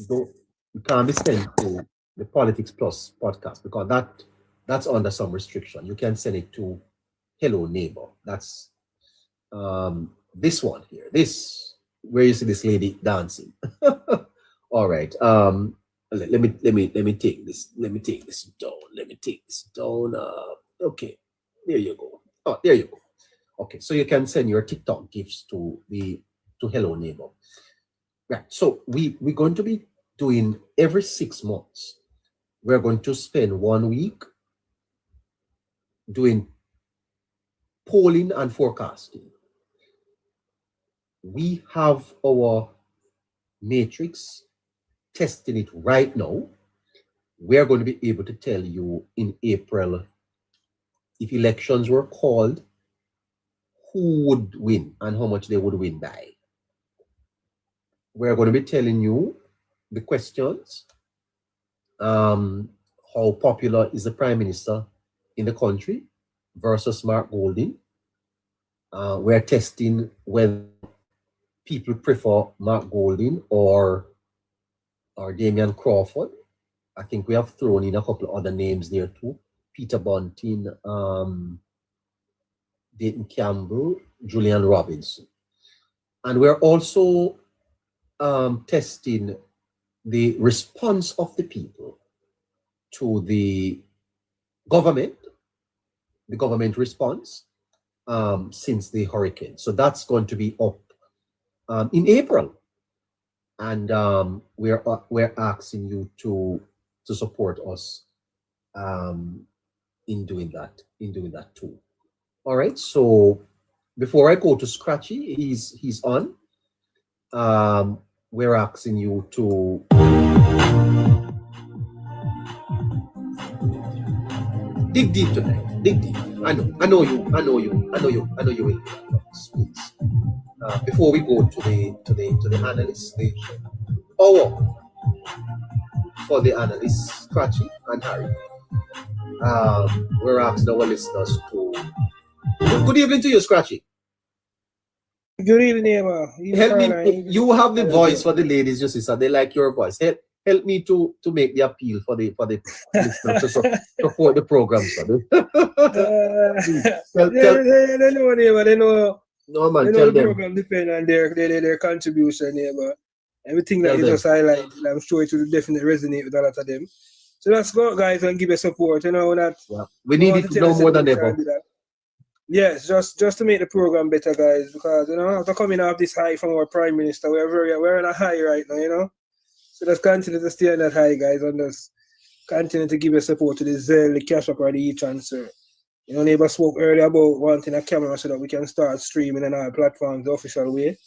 don't, you can't be sent to the Politics Plus podcast because that's under some restriction. You can send it to Hello Neighbor. That's this one here. This where you see this lady dancing. All right. Let me take this. Let me take this down. Let me take this down. Okay. There you go. Oh, there you go. Okay. So you can send your TikTok gifts to Hello Neighbor. Right. So we're going to be doing every 6 months. We're going to spend 1 week doing polling and forecasting. We have our matrix testing it right now. We're going to be able to tell you in April if elections were called, who would win and how much they would win by. We're going to be telling you the questions. How popular is the prime minister in the country versus Mark Golding. We're testing whether people prefer Mark Golding or Damian Crawford. I think we have thrown in a couple of other names there too. Peter Bunting, Dayton Campbell, Julian Robinson. And we're also testing the response of the people to the government response since the hurricane. So that's going to be up in April. And we're asking you to support us in doing that too. All right. So before I go to Scratchy, he's on. We're asking you to dig deep tonight. Dig deep. I know you will. Please. Before we go to the analysts, the hour for the analysts, Scratchy and Harry. We're asking our listeners to. Good evening to you, Scratchy. Good evening, Emma. Help me. You have the voice for the ladies, just so they like your voice. Help me to make the appeal for the listeners to support the program. They know. No man, they know tell the them. program depend on their contribution, but everything that you just highlighted, I'm sure it will definitely resonate with a lot of them. So let's go, guys, and give us support. You know that we need it no more than ever. Yes, just to make the program better, guys, because after coming off this high from our Prime Minister, we're on a high right now, So let's continue to stay on that high, guys, and just continue to give us support to the Zelle, the Cash App, or the e-transfer. Neighbor spoke earlier about wanting a camera so that we can start streaming on our platforms the official way.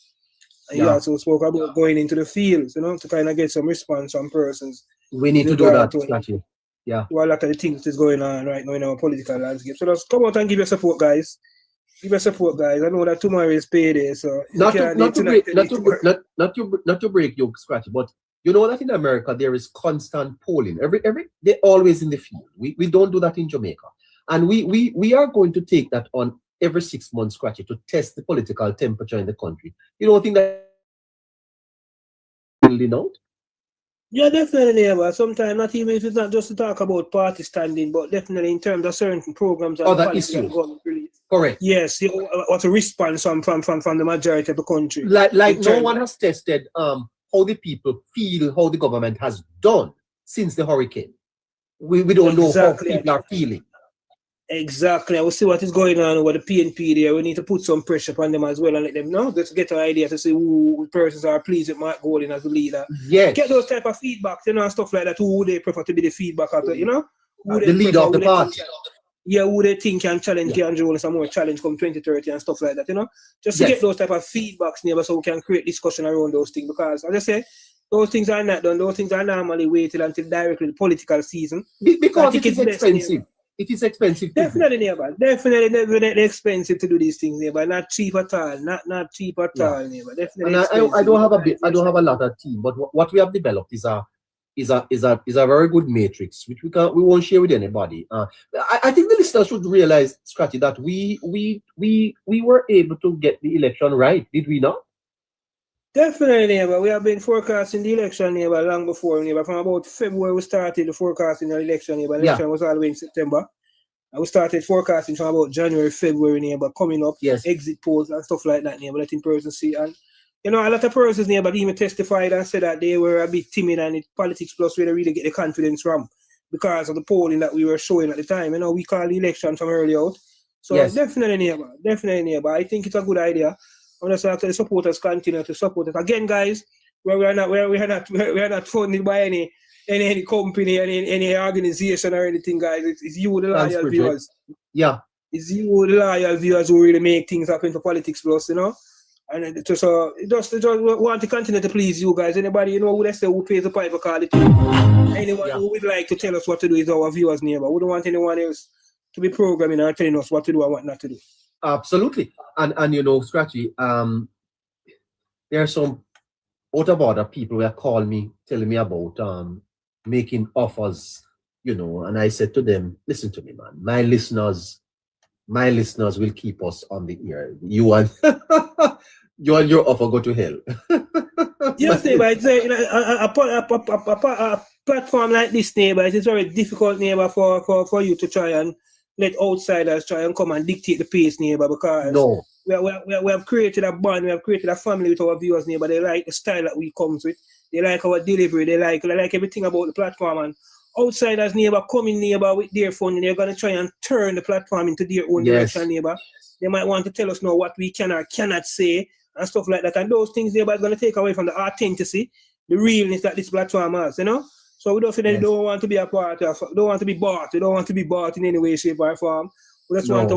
And he also spoke about going into the fields, to kind of get some response from persons. We need to do that, Scratchy. Yeah. To a lot of the things that's going on right now in our political landscape. So let's come out and give your support, guys. Give us support, guys. I know that tomorrow is payday, so not to break you, Scratchy, but you know that in America there is constant polling. They're always in the field. We don't do that in Jamaica. And we are going to take that on every 6 months, Scratchy, to test the political temperature in the country. You don't think that out? Yeah, definitely, but sometimes not even if it's not just to talk about party standing, but definitely in terms of certain programs and other issues. Correct. Yes, what a response from the majority of the country. Like no one has tested how the people feel, how the government has done since the hurricane. We don't know how people are feeling. Exactly. I will see what is going on over the PNP there. We need to put some pressure on them as well and let them know, just get an idea to see who persons are pleased with Mark Golding as the leader. Yes. Get those type of feedbacks, and stuff like that. Who would they prefer to be the feedback after, the leader of the party. Who they think can challenge Keandre Jones, some more challenge come 2030 and stuff like that, Just to get those type of feedbacks, so we can create discussion around those things. Because, as I say, those things are not done. Those things are normally waited until directly the political season. Because it is expensive. It is expensive. Definitely expensive to do these things, but not cheap at all. Not cheap at all, definitely. And I don't have a lot of team, but what we have developed is a very good matrix, which we won't share with anybody. I think the listeners should realize, Scratchy, that we were able to get the election right, did we not? Definitely, neighbor. We have been forecasting the election, neighbor, long before, neighbor. From about February, we started the forecasting the election, neighbor. Yeah. Election was all the way in September. And we started forecasting from about January, February, neighbor, coming up, Yes. exit polls and stuff like that, neighbor, letting persons see. And, you know, a lot of persons, neighbor, even testified and said that they were a bit timid and it's Politics Plus where they really get the confidence from because of the polling that we were showing at the time. You know, we call the election from early out. So Yes. definitely, neighbor. I think it's a good idea. And that's why the supporters continue to support us. Again, guys, we are not funded by any company, any organization or anything, guys. It's you, the Thanks, loyal Bridget. viewers. Yeah. It's you, the loyal viewers, who really make things happen for Politics Plus, you know. And it just want to continue to please you guys. Anybody, you know, who they say who pays the piper call it. Anyone Yeah. who would like to tell us what to do is our viewers, neighbor. We don't want anyone else to be programming and telling us what to do and what not to do. Absolutely. And you know, Scratchy, there are some out-of-order people who are calling me, telling me about making offers, you know, and I said to them, listen to me, man. My listeners will keep us on the air. You and your offer go to hell. Yes, neighbor. It's a platform like this, neighbor. It's very difficult, neighbor, for you to try and let outsiders try and come and dictate the pace, neighbor, because No. we have created a bond, we have created a family with our viewers, neighbor. They like the style that we comes with. They like our delivery. They like everything about the platform. And outsiders, neighbor, coming, neighbor, with their phone, and they're going to try and turn the platform into their own Yes. direction, neighbor. They might want to tell us now what we can or cannot say and stuff like that. And those things, neighbor, is going to take away from the authenticity, the realness that this platform has, you know? So we don't say that Yes. they don't want to be a part of, don't want to be bought. We don't want to be bought in any way, shape, or form. We just, want to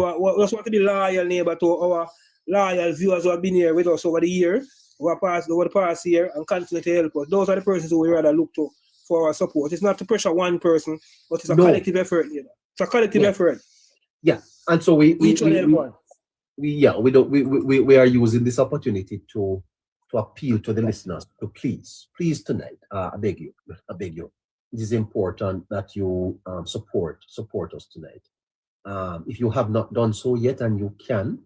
be loyal, neighbor, to our loyal viewers who have been here with us over the year, over the past year, and continue to help us. Those are the persons who we rather look to for our support. It's not to pressure one person, but it's a collective effort, neighbor. It's a collective effort. Yeah. And so we are using this opportunity to appeal to the listeners to please tonight, I beg you, it is important that you support us tonight. If you have not done so yet and you can,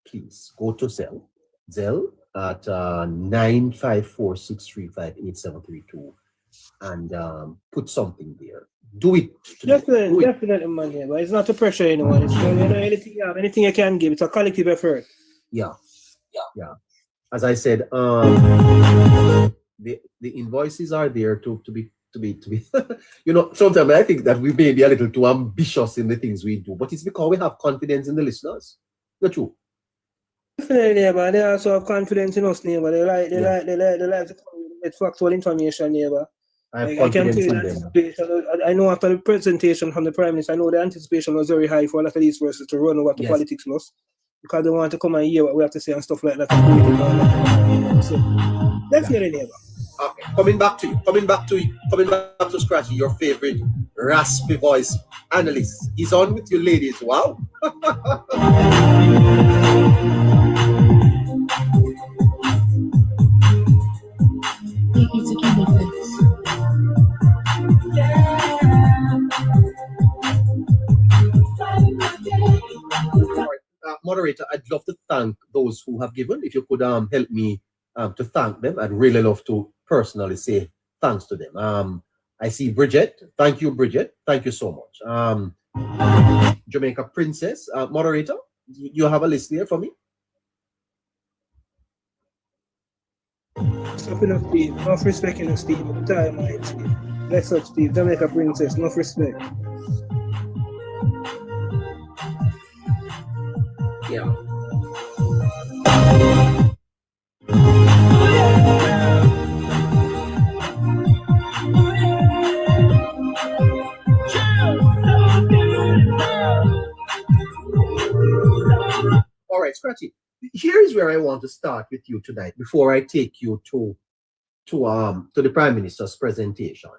please go to Zelle at 954-635-8732 and put something there. Do it tonight. Definitely, man. But it's not to pressure anyone. It's anything you can give. It's a collective effort. Yeah. As I said, the invoices are there to be you know, sometimes I think that we may be a little too ambitious in the things we do, but it's because we have confidence in the listeners. Not true. Definitely, but they also have confidence in us, neighbor. They like to get factual information, neighbor. I can tell you anticipation. I know after the presentation from the Prime Minister, I know the anticipation was very high for a lot of these persons to run over to Politics Plus because they want to come and hear what we have to say and stuff like that. So, definitely, neighbor. Okay, coming back to Scratchy, your favorite raspy voice analyst. He's on with you, ladies. Wow. Moderator, I'd love to thank those who have given. If you could help me to thank them, I'd really love to personally say thanks to them. I see Bridget. Thank you, Bridget. Thank you so much. Jamaica Princess, moderator, you have a list here for me? Stop enough, Steve. Enough respect, enough, Steve. Time, man, Steve. Bless up, Steve. Jamaica Princess. Enough respect. Yeah. All right, Scratchy. Here's where I want to start with you tonight before I take you to the Prime Minister's presentation.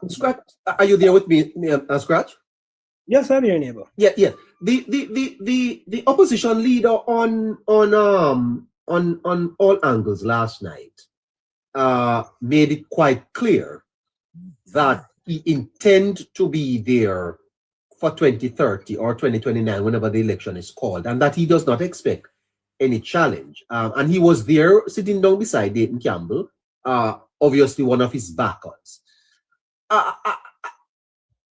Scratch, are you there with me, Scratch? Yes, I'm here, neighbor. Yeah. The opposition leader on all angles last night made it quite clear that he intends to be there for 2030 or 2029, whenever the election is called, and that he does not expect any challenge. And he was there sitting down beside Dayton Campbell, obviously one of his backers.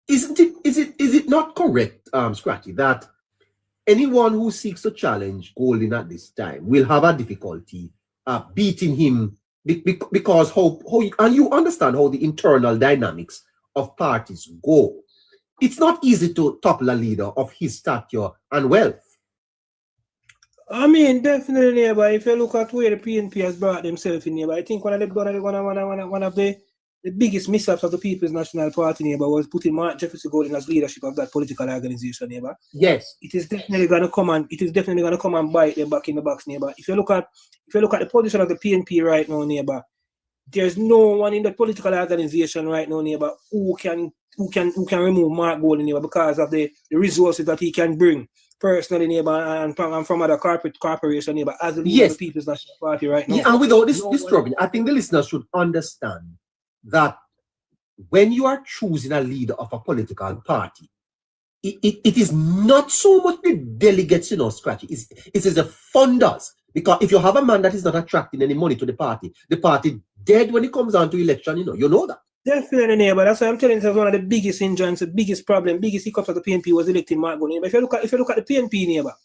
Is it not correct, Scratchy, that anyone who seeks to challenge Golding at this time will have a difficulty beating him because and you understand how the internal dynamics of parties go. It's not easy to topple a leader of his stature and wealth. I mean, definitely, but if you look at where the PNP has brought themselves in here, I think one of the biggest mishaps of the People's National Party neighbor was putting Mark Jefferson Golding as leadership of that political organization neighbor. Yes, it is definitely going to come and bite them back in the box neighbor. If you look at the position of the PNP right now neighbor, there's no one in the political organization right now neighbor who can remove Mark Golding neighbor because of the resources that he can bring personally neighbor and from other corporation neighbor as the leader of the People's National Party right now. Yeah, and without this disturbing, I think the listeners should understand that when you are choosing a leader of a political party, it is not so much the delegates, Scratchy. It is the funders. Because if you have a man that is not attracting any money to the party dead when it comes down to election, you know that. Definitely, neighbor. That's why I'm telling you, one of the biggest hindrance, the biggest problem, biggest hiccups of the PNP was electing Mark Golding. If you look at the PNP neighbor,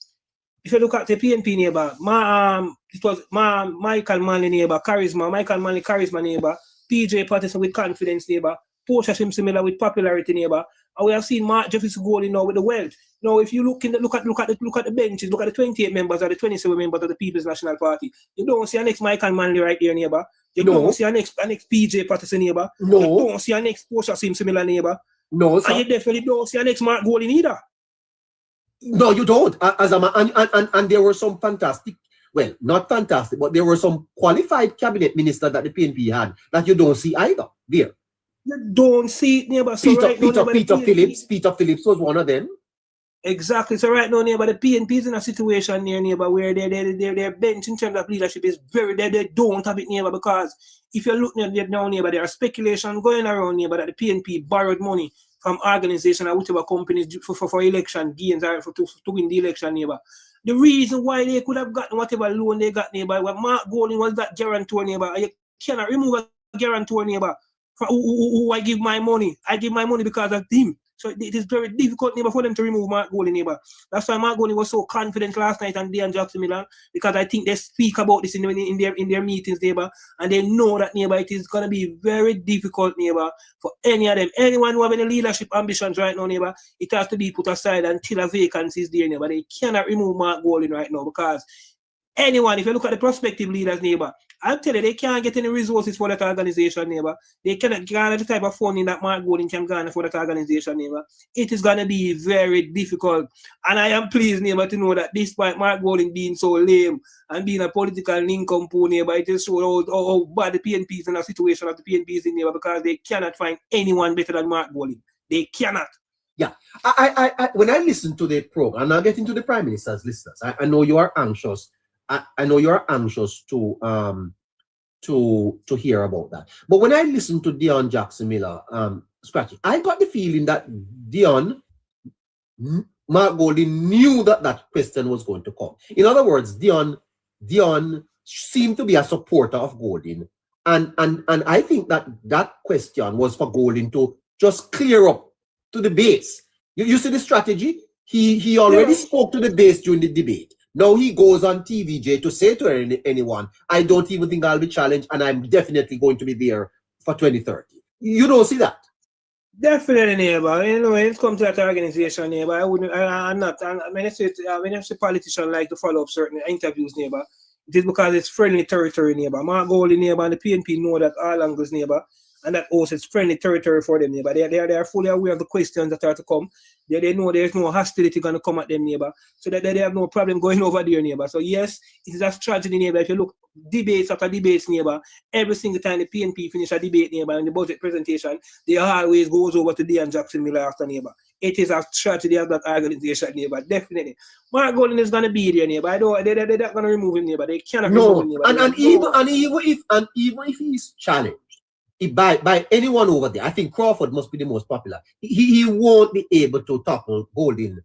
it was Michael Manley neighbor, charisma neighbor, PJ Patterson with confidence neighbor, Portia similar with popularity neighbor, and we have seen Mark Jefferson Golding now with the wealth. Now, if you look at the benches, look at the 28 members or the 27 members of the People's National Party, you don't see an ex Michael Manley right there neighbor. You don't see an ex PJ Patterson neighbor. No. You don't see an ex Portia similar neighbor. No, sir. And you definitely don't see an ex Mark Golding either. No, you don't. And there were some fantastic, well, not fantastic, but there were some qualified cabinet ministers that the PNP had that you don't see either there. You don't see it neighbor. So Peter Phillips was one of them. Exactly. So right now, neighbor, the PNP is in a situation near neighbor where their bench in terms of leadership is they don't have it neighbor, because if you're looking at it now neighbor, there are speculation going around neighbor that the PNP borrowed money from organization or whatever companies for election gains or to win the election neighbor. The reason why they could have gotten whatever loan they got neighbor, when Mark Golding was that guarantor neighbor, and you cannot remove a guarantor neighbor who I give my money. I give my money because of him. So it is very difficult neighbor for them to remove Mark Golding neighbor. That's why Mark Golding was so confident last night on Deon Jackson Miller, because I think they speak about this in their meetings neighbor, and they know that neighbor it is gonna be very difficult neighbor for any of them. Anyone who have any leadership ambitions right now neighbor, it has to be put aside until a vacancy is there neighbor. They cannot remove Mark Golding right now, because anyone, if you look at the prospective leaders neighbor, I'm telling you, they can't get any resources for that organization, neighbor. They cannot garner the type of funding that Mark Golding can garner for that organization, neighbor. It is going to be very difficult. And I am pleased, neighbor, to know that despite Mark Golding being so lame and being a political nincompoop, neighbor, it just shows how bad the PNP is in a situation of the PNP is in, neighbor, because they cannot find anyone better than Mark Golding. They cannot. Yeah. I when I listen to the program, and I'll get into the Prime Minister's listeners, I know you are anxious. I know you're anxious to hear about that. But when I listened to Deon Jackson Miller, Scratchy, I got the feeling that Mark Golding knew that question was going to come. In other words, Deon seemed to be a supporter of Golding, and I think that question was for Golding to just clear up to the base. You see the strategy? He already spoke to the base during the debate. Now he goes on TVJ to say to anyone, I don't even think I'll be challenged, and I'm definitely going to be there for 2030. You don't see that? Definitely, neighbor. When it comes to that organization, neighbor, I'm not. When I say politicians like to follow up certain interviews, neighbor, it is because it's friendly territory, neighbor. Mark Golding, neighbor, and the PNP know that all angles, neighbor, and that also is friendly territory for them, neighbor. They are fully aware of the questions that are to come. They know there's no hostility going to come at them, neighbor. So that they have no problem going over there, neighbor. So yes, it is a tragedy, neighbor. If you look debates after debates, neighbor, every single time the PNP finish a debate, neighbor, in the budget presentation, they always goes over to Deon Jackson Miller after, neighbor. It is a tragedy of that organization, neighbor. Definitely. Mark Golding is going to be there, neighbor. They're not going to remove him, neighbor. They cannot remove him, neighbor. And even if he's challenged by anyone over there, I think Crawford must be the most popular. He won't be able to topple Golding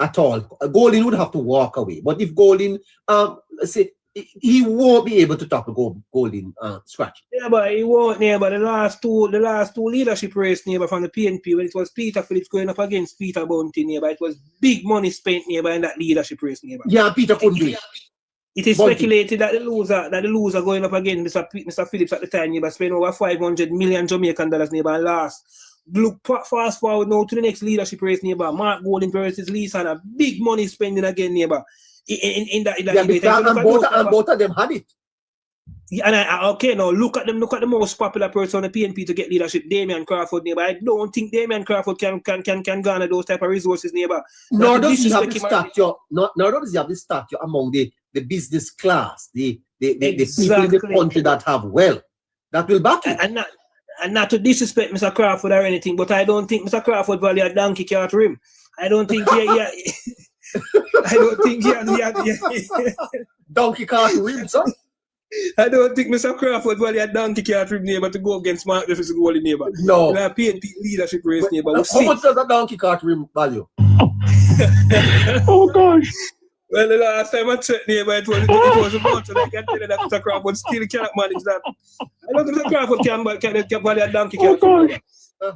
at all. Golding would have to walk away. But if Golding, let's say, he won't be able to talk to Golding scratch. Yeah, but he won't, but the last two leadership race, from the PNP, when it was Peter Phillips going up against Peter Bounty, but it was big money spent, in that leadership race, Yeah, Peter couldn't do it. It is speculated that the loser going up against Mr. Phillips at the time, spent over 500 million Jamaican dollars, and last. Look, fast forward now to the next leadership race, Mark Golding versus Lisa, and a big money spending again, in that debate. And both of them had it. And okay, now look at the most popular person on the PNP to get leadership, Damian Crawford, I don't think Damian Crawford can garner those type of resources, Nor does he have the stature. Nor does he have the stature among the business class, the people in the country that have wealth that will back it. And not to disrespect Mr. Crawford or anything, but I don't think Mr. Crawford value a donkey cart rim. I don't think I don't think donkey cart rim, son. I don't think Mr. Crawford value a donkey cart rim, to go against Mark Jefferson Golding, No. In a PNP leadership race, How much does a donkey cart rim value? Oh gosh. Well, the last time I checked, it was about, so I can tell you that Mr. Crawford still cannot manage that. I don't think Mr. Crawford can value a donkey cart rim.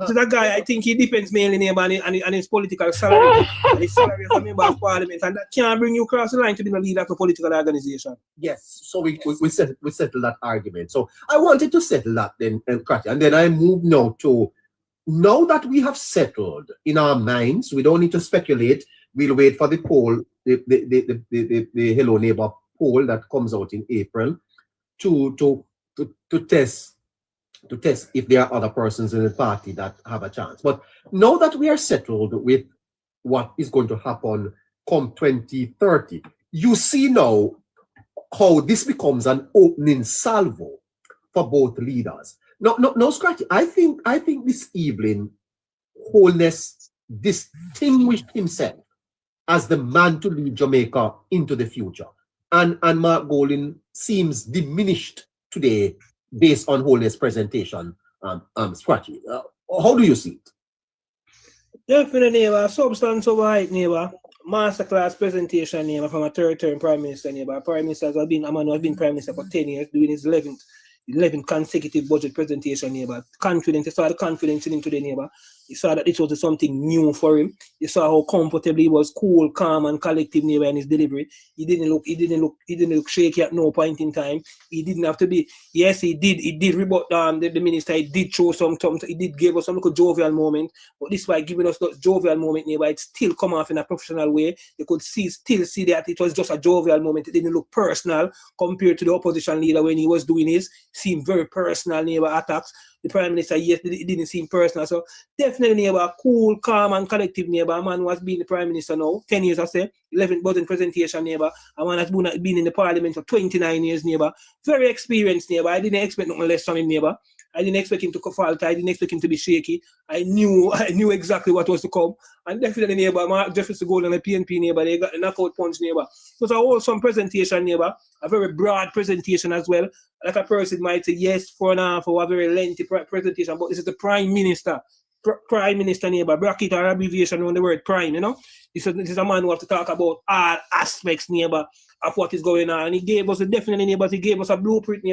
So that guy, I think he depends mainly on his political salary. And his salary as a member of parliament, and that can't bring you across the line to be the leader of a political organization. Yes, so we settled that argument. So I wanted to settle that then, and then I move now to, now that we have settled in our minds, we don't need to speculate. We'll wait for the poll, the Hello Neighbor poll that comes out in April to test if there are other persons in the party that have a chance. But now that we are settled with what is going to happen come 2030, you see now how this becomes an opening salvo for both leaders. No, Scratchy. I think this evening, Holness distinguished himself as the man to lead Jamaica into the future. And Mark Golding seems diminished today based on Holness' presentation, Scratchy. How do you see it? Definitely, substance over height, masterclass presentation, from a third-term Prime Minister, Prime Minister has been Prime Minister for 10 years, doing his 11th consecutive budget presentation, confidence. You saw the confidence in him today, You saw that this was something new for him. You saw how comfortably he was, cool, calm, and collective, in his delivery. He didn't look shaky at no point in time. He didn't have to be. Yes, he did rebut the minister. He did show some. He did give us some little jovial moment. But this by giving us that jovial moment, it still come off in a professional way. You could still see that it was just a jovial moment. It didn't look personal compared to the opposition leader when he was doing his. Seemed very personal, attacks. The Prime Minister, yes, it didn't seem personal. So definitely cool, calm, and collective a man who has been the Prime Minister now, 10 years, I say, 11th budget presentation a man has been in the Parliament for 29 years, very experienced, I didn't expect nothing less from him, I didn't expect him to falter. I didn't expect him to be shaky. I knew exactly what was to come. And definitely, Mark Jefferson Golding and the PNP, they got the knockout punch, It was a wholesome presentation, a very broad presentation as well. Like a person might say, yes, for an hour, for a very lengthy presentation, but this is the Prime Minister. Prime Minister, bracket or abbreviation on the word prime, This is a man who has to talk about all aspects, of what is going on. And he gave us he gave us a blueprint,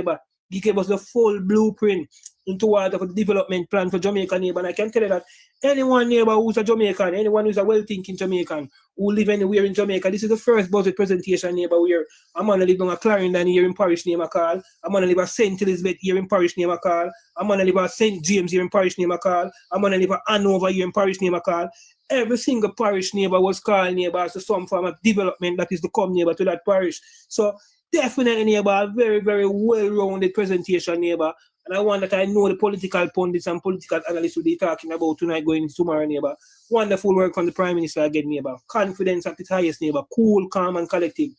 He gave us the full blueprint into what of a development plan for Jamaica, And I can tell you that anyone, who's a Jamaican, anyone who's a well-thinking Jamaican, who live anywhere in Jamaica, this is the first budget presentation, where I'm going to live on a Clarendon here in Parish, I'm going to live at St. Elizabeth here in Parish, I'm going to live at St. James here in Parish, I'm going to live at Hanover here in Parish, Every single parish was called as some form of development that is to come to that parish. So definitely a very, very well-rounded presentation, And I want that I know the political pundits and political analysts will be talking about tonight, going into tomorrow, Wonderful work from the Prime Minister again, Confidence at its highest, Cool, calm, and collective.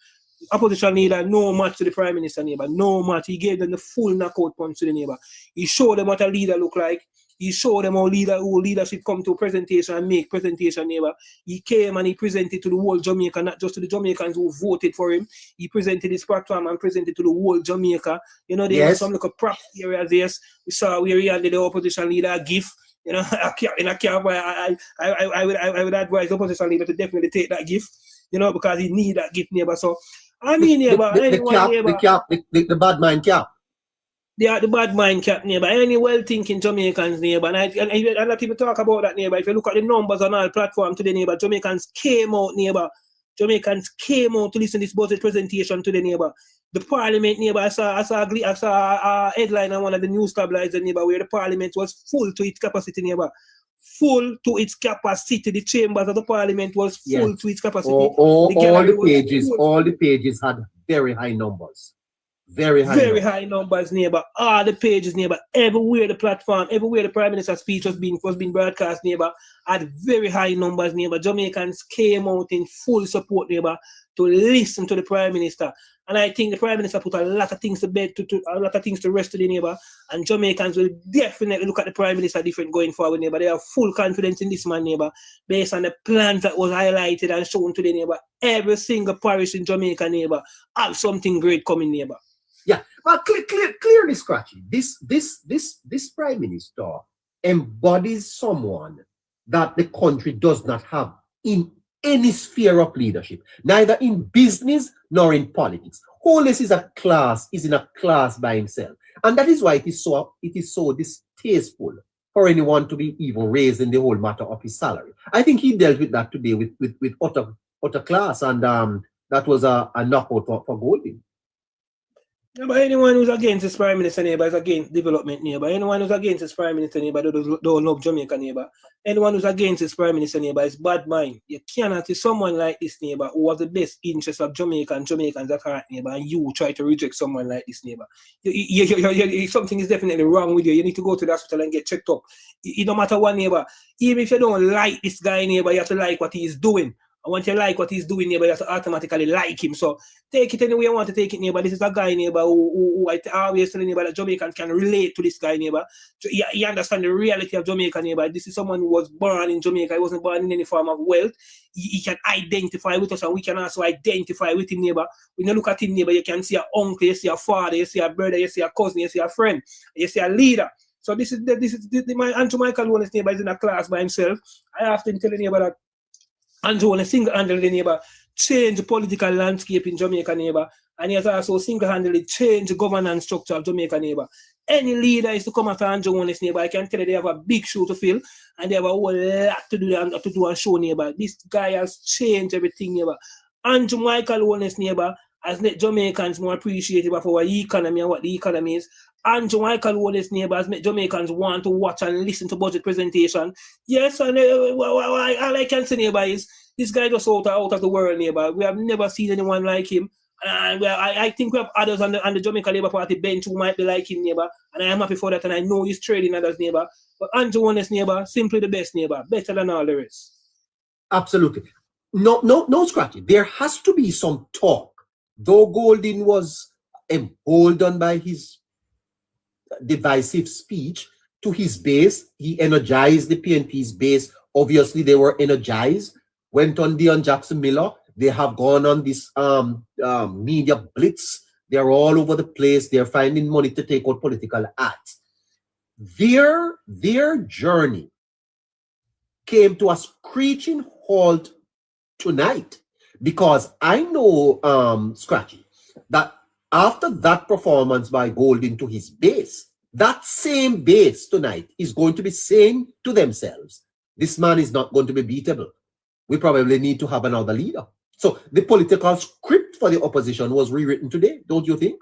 Opposition leader, no match to the Prime Minister, No match. He gave them the full knockout punch to the He showed them what a leader look like. He showed them how leadership come to presentation and make presentation, He came and he presented to the whole Jamaica, not just to the Jamaicans who voted for him. He presented his platform and presented to the whole Jamaica. There were some little prop areas, yes. We saw where he had the opposition leader a gift. You know, I would advise the opposition leader to definitely take that gift, you know, because he need that gift, neighbor. So I mean, neighbor, the bad mind cap. Yeah, the bad mind cap, neighbor. Any well-thinking Jamaicans, neighbor. And a lot of people talk about that, neighbor. If you look at the numbers on all platforms today, neighbor, Jamaicans came out, neighbor. Jamaicans came out to listen to this budget presentation today, neighbor. The parliament, neighbor, I saw a headline on one of the news tabloids, neighbor, where the parliament was full to its capacity, neighbor. Full to its capacity. The chambers of the parliament was full to its capacity. All the pages had very high numbers. Very high numbers, neighbor. All the pages, neighbor. Everywhere the platform, everywhere the Prime Minister's speech was being broadcast, neighbor, had very high numbers, neighbor. Jamaicans came out in full support, neighbor, to listen to the Prime Minister. And I think the Prime Minister put a lot of things to bed, a lot of things to rest today, neighbor. And Jamaicans will definitely look at the Prime Minister different going forward, neighbor. They have full confidence in this man, neighbor, based on the plans that was highlighted and shown today, neighbor. Every single parish in Jamaica, neighbor, have something great coming, neighbor. Yeah, but clearly, Scratchy, this Prime Minister embodies someone that the country does not have in any sphere of leadership, neither in business nor in politics. Holness is in a class by himself. And that is why it is so distasteful for anyone to be even raising the whole matter of his salary. I think he dealt with that today with utter class, and that was a knockout for Golding. Yeah, but anyone who's against this Prime Minister, neighbor, is against development, neighbor. Anyone who's against this Prime Minister, neighbor, don't love Jamaica, neighbor. Anyone who's against this Prime Minister, neighbor, is bad mind. You cannot see someone like this, neighbor, who has the best interest of Jamaica and Jamaicans at heart, neighbor, and you try to reject someone like this, neighbor. Something is definitely wrong with you. You need to go to the hospital and get checked up. It don't matter what, neighbor. Even if you don't like this guy, neighbor, you have to like what he is doing. And once you like what he's doing, neighbor, you have to automatically like him. So take it any way you want to take it, neighbor. This is a guy, neighbor, who I always tell neighbor that Jamaicans can relate to this guy, neighbor. He understands the reality of Jamaica, neighbor. This is someone who was born in Jamaica. He wasn't born in any form of wealth. He can identify with us, and we can also identify with him, neighbor. When you look at him, neighbor, you can see an uncle, you see a father, you see a brother, you see a cousin, you see a friend, you see a leader. So this is my Andrew Michael Holness, neighbor, is in a class by himself. I often tell the neighbor that Andrew Holness single-handedly, neighbor, change the political landscape in Jamaica, neighbor, and he has also single-handedly changed the governance structure of Jamaica, neighbor. Any leader is to come after Andrew Holness, neighbor. I can tell you they have a big shoe to fill, and they have a whole lot to do and show, neighbor. This guy has changed everything, neighbor. Andrew Michael Holness, neighbor, has made Jamaicans more appreciative of our economy and what the economy is. Andrew Michael Holness, neighbor, has made Jamaicans want to watch and listen to budget presentation. Yes, and all I can say, neighbor, is this guy just out of the world, neighbor. We have never seen anyone like him. And I think we have others on the Jamaica Labour Party bench who might be like him, neighbor. And I am happy for that, and I know he's trading others, neighbor. But Andrew Holness, neighbor, simply the best, neighbor. Better than all the rest. Absolutely. No, Scratchy. There has to be some talk. Though Golding was emboldened by his divisive speech to his base, he energized the PNP's base. Obviously, they were energized. Went on Dion Jackson Miller. They have gone on this media blitz. They're all over the place. They're finding money to take out political ads. Their journey came to a screeching halt tonight, because I know, Scratchy, that after that performance by Golding to his base, that same base tonight is going to be saying to themselves, this man is not going to be beatable. We probably need to have another leader. So the political script for the opposition was rewritten today, don't you think?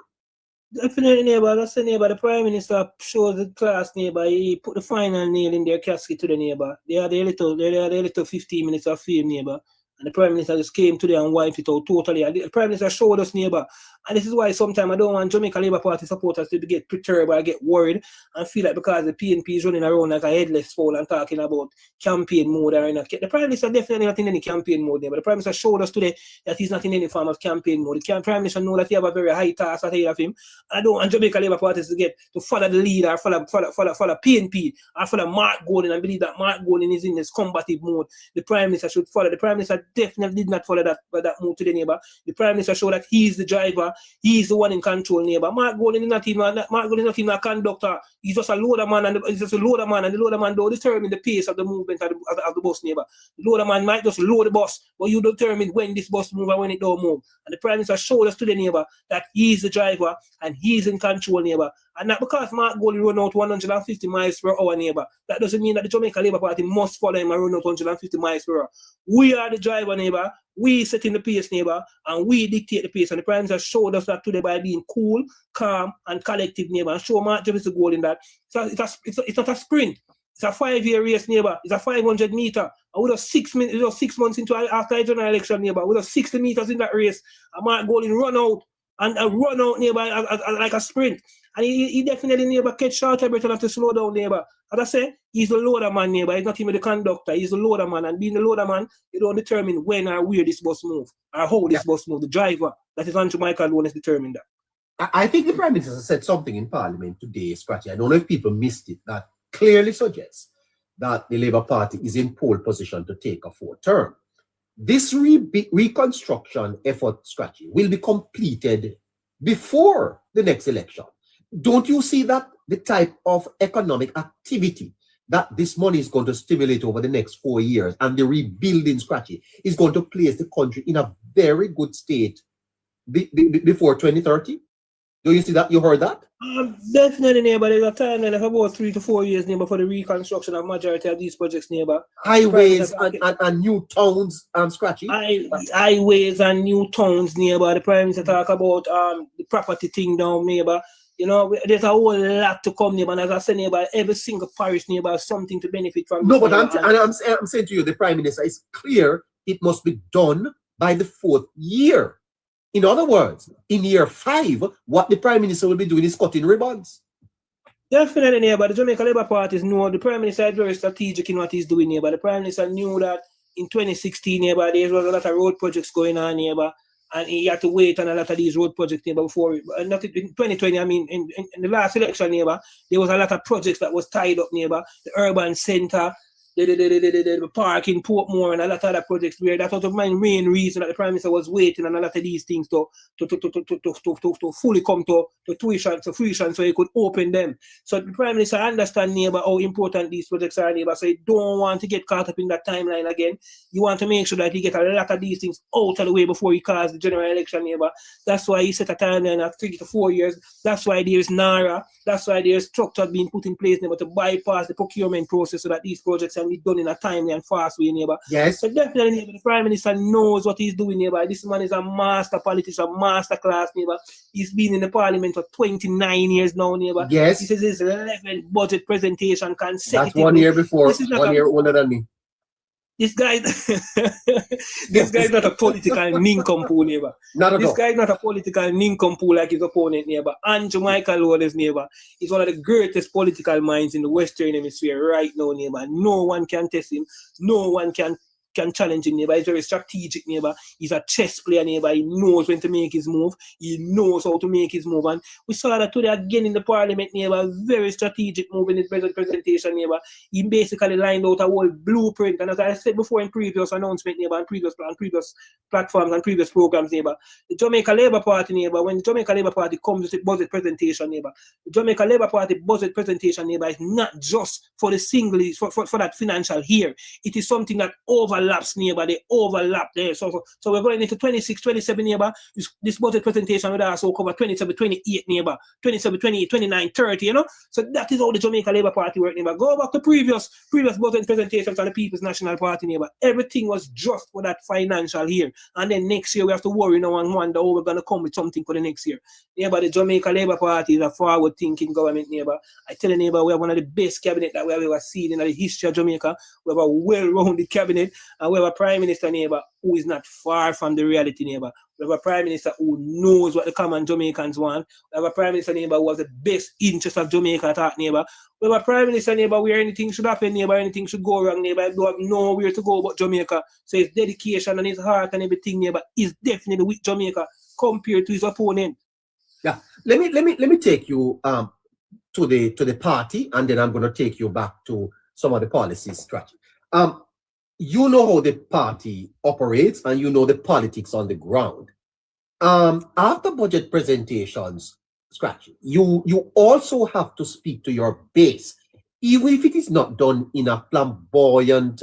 Definitely, neighbor. That's the neighbor. The Prime Minister shows the class, neighbor. He put the final nail in their casket to the neighbor. They had a little 15 minutes of fame, neighbor. And the Prime Minister just came today and wiped it out totally. And the Prime Minister showed us, neighbor. And this is why sometimes I don't want Jamaica Labour Party supporters to get perturbed or get worried and feel like because the PNP is running around like a headless fowl and talking about campaign mode or not. The Prime Minister definitely not in any campaign mode, but the Prime Minister showed us today that he's not in any form of campaign mode. The Prime Minister knows that he have a very high task ahead of him. I don't want Jamaica Labour Party to follow the leader or follow PNP or follow Mark Golding and believe that Mark Golding is in this combative mode. The Prime Minister should follow. The Prime Minister definitely did not follow that move today, neighbor. The Prime Minister showed that he's the driver, he's the one in control, neighbor. Mark Golding is not even a conductor. He's just a loader man, and the loader man don't determine the pace of the movement of the bus, neighbor. The loader man might just load the bus, but you determine when this bus moves and when it don't move. And the Prime Minister showed us today, neighbor, that he's the driver and he's in control, neighbor. And not because Mark Golding run out 150 miles per hour, neighbor. That doesn't mean that the Jamaica Labour Party must follow him and run out 150 miles per hour. We are the driver, neighbor. We set in the pace, neighbor, and we dictate the pace. And the Prime Minister showed us that today by being cool, calm, and collective, neighbor, and show Mark Jefferson the goal in that. It's not a sprint. It's a 5-year race, neighbor. It's a 500 meter. And we just 6 months into after a general election, neighbor. We just 60 meters in that race. And Mark Golding run out and run out, neighbor, like a sprint. And he definitely, neighbor, catch short a bit and have to slow down, neighbor. As I say, he's the loader man, neighbor. He's not even the conductor. He's the loader man. And being the loader man, you don't determine when or where this bus move or how this bus move. The driver, that is Andrew Michael Lone, has determined that. I think the Prime Minister said something in Parliament today, Scratchy. I don't know if people missed it, that clearly suggests that the Labour Party is in pole position to take a fourth term. This reconstruction effort, Scratchy, will be completed before the next election. Don't you see that the type of economic activity that this money is going to stimulate over the next 4 years and the rebuilding, Scratchy, is going to place the country in a very good state before 2030? Do you see that? You heard that? Definitely, neighbor. There's a timeline of about 3 to 4 years, neighbor, for the reconstruction of majority of these projects, neighbor. Highways and new towns, Scratchy. Highways and new towns, neighbor. The Prime Minister talk about the property thing down, neighbor. You know, there's a whole lot to come, neighbor. And as I said, neighbor, every single parish, neighbor, has something to benefit from. No, but I'm saying to you, the Prime Minister is clear it must be done by the 4th year. In other words, in year 5, what the Prime Minister will be doing is cutting ribbons. Definitely, neighbor. The Jamaica Labour Party know the Prime Minister is very strategic in what he's doing, neighbor. The Prime Minister knew that in 2016, neighbor, there was a lot of road projects going on, neighbor. And he had to wait on a lot of these road projects, neighbor, before, not in 2020, I mean, in the last election, neighbor, there was a lot of projects that was tied up, neighbor. The urban center, the park in Portmore, and a lot of other projects where that was the main reason that the Prime Minister was waiting on a lot of these things to fully come to fruition so he could open them. So the Prime Minister understands, neighbor, how important these projects are, neighbor. So he don't want to get caught up in that timeline again. You want to make sure that he get a lot of these things out of the way before he calls the general election, neighbor. That's why he set a timeline of 3 to 4 years. That's why there's NARA. That's why there's structure being put in place, neighbor, to bypass the procurement process so that these projects can be done in a timely and fast way, neighbor. Yes. So definitely, neighbor, the Prime Minister knows what he's doing, neighbor. This man is a master politician, master class, neighbor. He's been in the Parliament for 29 years now, neighbor. Yes. This is his 11th budget presentation consecutively. That's 1 year before, 1 year older than me. This guy, this guy is not a political nincompoop, neighbor. Not at all. This guy is not a political nincompoop like his opponent, neighbor. Andrew Michael Lawler's, neighbor, is one of the greatest political minds in the Western Hemisphere right now, neighbor. No one can test him. No one can challenge him, neighbor. He's very strategic, neighbor. He's a chess player, neighbor. He knows when to make his move. He knows how to make his move. And we saw that today again in the Parliament, neighbor. Very strategic move in his presentation, neighbor. He basically lined out a whole blueprint. And as I said before in previous announcement, neighbor, and previous platforms and previous programs, neighbor, the Jamaica Labour Party, neighbor, when the Jamaica Labour Party comes to the budget presentation, neighbor, the Jamaica Labour Party budget presentation, neighbor, is not just for the single, for that financial year. It is something that overlaps, neighbor. They overlap there. So we're going into 26, 27, neighbor. This budget presentation will also cover 27, 28, neighbor. 27, 28, 29, 30, you know. So that is how the Jamaica Labour Party work, neighbor. Go back to previous budget presentations on the People's National Party, neighbor. Everything was just for that financial year. And then next year we have to worry now and wonder how we're going to come with something for the next year. Neighbor, the Jamaica Labour Party is a forward-thinking government, neighbor. I tell you, neighbor, we have one of the best cabinet that we have ever seen in the history of Jamaica. We have a well-rounded cabinet. And we have a Prime Minister, neighbor, who is not far from the reality, neighbor. We have a Prime Minister who knows what the common Jamaicans want. We have a Prime Minister, neighbor, who has the best interest of Jamaica at heart, neighbor. We have a Prime Minister, neighbor, where anything should happen, neighbor, anything should go wrong, neighbor. You have nowhere to go but Jamaica. So his dedication and his heart and everything, neighbor, is definitely with Jamaica compared to his opponent. Yeah. Let me take you to the party, and then I'm going to take you back to some of the policy strategy. you know how the party operates and you know the politics on the ground. After budget presentations, Scratch, you also have to speak to your base, even if it is not done in a flamboyant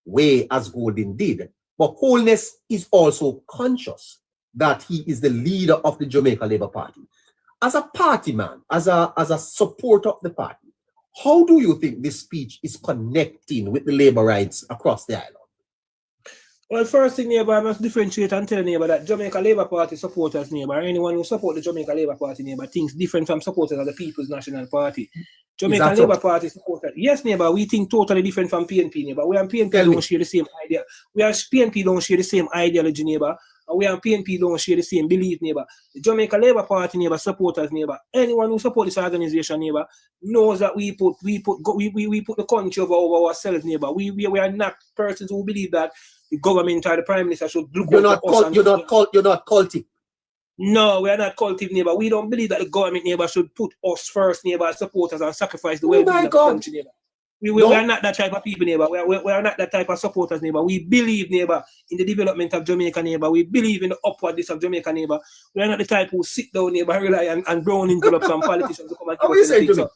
way as Golden did. But Holness is also conscious that he is the leader of the Jamaica Labour Party. As a party man, as a supporter of the party, how do you think this speech is connecting with the labor rights across the island? Well, first thing, neighbor, I must differentiate and tell neighbor that Jamaica Labour Party supporters, neighbor, anyone who support the Jamaica Labour Party, neighbor, thinks different from supporters of the People's National Party. Jamaica Labour Party supporters, yes, neighbor, we think totally different from PNP, neighbor. We and PNP don't share the same idea. We and PNP don't share the same ideology, neighbor. And we and PNP don't share the same belief, neighbor. The Jamaica Labour Party, neighbor, supporters, neighbor. Anyone who supports this organization, neighbor, knows that we put the country over ourselves, neighbor. We are not persons who believe that the government or the prime minister should look You're not cultic. No, we are not cultic, neighbor. We don't believe that the government, neighbor, should put us first, neighbor, as supporters and sacrifice the well-being of the country, neighbor. We are not that type of people, neighbor. We are not that type of supporters, neighbor. We believe, neighbor, in the development of Jamaica, neighbor. We believe in the upwardness of Jamaica, neighbor. We are not the type who sit down, neighbor, rely and brown envelopes and politicians to come and give us anything. So,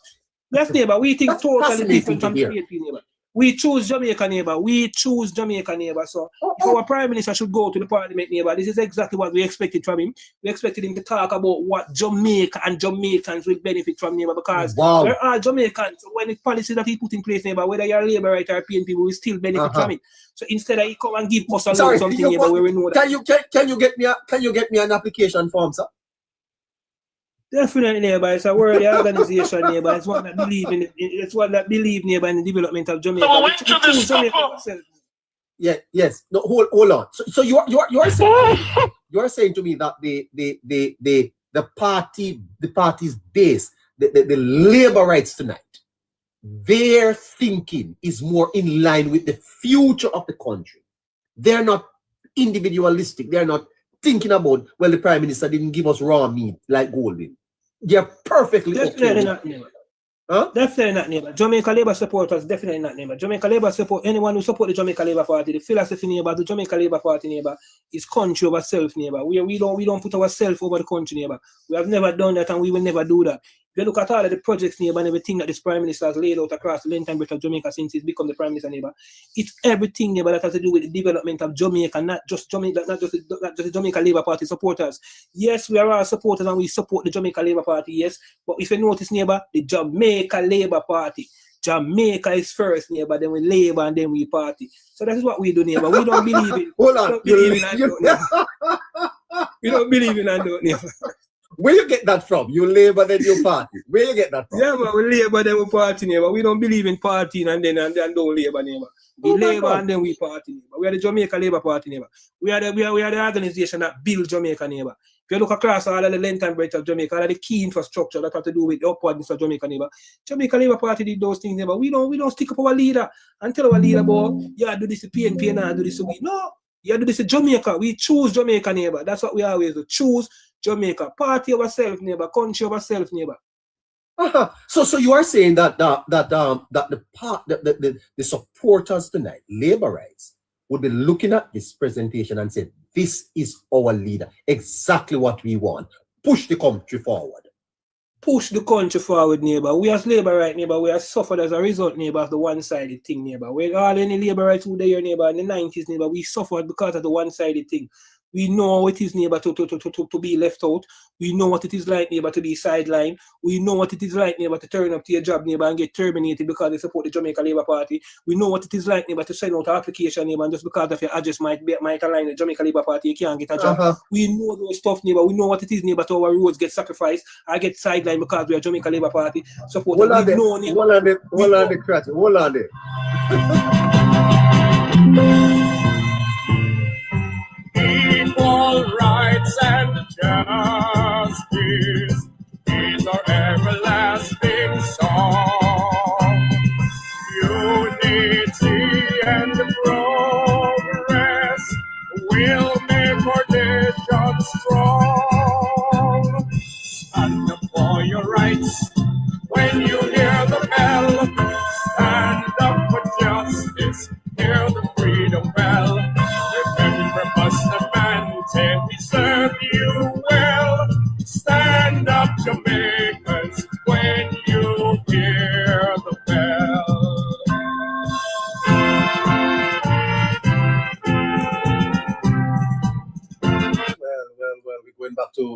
yes, neighbor, we think totally different from the PNP, neighbor. We choose Jamaica, neighbor. We choose Jamaica, neighbor. So if our prime minister should go to the parliament, neighbor, this is exactly what we expected from him. We expected him to talk about what Jamaica and Jamaicans will benefit from, neighbor, because we're all Jamaicans. So when the policy that he put in place, neighbor, whether you're a Labour right or PNP, we will still benefit from it. So instead of he come and give us a little something, neighbor, where we know that. Can you get me an application form, sir? Definitely, neighbor. It's a worthy organization, neighbor. It's one that believe in it. It's one that believe, neighbor, in the development of Jamaica. Yes. No, hold on. So you're saying to me that the party's base, the labor rights tonight, their thinking is more in line with the future of the country. They're not individualistic. They're not thinking about, well, the prime minister didn't give us raw meat like Golden. They're perfectly definitely not, neighbor. Huh? Definitely not, neighbor. Jamaica Labour supporters, definitely not, neighbor. Jamaica Labour support anyone who support the Jamaica Labour Party. The philosophy, neighbor, the Jamaica Labour Party, neighbor, is country over self, neighbor. We don't put ourselves over the country, neighbor. We have never done that and we will never do that. If you look at all of the projects, neighbor, and everything that this prime minister has laid out across the length and breadth of Jamaica since he's become the prime minister, neighbor, it's everything, neighbor, that has to do with the development of Jamaica, not just Jamaica, not just the Jamaica Labour Party supporters. Yes, we are all supporters and we support the Jamaica Labour Party, yes. But if you notice, neighbor, the Jamaica Labour Party, Jamaica is first, neighbor, then we Labour and then we party. So that is what we do, neighbor. We don't believe in. Hold on. We don't believe in and don't, neighbor. Where you get that from? You Labour, then you party. Where you get that from? Yeah, man, we Labour, then we party, neighbor. We don't believe in partying and then don't Labour, neighbor. We Labour and then we party, neighbor. We are the Jamaica Labour Party, neighbor. We are the organization that builds Jamaica, neighbor. If you look across all of the length and breadth of Jamaica, all of the key infrastructure that have to do with the upwardness of Jamaica, neighbor, Jamaica Labour Party did those things, neighbor. We don't stick up our leader and tell our leader about, yeah, do this to PNP and do this to we. No, yeah, do this to Jamaica. We choose Jamaica, neighbor. That's what we always do. Choose Jamaica. Party ourselves, neighbor. Country ourselves, neighbor. So you are saying that the supporters tonight, labor rights, would be looking at this presentation and say, this is our leader, exactly what we want. Push the country forward. Push the country forward, neighbor. We as labor right, neighbor, we have suffered as a result, neighbor, of the one-sided thing, neighbor. We all any labor rights who there, neighbor, in the 90s, neighbor, we suffered because of the one-sided thing. We know what it is, neighbor, to be left out. We know what it is like, neighbor, to be sidelined. We know what it is like, neighbor, to turn up to your job, neighbor, and get terminated because they support the Jamaica Labour Party. We know what it is like, neighbor, to send out an application, neighbor, and just because of your address might align with the Jamaica Labour Party, you can't get a job. We know those stuff, neighbor. We know what it is, neighbor, to our roads get sacrificed. I get sidelined because we are Jamaica Labour Party supporters. Hold on there. Equal rights and justice is our everlasting song. Unity and progress will make our nation strong. Stand up for your rights when you hear the bell. Stand up for justice. Hear the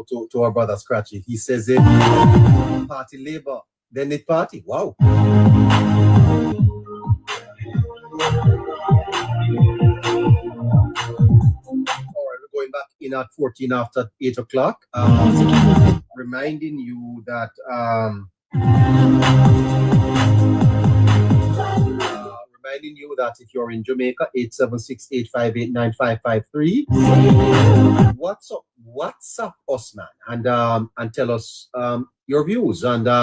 to our brother Scratchy. He says it party labor, then it party. Wow. We're going back in at 14 after 8 o'clock. Reminding you that if you're in Jamaica, 876-858-9553. WhatsApp us, man, and tell us your views. And if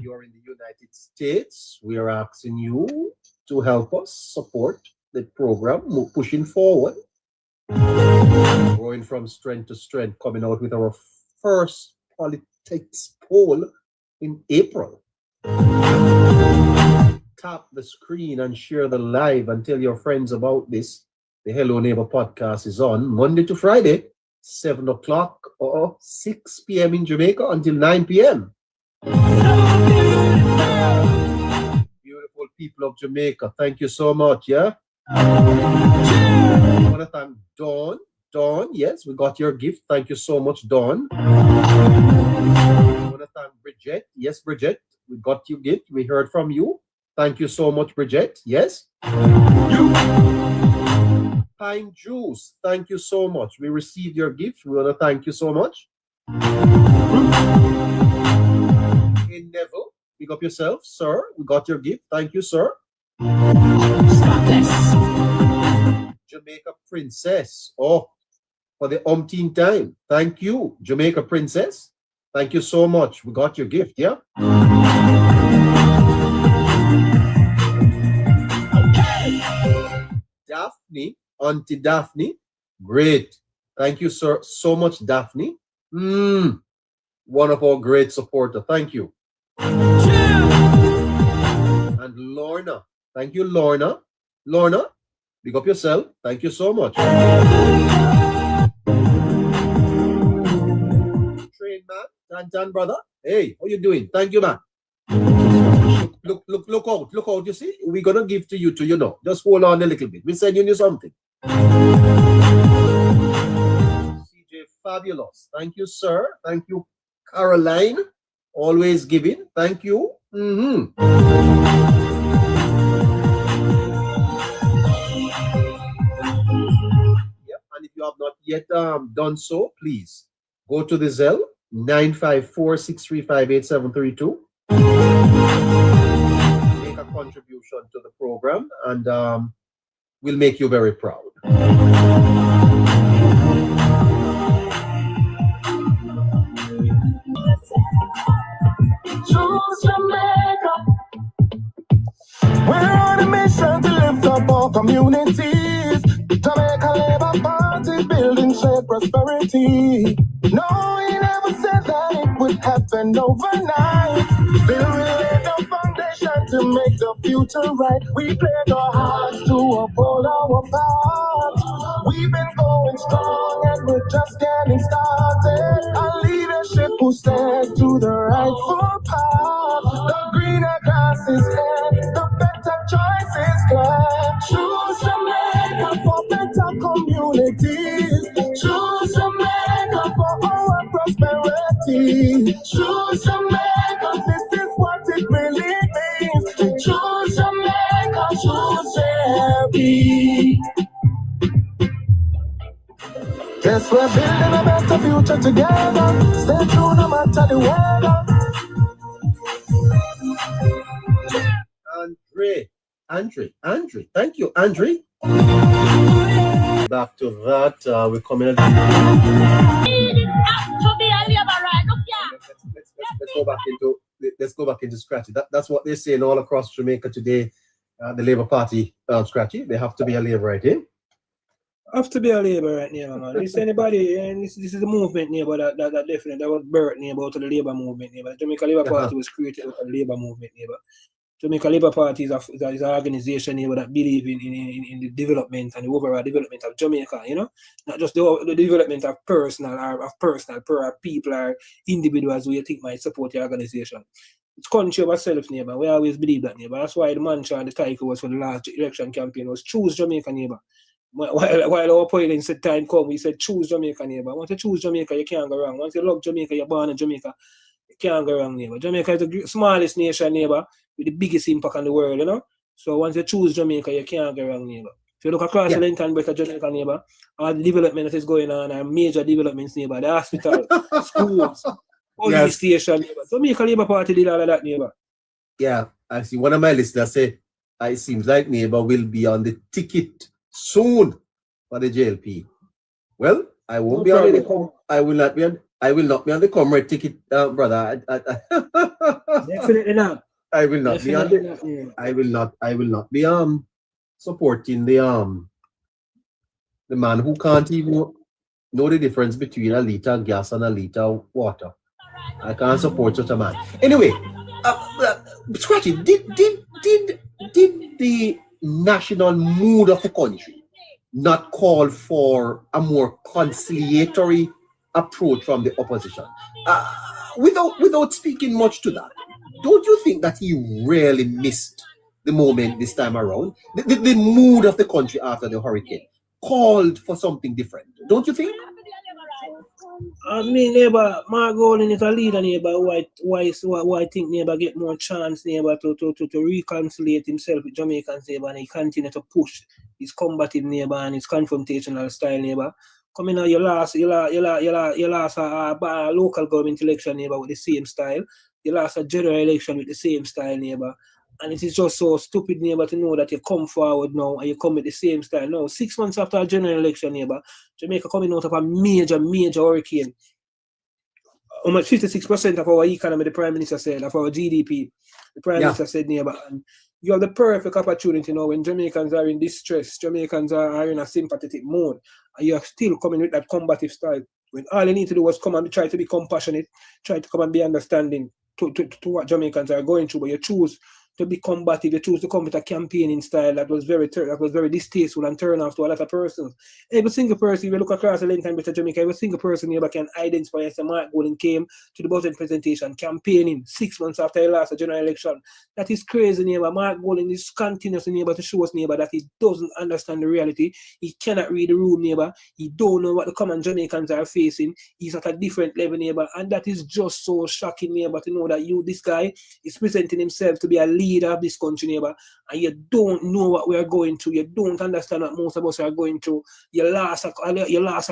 you're in the United States, we are asking you to help us support the program, pushing forward, growing from strength to strength, coming out with our first politics poll in April. Tap the screen and share the live and tell your friends about this. The Hello Neighbor podcast is on Monday to Friday, 7 o'clock or 6 p.m. in Jamaica until 9 p.m. Beautiful people of Jamaica, thank you so much, yeah? I want to thank Dawn. Dawn, yes, we got your gift. Thank you so much, Dawn. I want to thank Bridget. Yes, Bridget, we got your gift. We heard from you. Thank you so much, Bridget. Yes? Pine Juice, thank you so much. We received your gift. We want to thank you so much. Hey, Neville, pick up yourself, sir. We got your gift. Thank you, sir. Jamaica Princess. Oh, for the umpteenth time. Thank you, Jamaica Princess. Thank you so much. We got your gift, yeah? Daphne, Auntie Daphne, great. Thank you, sir, so much, Daphne. One of our great supporters. Thank you. And Lorna, thank you, Lorna. Lorna, pick up yourself. Thank you so much. Train man, Tan brother. Hey, how you doing? Thank you, man. Look out, you see? We're gonna give to you too, you know. Just hold on a little bit. We're sending you something. CJ Fabulous. Thank you, sir. Thank you, Caroline. Always giving. Thank you. Yep. And if you have not yet done so, please go to the Zelle 954-635-8732. Make a contribution to the program, and we'll make you very proud. We're on a mission to lift up our communities. Jamaica Labour Party building shared prosperity. No, he never said that it would happen overnight. Still, we laid the foundation to make the future right. We played our hearts to uphold our path. We've been going strong and we're just getting started. A leadership who stands to the rightful path. The greener grass is here, the better choice is clear. Choose Jamaica for better communities. Choose Jamaica for our prosperity. Choose Jamaica, this is what it really means. Choose Jamaica, choose Jerry. Yes, we're building a better future together. Stay true no matter the weather. Andre, thank you, Andre. Back to that, we're coming. Let's go back into Scratchy. That's what they're saying all across Jamaica today. The Labour Party, Scratchy, they have to be a Labour, right? Have to be a Labour right now, man. This anybody, and this is the movement neighbor that definitely that was birthed neighbor out of the Labour movement neighbor. Jamaica Labour Party was created out of the Labour movement neighbor. Jamaica Labour Party is an organization neighbor that believe in the development and the overall development of Jamaica, you know? Not just the development of personal per people or individuals who you think might support the organization. It's country over self neighbor. We always believe that neighbor. That's why the mantra and the title was for the last election campaign was choose Jamaica neighbor. While our opponent said time come, we said choose Jamaica, neighbor. Once you choose Jamaica, you can't go wrong. Once you love Jamaica, you're born in Jamaica, you can't go wrong, neighbor. Jamaica is the smallest nation, neighbor, with the biggest impact on the world, you know. So once you choose Jamaica, you can't go wrong, neighbor. If you look across the length and breadth of Jamaica, neighbor, all the development that is going on are major developments, neighbor. The hospital, schools, police station, neighbor. Jamaica Labour Party did all of that, neighbor. Yeah, I see one of my listeners say, it seems like neighbor will be on the ticket soon for the JLP. Well, I won't be on the I will not be on the comrade ticket, brother. Definitely not. I will not be on the, I will not be supporting the man who can't even know the difference between a liter of gas and a liter of water. I can't support such a man. Anyway, Scratchy, did the national mood of the country not call for a more conciliatory approach from the opposition? Without speaking much to that, don't you think that he really missed the moment this time around? The mood of the country after the hurricane called for something different, don't you think? I mean, neighbor, Mark Golding is a leader, neighbor. Why I think neighbor get more chance, neighbor, to reconciliate himself with Jamaicans, neighbor, and he continue to push his combative, neighbor, and his confrontational style, neighbor. Coming out, you lost a local government election, neighbor, with the same style. You lost a general election with the same style, neighbor. And it is just so stupid, neighbor, to know that you come forward now and you come with the same style. No, 6 months after a general election, neighbor, Jamaica coming out of a major hurricane. Almost 56% of our economy, the Prime Minister said, of our GDP, the Prime Minister said, neighbor. And you have the perfect opportunity now when Jamaicans are in distress, Jamaicans are in a sympathetic mode, and you are still coming with that combative style. When all you need to do was come and try to be compassionate, try to come and be understanding to what Jamaicans are going through, but you choose to be combative, you choose to come with a campaigning style that was very distasteful and turn off to a lot of persons. Every single person, if you look across the length and breadth of Jamaica, every single person here can identify as Mark Golding came to the budget presentation campaigning 6 months after he lost a general election. That is crazy, neighbor. Mark Golding is continuously, neighbor, to show us, neighbor, that he doesn't understand the reality. He cannot read the room, neighbor. He don't know what the common Jamaicans are facing. He's at a different level, neighbor. And that is just so shocking, neighbor, to know that this guy is presenting himself to be a leader of this country, neighbor, and you don't know what we are going through. You don't understand what most of us are going through. You lost a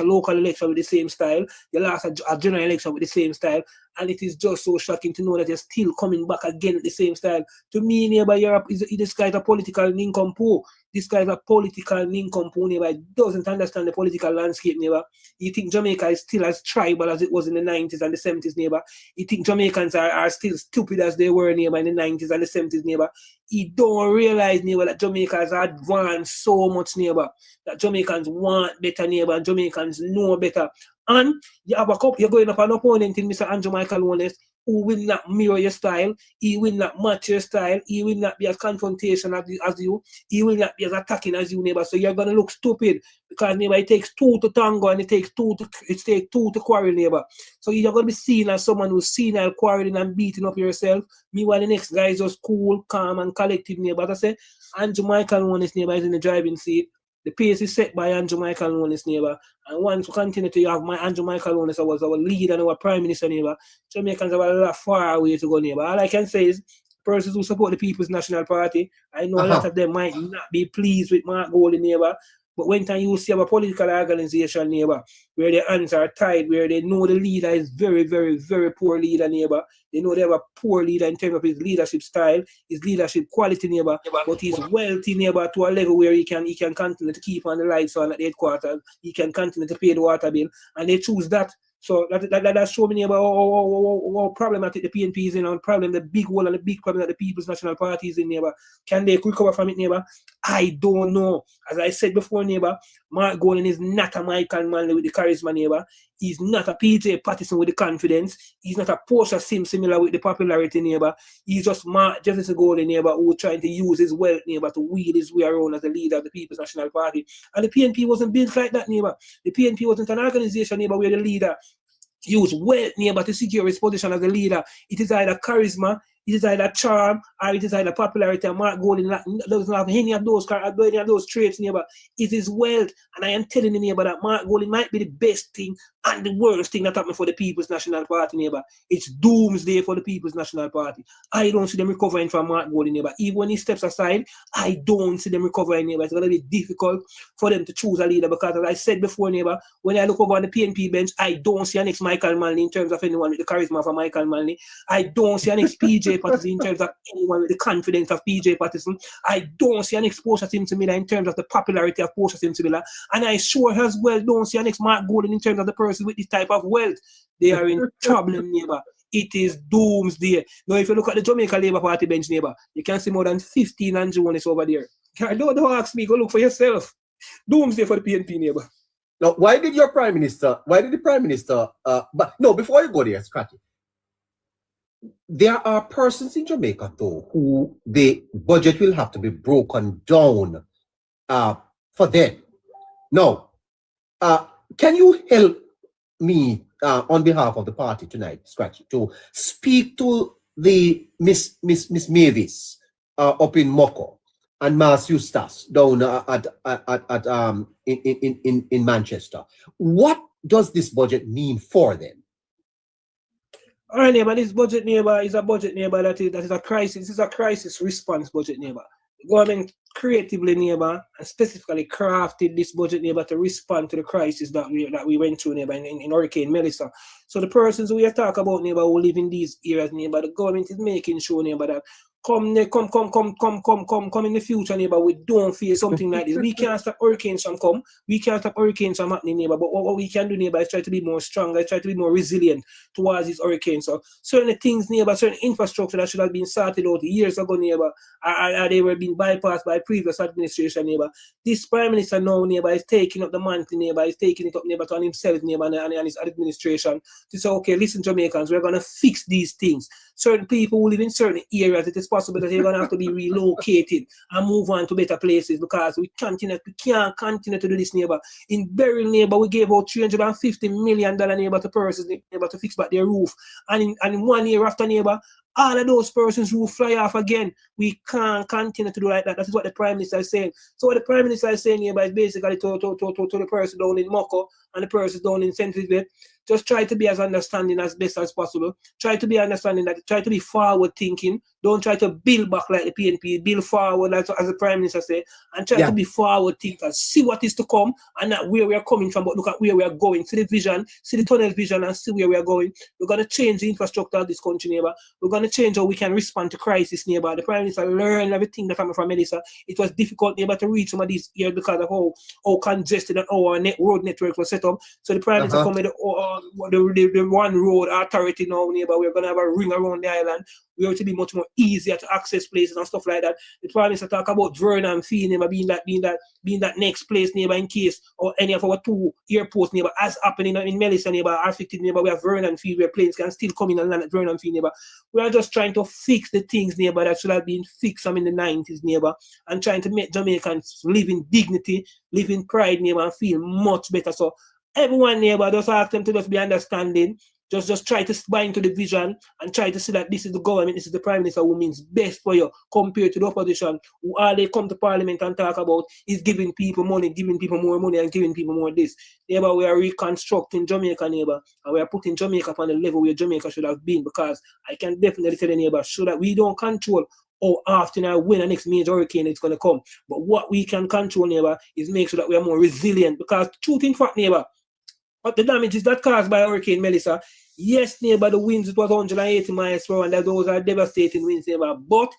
local election with the same style. You lost a general election with the same style. And it is just so shocking to know that you're still coming back again with the same style. To me, neighbor, this guy is a political nincompoop. This guy is a political nincompoop, neighbor. He doesn't understand the political landscape, neighbor. You think Jamaica is still as tribal as it was in the 90s and the 70s, neighbor. You think Jamaicans are still stupid as they were, neighbor, in the 90s and the 70s, neighbor. He don't realize, neighbor, that Jamaica has advanced so much, neighbor. That Jamaicans want better, neighbor, and Jamaicans know better. And you're going up an opponent in Mr. Andrew Michael Wallace who will not mirror your style, he will not match your style, he will not be as confrontational as you, he will not be as attacking as you, neighbor. So you're going to look stupid because, neighbor, it takes two to tango and it takes two to quarrel, neighbor. So you're going to be seen as someone who's senile, quarreling and beating up yourself. Meanwhile, the next guy is just cool, calm and collective, neighbor. But I say, Andrew Michael Wallace, neighbor, is in the driving seat. The pace is set by Andrew Michael Wallace, neighbor. And once we continue to have Andrew Michael Wallace was our leader and our prime minister, neighbor, Jamaicans have a lot far away to go, neighbor. All I can say is, persons who support the People's National Party, I know a lot of them might not be pleased with Mark Golding, neighbor. But when time you see a political organization, neighbor, where their hands are tied, where they know the leader is very, very, very poor leader, neighbor. They know they have a poor leader in terms of his leadership style, his leadership quality, neighbor. But he's wealthy, neighbor, to a level where he can continue to keep on the lights on at the headquarters. He can continue to pay the water bill, and they choose that. So that shows me about how problematic the PNP is in, and problem, the big hole and the big problem that the People's National Party is in, neighbor. Can they recover from it, neighbor? I don't know. As I said before, neighbor, Mark Golding is not a Michael Manley with the charisma, neighbor. He's not a PJ Patterson with the confidence. He's not a Portia Sim similar with the popularity, neighbor. He's just Mark Jefferson Golding, neighbor, who's trying to use his wealth, neighbor, to wheel his way around as the leader of the People's National Party. And the PNP wasn't built like that, neighbor. The PNP wasn't an organization, neighbor, where the leader use wealth, neighbor, to secure his position as a leader. It is either charisma, It is either charm or it is either popularity. And Mark Golding doesn't have any of those traits, neighbor. It is wealth. And I am telling you, neighbor, that Mark Golding might be the best thing and the worst thing that happened for the People's National Party, neighbor. It's doomsday for the People's National Party. I don't see them recovering from Mark Golding, neighbor. Even when he steps aside, I don't see them recovering, neighbor. It's going to be difficult for them to choose a leader because, as I said before, neighbor, when I look over on the PNP bench, I don't see an ex-Michael Manley in terms of anyone with the charisma of Michael Manley. I don't see an ex-PJ Patterson in terms of anyone with the confidence of PJ Patterson. I don't see an ex-Portia Simpson in terms of the popularity of Portia Simpson. And I sure as well don't see an ex-Mark Golding in terms of the person with this type of wealth. They are in trouble, neighbor. It is doomsday. Now, if you look at the Jamaica Labour Party bench, neighbor, you can see more than 15 and journalists over there. Don't ask me, go look for yourself. Doomsday for the PNP, neighbor. Now, why did the Prime Minister, but no, before you go there, Scratchy, there are persons in Jamaica, though, who the budget will have to be broken down for them. Now, can you help me on behalf of the party tonight, Scratchy, to speak to the Miss Mavis up in Moko and Mas Eustace down in Manchester? What does this budget mean for them? All right, neighbor, this budget, neighbor, is a budget, neighbor, that is a crisis. This is a crisis response budget, neighbor. The government creatively, neighbor, and specifically crafted this budget, neighbor, to respond to the crisis that we went through, neighbor, in Hurricane Melissa. So the persons we are talking about, neighbor, who live in these areas, neighbor, the government is making sure, neighbor, that come in the future, neighbor, we don't face something like this. We can't stop hurricanes from come. We can't stop hurricanes from happening, neighbor. But what we can do, neighbor, is try to be more stronger, try to be more resilient towards these hurricanes. So certain things, neighbor, certain infrastructure that should have been sorted out years ago, neighbor, they were being bypassed by previous administration, neighbor. This Prime Minister now, neighbor, is taking up the mantle, neighbor, is taking it up, neighbor, on himself, neighbor, and his administration to say, okay, listen, Jamaicans, we're going to fix these things. Certain people who live in certain areas, it is possible that they're going to have to be relocated and move on to better places because we can't continue to do this, neighbor. In Beryl, neighbor, we gave out $350 million, neighbor, to persons, neighbor, to fix back their roof. And in 1 year after, neighbor, all of those persons who fly off again. We can't continue to do like that. That is what the Prime Minister is saying. So what the Prime Minister is saying here is basically to the person down in Moko and the person down in St. Elizabeth, just try to be as understanding as best as possible. Try to be understanding that, try to be forward thinking. Don't try to build back like the PNP, build forward as the Prime Minister said, and try to be forward thinkers. See what is to come and not where we are coming from, but look at where we are going. See the vision, see the tunnel vision, and see where we are going. We're going to change the infrastructure of this country, neighbor. We're going to change how we can respond to crisis, neighbor. The Prime Minister learned everything that happened from Melissa. It was difficult, neighbor, to reach some of these areas because of how congested and how our road network was set up. So the Prime Minister come with the one road authority now, neighbor. We're going to have a ring around the island. We have to be much more easier to access places and stuff like that. The Prime Minister talk about Vernon Field, neighbor, being that next place, neighbor, in case or any of our two airports, neighbor, as happening in Melissa, neighbor, affected, neighbor. We have Vernon Field where planes can still come in and land at Vernon Field, neighbor. We are just trying to fix the things, neighbor, that should have been fixed in the 90s, neighbor, and trying to make Jamaicans live in dignity, live in pride, neighbor, and feel much better. So everyone, neighbor, just ask them to just be understanding. Just try to buy into the vision and try to see that this is the government, this is the Prime Minister who means best for you compared to the opposition who all they come to Parliament and talk about is giving people money, giving people more money and giving people more this. Neighbor, we are reconstructing Jamaica, neighbor, and we are putting Jamaica on the level where Jamaica should have been, because I can definitely tell the neighbor, so that we don't control how often or when the next major hurricane is going to come. But what we can control, neighbor, is make sure that we are more resilient, because truth in fact, neighbor, but the damages that caused by Hurricane Melissa, yes, neighbor, the winds, it was 180 miles per hour, and those are devastating winds, neighbor. But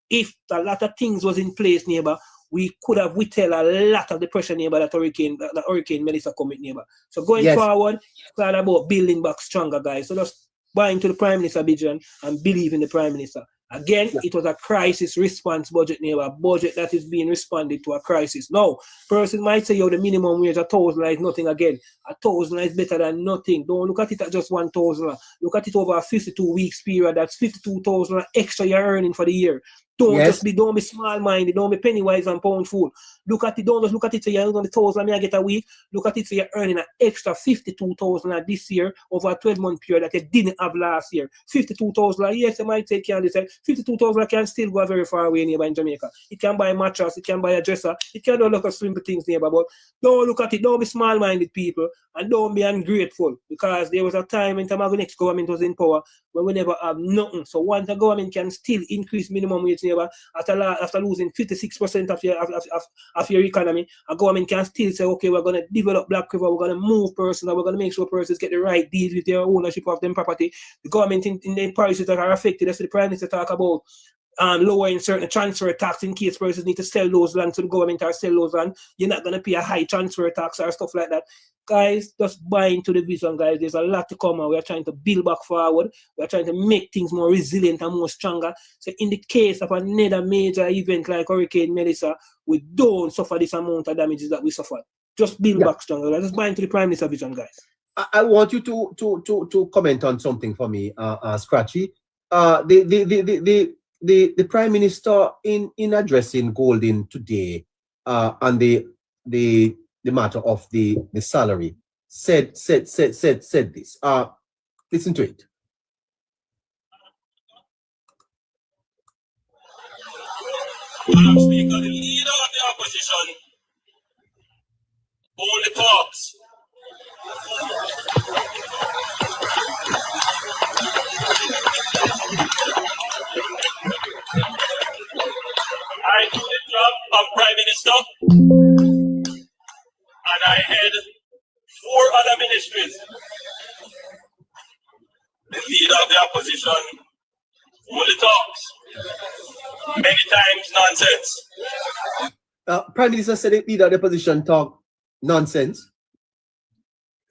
if a lot of things was in place, neighbor, we could have withheld a lot of the pressure, neighbor, that Hurricane Melissa come with, neighbor. So going forward, it's all about building back stronger, guys. So just buy into the Prime Minister vision and believe in the Prime Minister. Again, it was a crisis response budget, neighbor, a budget that is being responded to a crisis. Now, person might say, yo, the minimum wage, $1,000 is nothing again. $1,000 is better than nothing. Don't look at it at just $1,000. Look at it over a 52 weeks period. That's $52,000 extra you're earning for the year. Don't be small-minded, don't be penny-wise and pound-fool. Look at it, don't just look at it, say you're earning 1,000 I get a week. Look at it, say you're earning an extra 52,000 this year over a 12-month period that you didn't have last year. 52,000, yes, you might say, can say 52,000 can still go very far away neighbor in Jamaica. It can buy a mattress, it can buy a dresser, it can do a lot of simple things neighbor, but don't look at it, don't be small-minded people, and don't be ungrateful, because there was a time when the next government was in power when we never have nothing. So once the government can still increase minimum wage neighbor after losing 56% of your economy, a government can still say, okay, we're going to develop Black River, we're going to move persons, we're going to make sure persons get the right deals with their ownership of them property. The government in the parishes that are affected, that's the Prime Minister talk about lowering certain transfer tax in case persons need to sell those land to the government or sell those land. You're not going to pay a high transfer tax or stuff like that. Guys, just buy into the vision, guys. There's a lot to come and we're trying to build back forward. We're trying to make things more resilient and more stronger. So in the case of another major event like Hurricane Melissa, we don't suffer this amount of damages that we suffered. Just build back stronger. Let's just buy into the Prime Minister vision, guys. I want you to comment on something for me, Scratchy. The Prime Minister in addressing Golden today on the matter of the salary said this. Listen to it. Madam Speaker, the leader of the opposition only talks. I do the job of Prime Minister, and I head 4 other ministries. The leader of the opposition only talks. Many times nonsense. Prime Minister said the leader of the opposition talk nonsense.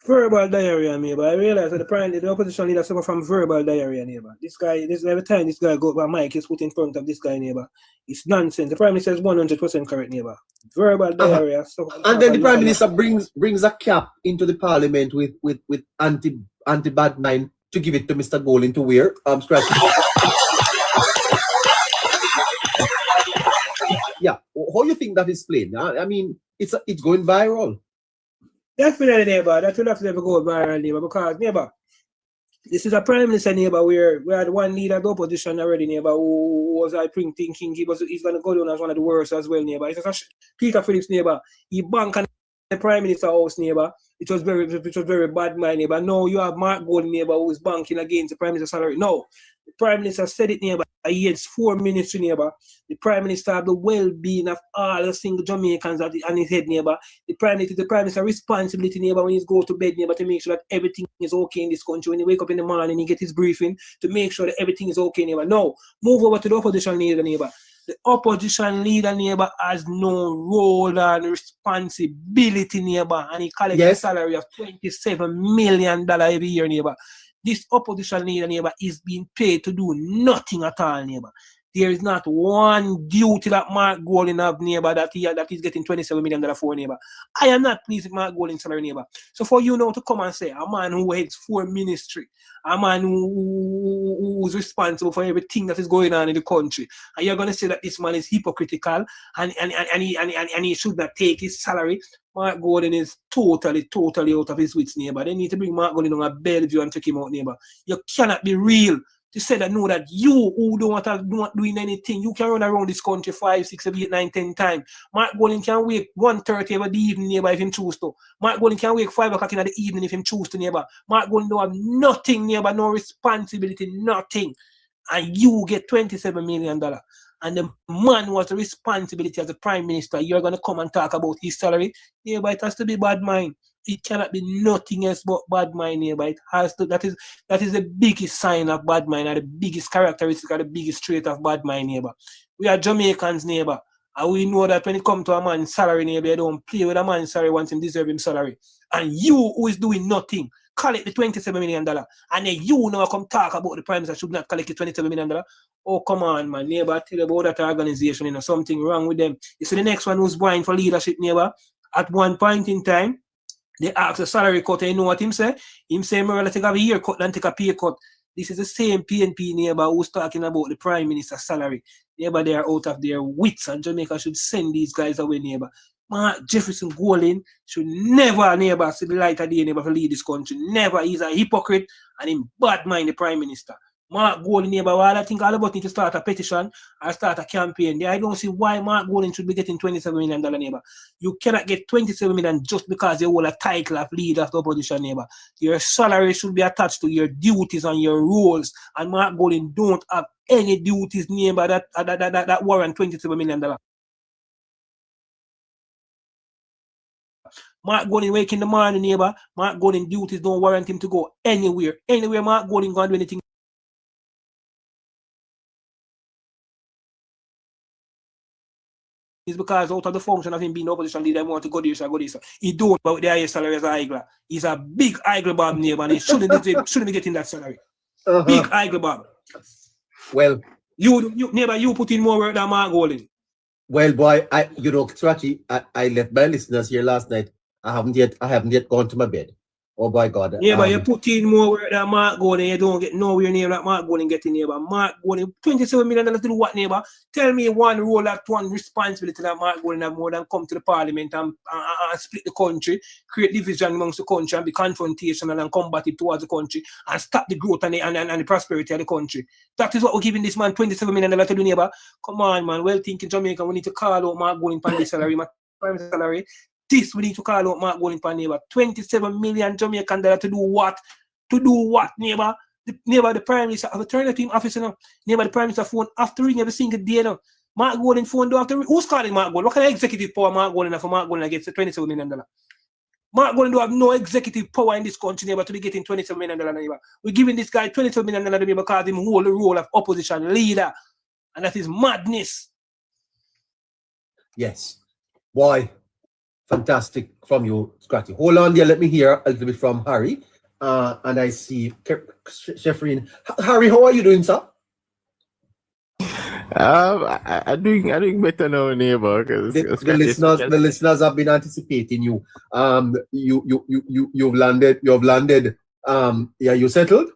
Verbal diarrhea, neighbor. I realize that the opposition leader suffer from verbal diarrhea, neighbor. Every time this guy go, my mic is put in front of this guy, neighbor. It's nonsense. The Prime Minister is 100% correct, neighbor. Verbal diarrhea. And then the Prime Minister brings a cap into the Parliament with anti-bad mind to give it to Mr. Golden to wear. Scratch. Yeah, how you think that is played? I mean, it's going viral. Definitely, neighbor. That will have to never go viral, neighbor, because, neighbor, this is a Prime Minister, neighbor, where we had one leader of the opposition already, neighbor, who was, I think, thinking he's going to go down as one of the worst as well, neighbor. It's just Peter Phillips, neighbor. He banked on the Prime Minister house, neighbor. It was very bad, my neighbor. No, you have Mark Golden, neighbor, who is banking against the Prime Minister's salary. No. The Prime Minister said it, neighbor. He heads 4 ministry, neighbor. The Prime Minister have the well-being of all the single Jamaicans on his head, neighbor. The Prime Minister responsibility, neighbor, when he go to bed, neighbor, to make sure that everything is okay in this country. When he wake up in the morning, he get his briefing to make sure that everything is okay, neighbor. No, move over to the opposition leader, neighbor. The opposition leader, neighbor, has no role and responsibility, neighbor, and he collects a salary of $27 million every year, neighbor. This opposition leader, neighbor, is being paid to do nothing at all, neighbor. There is not one duty that Mark Golden have, neighbor, that he's getting $27 million for, neighbor. I am not pleased with Mark Golden's salary, neighbor. So for you now to come and say, a man who heads 4 ministry, a man who's responsible for everything that is going on in the country, and you're going to say that this man is hypocritical and he should not take his salary. Mark Golden is totally out of his wits, neighbor. They need to bring Mark Golden on a Bellevue and take him out, neighbor. You cannot be real to say that no, that you who not doing anything, you can run around this country 5, 6, 7, 8, 9, 10 times. Mark Golden can wake 1:30 every evening, neighbor, if him choose to. Mark Golden can wake 5 o'clock in the evening if him choose to, neighbor. Mark Golden don't have nothing, neighbor, no responsibility, nothing. And you get $27 million. And the man who has the responsibility as the Prime Minister, you're going to come and talk about his salary? Yeah, but it has to be bad mind. It cannot be nothing else but bad mind, neighbor. It has to. That is the biggest sign of bad mind, and the biggest characteristic, or the biggest trait of bad mind, neighbor. We are Jamaicans, neighbor, and we know that when it comes to a man's salary, neighbor, you don't play with a man's salary once him deserve him salary. And you who is doing nothing, collect the $27 million, and then you now come talk about the Prime Minister should not collect the $27 million. Oh, come on, man, neighbor, tell you about that organization, you know, something wrong with them. You see the next one who's vying for leadership, neighbor, at one point in time, they ask a salary cut, and you know what him say? Him say, more take a year cut than take a pay cut. This is the same PNP neighbor who's talking about the Prime Minister's salary. Neighbor, they are out of their wits, and Jamaica should send these guys away, neighbor. Mark Jefferson Golding should never, neighbor, see the light of day, neighbor, to lead this country. Never. He's a hypocrite and him bad mind the Prime Minister. Mark Golding, neighbor, while I think all about need to start a petition or start a campaign, I don't see why Mark Golding should be getting $27 million, neighbor. You cannot get $27 million just because you hold a title of leader of the opposition, neighbor. Your salary should be attached to your duties and your roles, and Mark Golding don't have any duties, neighbor, that warrant $27 million. Mark Golding wake in the morning, neighbor. Mark Golding duties don't warrant him to go anywhere. Anywhere Mark Golding gonna do anything. It's because out of the function of him being the opposition leader, I want to go there, so go there. So he don't, but with the highest salary as an Igler. He's a big Igler Bob neighbor, and he shouldn't be getting that salary. Big Igler Bob. Well, you neighbor, you put in more work than Mark Golding. well, boy, Scratchy, I left my listeners here last night. I haven't yet gone to my bed. Oh by God. Yeah, but you put in more work than Mark Golding, you don't get nowhere near that Mark Golding getting, neighbor. Mark Golding, $27 million to do what, neighbor? Tell me one role, that one responsibility that Mark Golding have more than come to the parliament and split the country, create division amongst the country and be confrontational and combative towards the country and stop the growth and the prosperity of the country. That is what we're giving this man $27 million to do, neighbor. Come on, man. Well thinking Jamaica, we need to call out Mark Golding for this salary, my prime salary. This we need to call out Mark Golding for, neighbor. 27 million Jamaican dollars to do what? To do what, neighbor? The Prime Minister have a turn team officer now. Neighbor, the Prime Minister phone after ring every single day now. Mark Golding phone do after ring. Who's calling Mark Golding? What kind of executive power Mark Golding have for Mark Golding gets $27 million? Mark Golding do have no executive power in this country, neighbor, to be getting $27 million, neighbor. We're giving this guy $27 million, neighbor, because him hold the role of opposition leader. And that is madness. Yes. Boy. Fantastic from you, Scratchy. Hold on there. Let me hear a little bit from Harry. And I see Sheffrin. Harry, how are you doing, sir? I'm doing better now, neighbor. The listeners have been anticipating you. You've landed. Yeah, you settled?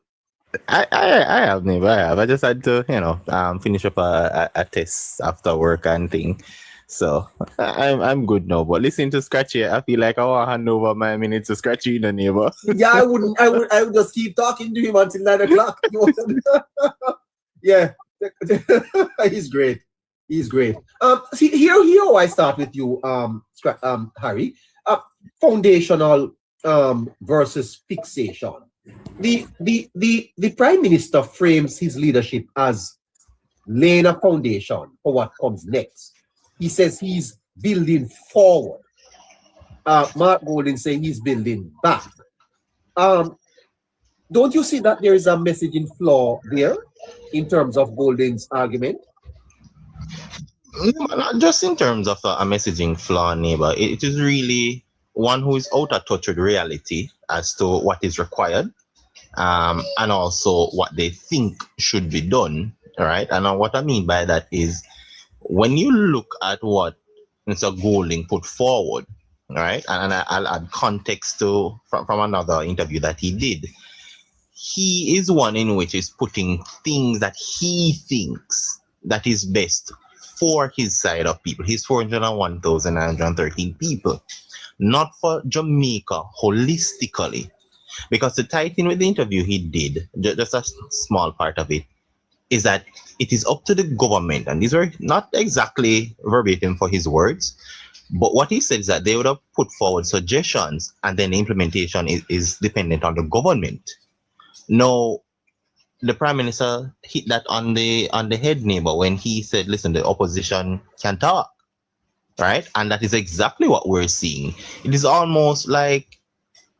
I have, neighbor. I just had to, finish up a test after work and thing. So I'm good now, but listening to Scratchy, I feel like I want to hand over my minutes to Scratchy, the neighbor. Yeah, I would just keep talking to him until 9 o'clock. Yeah, he's great. See, here I start with you, Harry. Foundational versus fixation. The Prime Minister frames his leadership as laying a foundation for what comes next. He says he's building forward. Mark Golding saying he's building back. Don't you see that there is a messaging flaw there in terms of Golding's argument? Not just in terms of a messaging flaw, neighbor. It is really one who is out of touch with reality as to what is required, and also what they think should be done. All right. And what I mean by that is, when you look at what Mr. Golding put forward, right, and I'll add context to from another interview that he did, he is one in which is putting things that he thinks that is best for his side of people. He's 401,913 people, not for Jamaica holistically. Because the tight thing with the interview he did, just a small part of it, is that it is up to the government, and these were not exactly verbatim for his words, but what he said is that they would have put forward suggestions and then the implementation is dependent on the government. Now, the Prime Minister hit that on the head, neighbor, when he said, listen, the opposition can talk, right? And that is exactly what we're seeing. It is almost like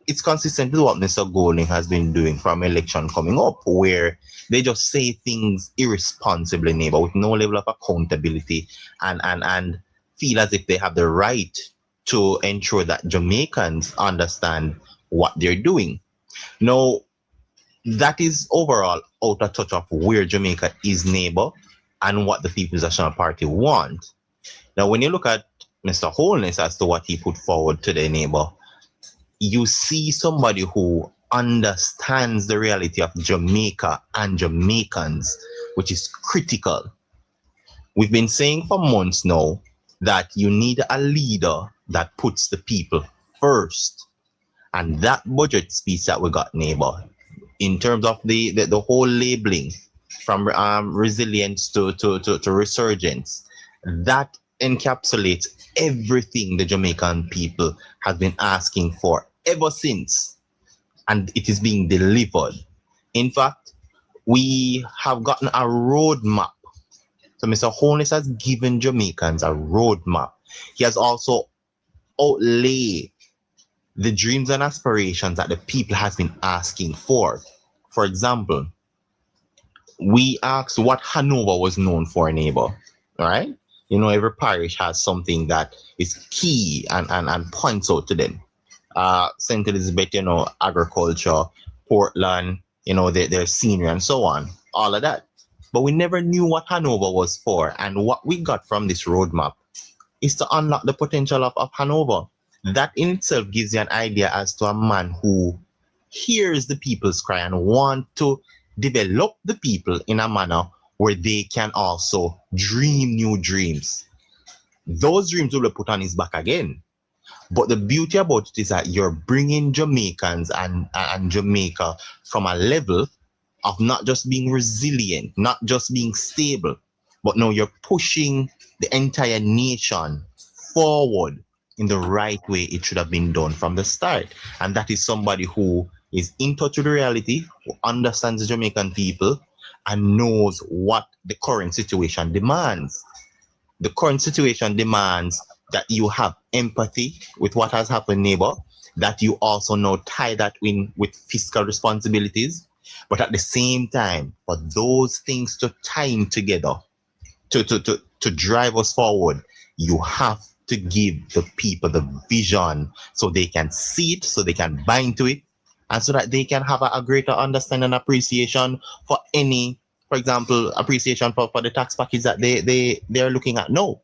it's consistent with what Mr. Golding has been doing from election coming up, where they just say things irresponsibly, neighbor, with no level of accountability and feel as if they have the right to ensure that Jamaicans understand what they're doing. Now, that is overall out of touch of where Jamaica is, neighbor, and what the People's National Party want. Now, when you look at Mr. Holness as to what he put forward today, neighbor, you see somebody who understands the reality of Jamaica and Jamaicans, which is critical. We've been saying for months now that you need a leader that puts the people first. And that budget speech that we got, neighbor, in terms of the whole labeling from resilience to resurgence, that encapsulates everything the Jamaican people have been asking for ever since. And it is being delivered. In fact, we have gotten a roadmap. So Mr. Holness has given Jamaicans a roadmap. He has also outlaid the dreams and aspirations that the people has been asking for. For example, we asked what Hanover was known for, neighbor. All right? You know, every parish has something that is key and points out to them. St. Elizabeth, you know, agriculture, Portland, you know, their scenery and so on, all of that. But we never knew what Hanover was for. And what we got from this roadmap is to unlock the potential of Hanover. That in itself gives you an idea as to a man who hears the people's cry and want to develop the people in a manner where they can also dream new dreams. Those dreams will be put on his back again. But the beauty about it is that you're bringing Jamaicans and Jamaica from a level of not just being resilient, not just being stable, but now you're pushing the entire nation forward in the right way it should have been done from the start. And that is somebody who is in touch with the reality, who understands the Jamaican people, and knows what the current situation demands. The current situation demands that you have empathy with what has happened, neighbor, that you also now tie that in with fiscal responsibilities, but at the same time, for those things to tie in together, to drive us forward, you have to give the people the vision so they can see it, so they can buy into it, and so that they can have a greater understanding and appreciation for any, for example, appreciation for the tax package that they are looking at now.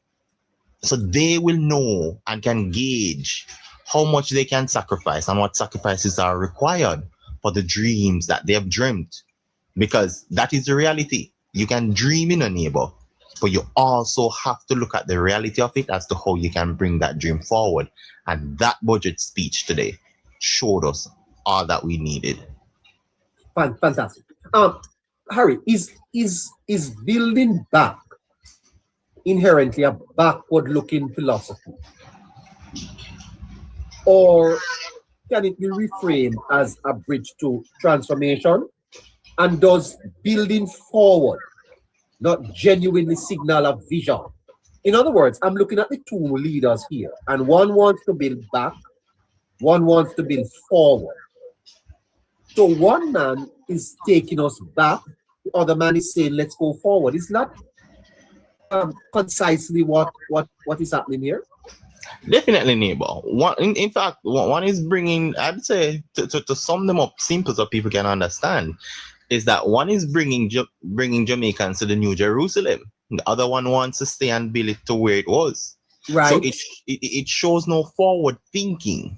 So they will know and can gauge how much they can sacrifice and what sacrifices are required for the dreams that they have dreamt. Because that is the reality. You can dream in a neighbor, but you also have to look at the reality of it as to how you can bring that dream forward. And that budget speech today showed us all that we needed. Fantastic. Harry, is building back inherently a backward-looking philosophy? Or can it be reframed as a bridge to transformation? And does building forward not genuinely signal a vision? In other words, I'm looking at the two leaders here, and one wants to build back, one wants to build forward. So one man is taking us back, the other man is saying, let's go forward. Is that concisely what is happening here? Definitely, neighbor. In fact, one is bringing, I'd say, to sum them up simple so people can understand, is that one is bringing Jamaicans to the New Jerusalem. The other one wants to stay and build it to where it was. Right. So it shows no forward thinking,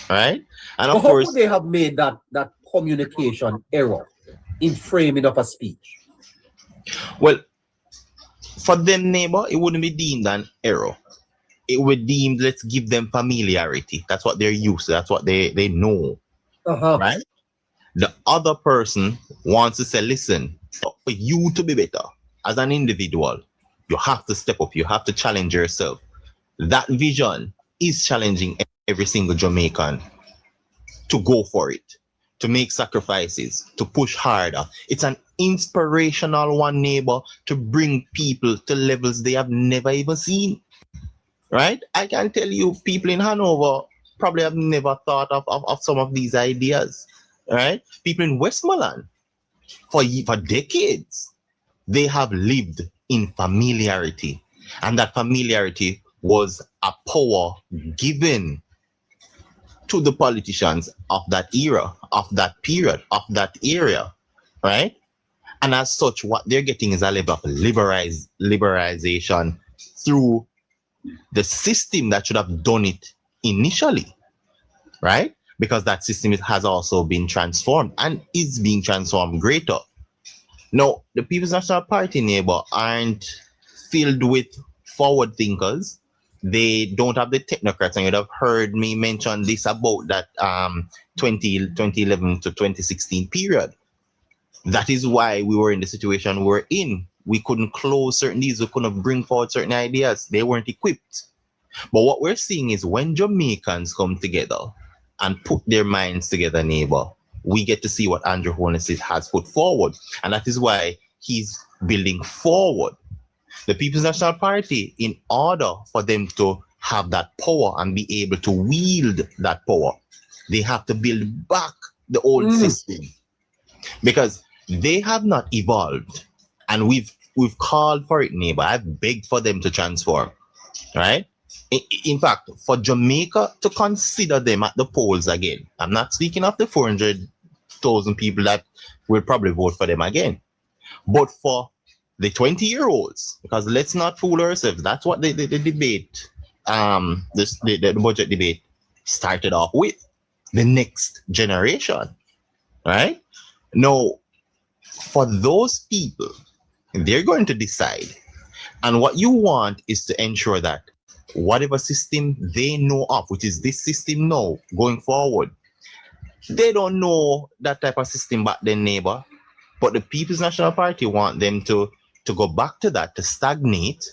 right? And of how course, could they have made that communication error in framing of a speech? well, for them, neighbor, it wouldn't be deemed an error. It would be deemed, let's give them familiarity. That's what they're used to. That's what they know, right? The other person wants to say, listen, for you to be better as an individual, you have to step up. You have to challenge yourself. That vision is challenging every single Jamaican to go for it, to make sacrifices, to push harder. It's an inspirational one, neighbor, to bring people to levels they have never even seen, right? I can tell you, people in Hanover probably have never thought of some of these ideas, right? People in Westmoreland, for decades, they have lived in familiarity, and that familiarity was a power given to the politicians of that era, of that period, of that area, right? And as such, what they're getting is a level of liberalization through the system that should have done it initially, right? because that system has also been transformed and is being transformed greater. Now, the People's National Party, neighbor, aren't filled with forward thinkers. They don't have the technocrats, and you'd have heard me mention this about that 2011 to 2016 period. That is why we were in the situation we're in. We couldn't close certain deals, we couldn't bring forward certain ideas. They weren't equipped. But what we're seeing is when Jamaicans come together and put their minds together, neighbor, we get to see what Andrew Holness has put forward. And that is why he's building forward the People's National Party. In order for them to have that power and be able to wield that power, they have to build back the old system, because they have not evolved. And we've called for it, neighbor. I've begged for them to transform, right? In fact, for Jamaica to consider them at the polls again. I'm not speaking of the 400,000 people that will probably vote for them again, but for the 20-year-olds, because let's not fool ourselves. That's what the debate, the budget debate started off with. The next generation, right? Now, for those people, they're going to decide. And what you want is to ensure that whatever system they know of, which is this system now, going forward, they don't know that type of system back then, neighbor. But the People's National Party want them to go back to that, to stagnate,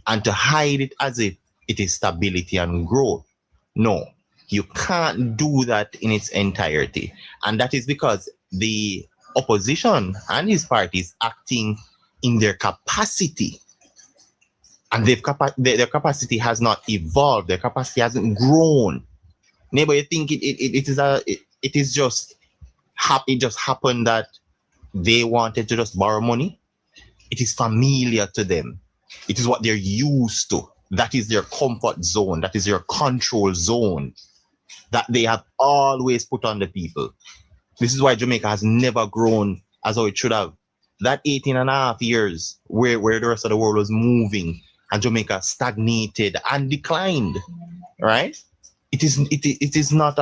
and to hide it as if it is stability and growth. No, you can't do that in its entirety. And that is because the opposition and his party is acting in their capacity. And their capacity has not evolved. Their capacity hasn't grown. Neighbor, you think it just happened that they wanted to just borrow money? It is familiar to them. It is what they're used to. That is their comfort zone. That is their control zone that they have always put on the people. This is why Jamaica has never grown as how it should have. That 18 and a half years where the rest of the world was moving and Jamaica stagnated and declined, right? It is not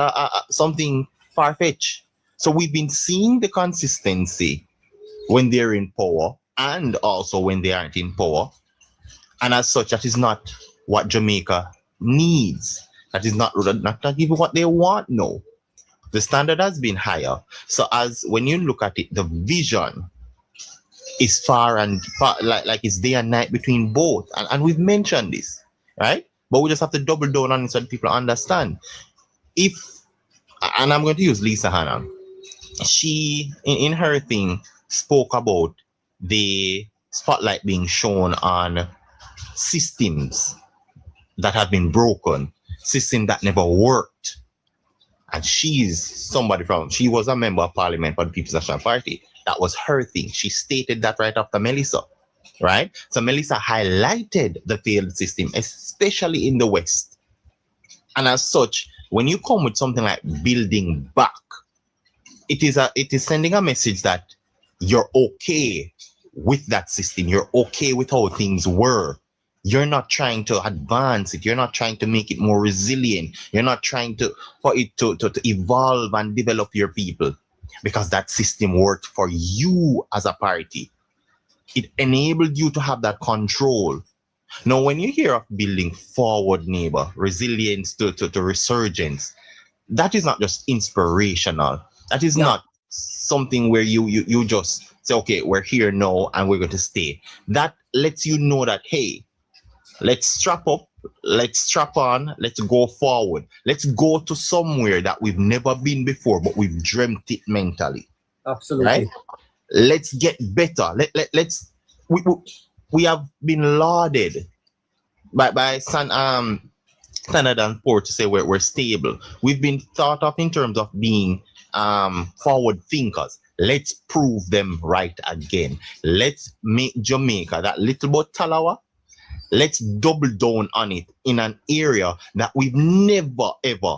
something far-fetched. So we've been seeing the consistency when they're in power and also when they aren't in power. And as such, that is not what Jamaica needs. That is not even what they want, no. The standard has been higher. So as when you look at it, the vision is far, like it's day and night between both. And we've mentioned this, right? But we just have to double down on it so that people understand. And I'm going to use Lisa Hanna. She, in her thing, spoke about the spotlight being shown on systems that have been broken, systems that never worked. And she was a member of parliament for the People's National Party. That was her thing. She stated that right after Melissa, right? So Melissa highlighted the failed system, especially in the West. And as such, when you come with something like building back, it is sending a message that you're okay with that system. You're okay with how things were. You're not trying to advance it. You're not trying to make it more resilient. You're not trying for it to evolve and develop your people, because that system worked for you as a party. It enabled you to have that control. Now, when you hear of building forward, neighbor, resilience to resurgence, that is not just inspirational. That is not something where you just say, okay, we're here now and we're going to stay. That lets you know that, hey, let's strap up, let's strap on, let's go forward. Let's go to somewhere that we've never been before, but we've dreamt it mentally. Absolutely. Right? Let's get better. We have been lauded by Standard and Poor's to say we're stable. We've been thought of in terms of being forward thinkers. Let's prove them right again. Let's make Jamaica that little bit Talawa. Let's double down on it in an area that we've never ever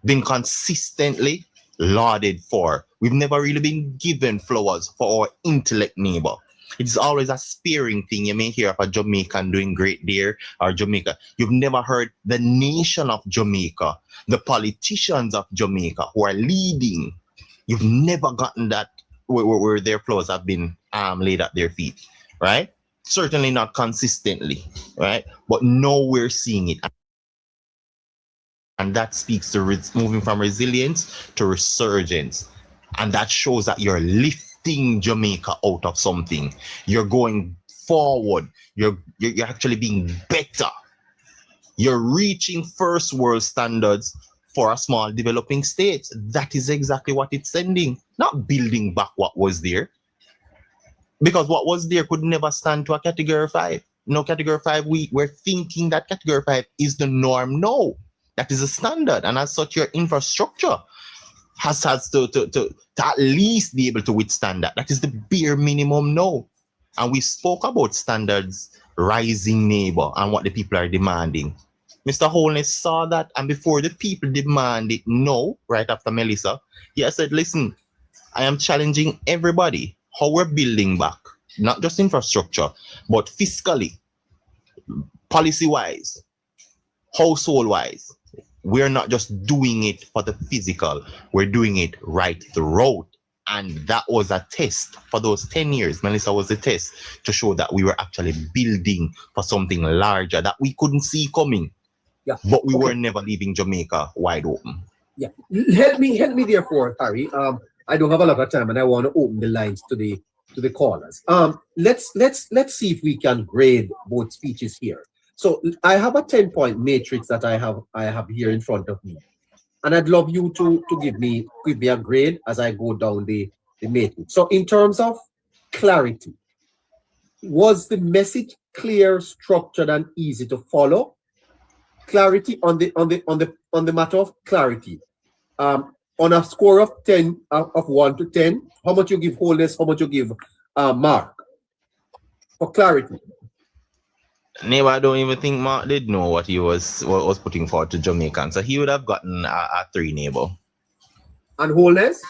been consistently lauded for. We've never really been given flowers for our intellect, neighbor. It's always a sparing thing. You may hear of a Jamaican doing great there or Jamaica. You've never heard the nation of Jamaica, the politicians of Jamaica who are leading. You've never gotten that where their flaws have been laid at their feet, right? Certainly not consistently, right? But now we're seeing it. And that speaks to moving from resilience to resurgence. And that shows that you're lifting Jamaica out of something. You're going forward. You're actually being better. You're reaching first world standards for a small developing state. That is exactly what it's sending. Not building back what was there. Because what was there could never stand to a category 5. No, category 5, we're thinking that category 5 is the norm. No, that is a standard. And as such, your infrastructure has to at least be able to withstand that. That is the bare minimum now. And we spoke about standards rising, neighbor, and what the people are demanding. Mr. Holness saw that, and before the people demand it no, right after Melissa, he has said, listen, I am challenging everybody how we're building back, not just infrastructure, but fiscally, policy-wise, household-wise. We're not just doing it for the physical, we're doing it right throughout. And that was a test for those 10 years. Melissa was a test to show that we were actually building for something larger that we couldn't see coming. Yeah. But we were never leaving Jamaica wide open. Yeah. Help me therefore, Harry. I don't have a lot of time and I want to open the lines to the callers. Let's see if we can grade both speeches here. So I have a 10-point matrix that I have here in front of me. And I'd love you to give me a grade as I go down the matrix. So in terms of clarity, was the message clear, structured, and easy to follow? Clarity on the matter of clarity. On a score of 10 of 1 to 10, how much you give Holness, how much you give Mark? For clarity. Neighbor, I don't even think Mark did know what he was putting forward to Jamaicans. So he would have gotten a 3, neighbor. And Holness?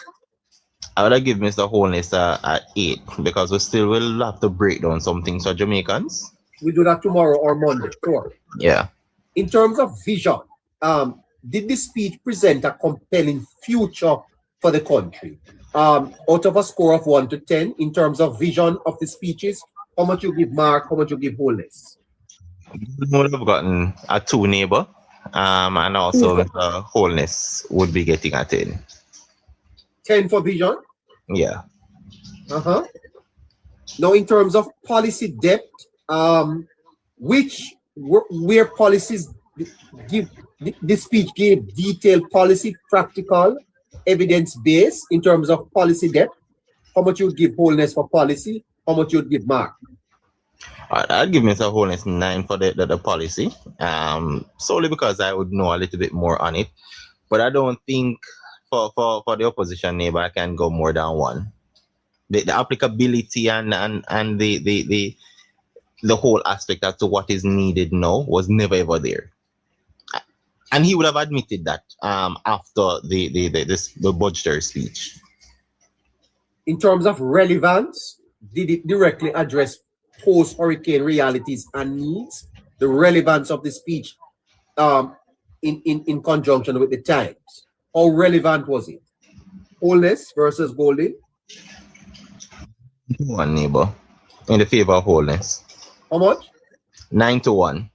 I would have given Mr. Holness a 8 because we still will have to break down some things for Jamaicans. We do that tomorrow or Monday, sure. Yeah. In terms of vision, did this speech present a compelling future for the country? Out of a score of 1 to 10, in terms of vision of the speeches, how much you give Mark, how much you give Holness? We would have gotten a 2, neighbor. And also Mr. Holness would be getting a 10. 10 for vision? Yeah. Now, in terms of policy depth, where policies give, this speech gave detailed policy, practical, evidence-based in terms of policy depth. How much you would give Holness for policy? How much you would give Mark? I'd give Mr. Holness 9 for the policy, solely because I would know a little bit more on it. But I don't think for the opposition neighbor I can go more than 1. The applicability and the whole aspect as to what is needed now was never ever there. And he would have admitted that after the budgetary speech. In terms of relevance, did it directly address post-hurricane realities and needs? The relevance of the speech in conjunction with the times. How relevant was it? Holness versus Golding? 1, neighbor, in the favor of Holness. How much? 9 to 1.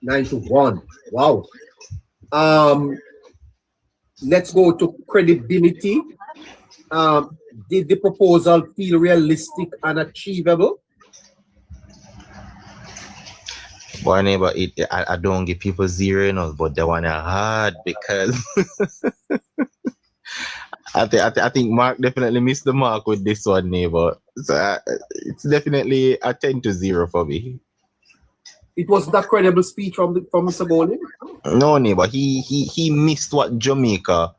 9 to 1. Wow. Let's go to credibility. Did the proposal feel realistic and achievable? Boy, neighbor, I don't give people 0, but that one are hard because I think Mark definitely missed the mark with this one, neighbor. So it's definitely a 10 to 0 for me. It wasn't a credible speech from Mr. Golding? No, neighbor. He missed what Jamaica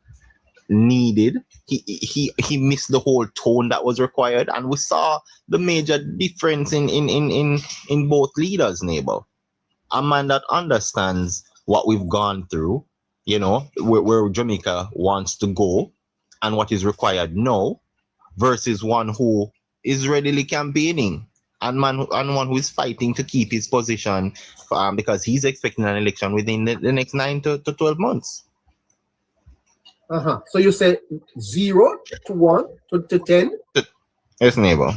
needed. He missed the whole tone that was required, and we saw the major difference in both leaders, neighbor. A man that understands what we've gone through, where Jamaica wants to go and what is required now, versus one who is readily campaigning and one who is fighting to keep his position because he's expecting an election within the next 9 to 12 months. So you say 0 to 1 to 10? Yes, neighbor.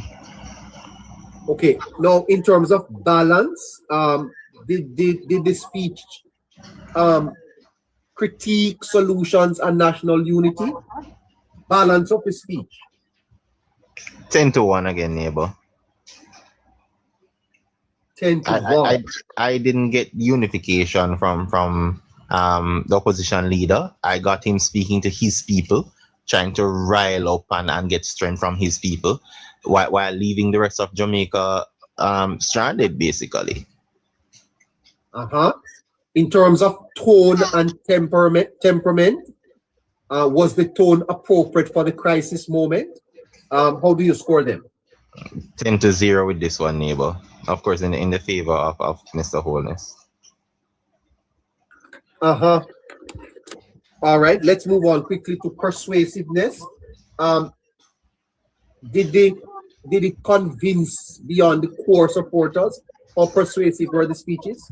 Okay. Now, in terms of balance, did the speech critique solutions and national unity? Balance of the speech? 10 to 1 again, neighbor. 10 to 1. I didn't get unification from the opposition leader. I got him speaking to his people, trying to rile up and get strength from his people, while leaving the rest of Jamaica stranded, basically. In terms of tone and temperament, was the tone appropriate for the crisis moment? How do you score them? 10 to 0 with this one, neighbor. Of course, in the favor of Mr. Holness. All right, let's move on quickly to persuasiveness. Did it convince beyond the core supporters? How persuasive were the speeches?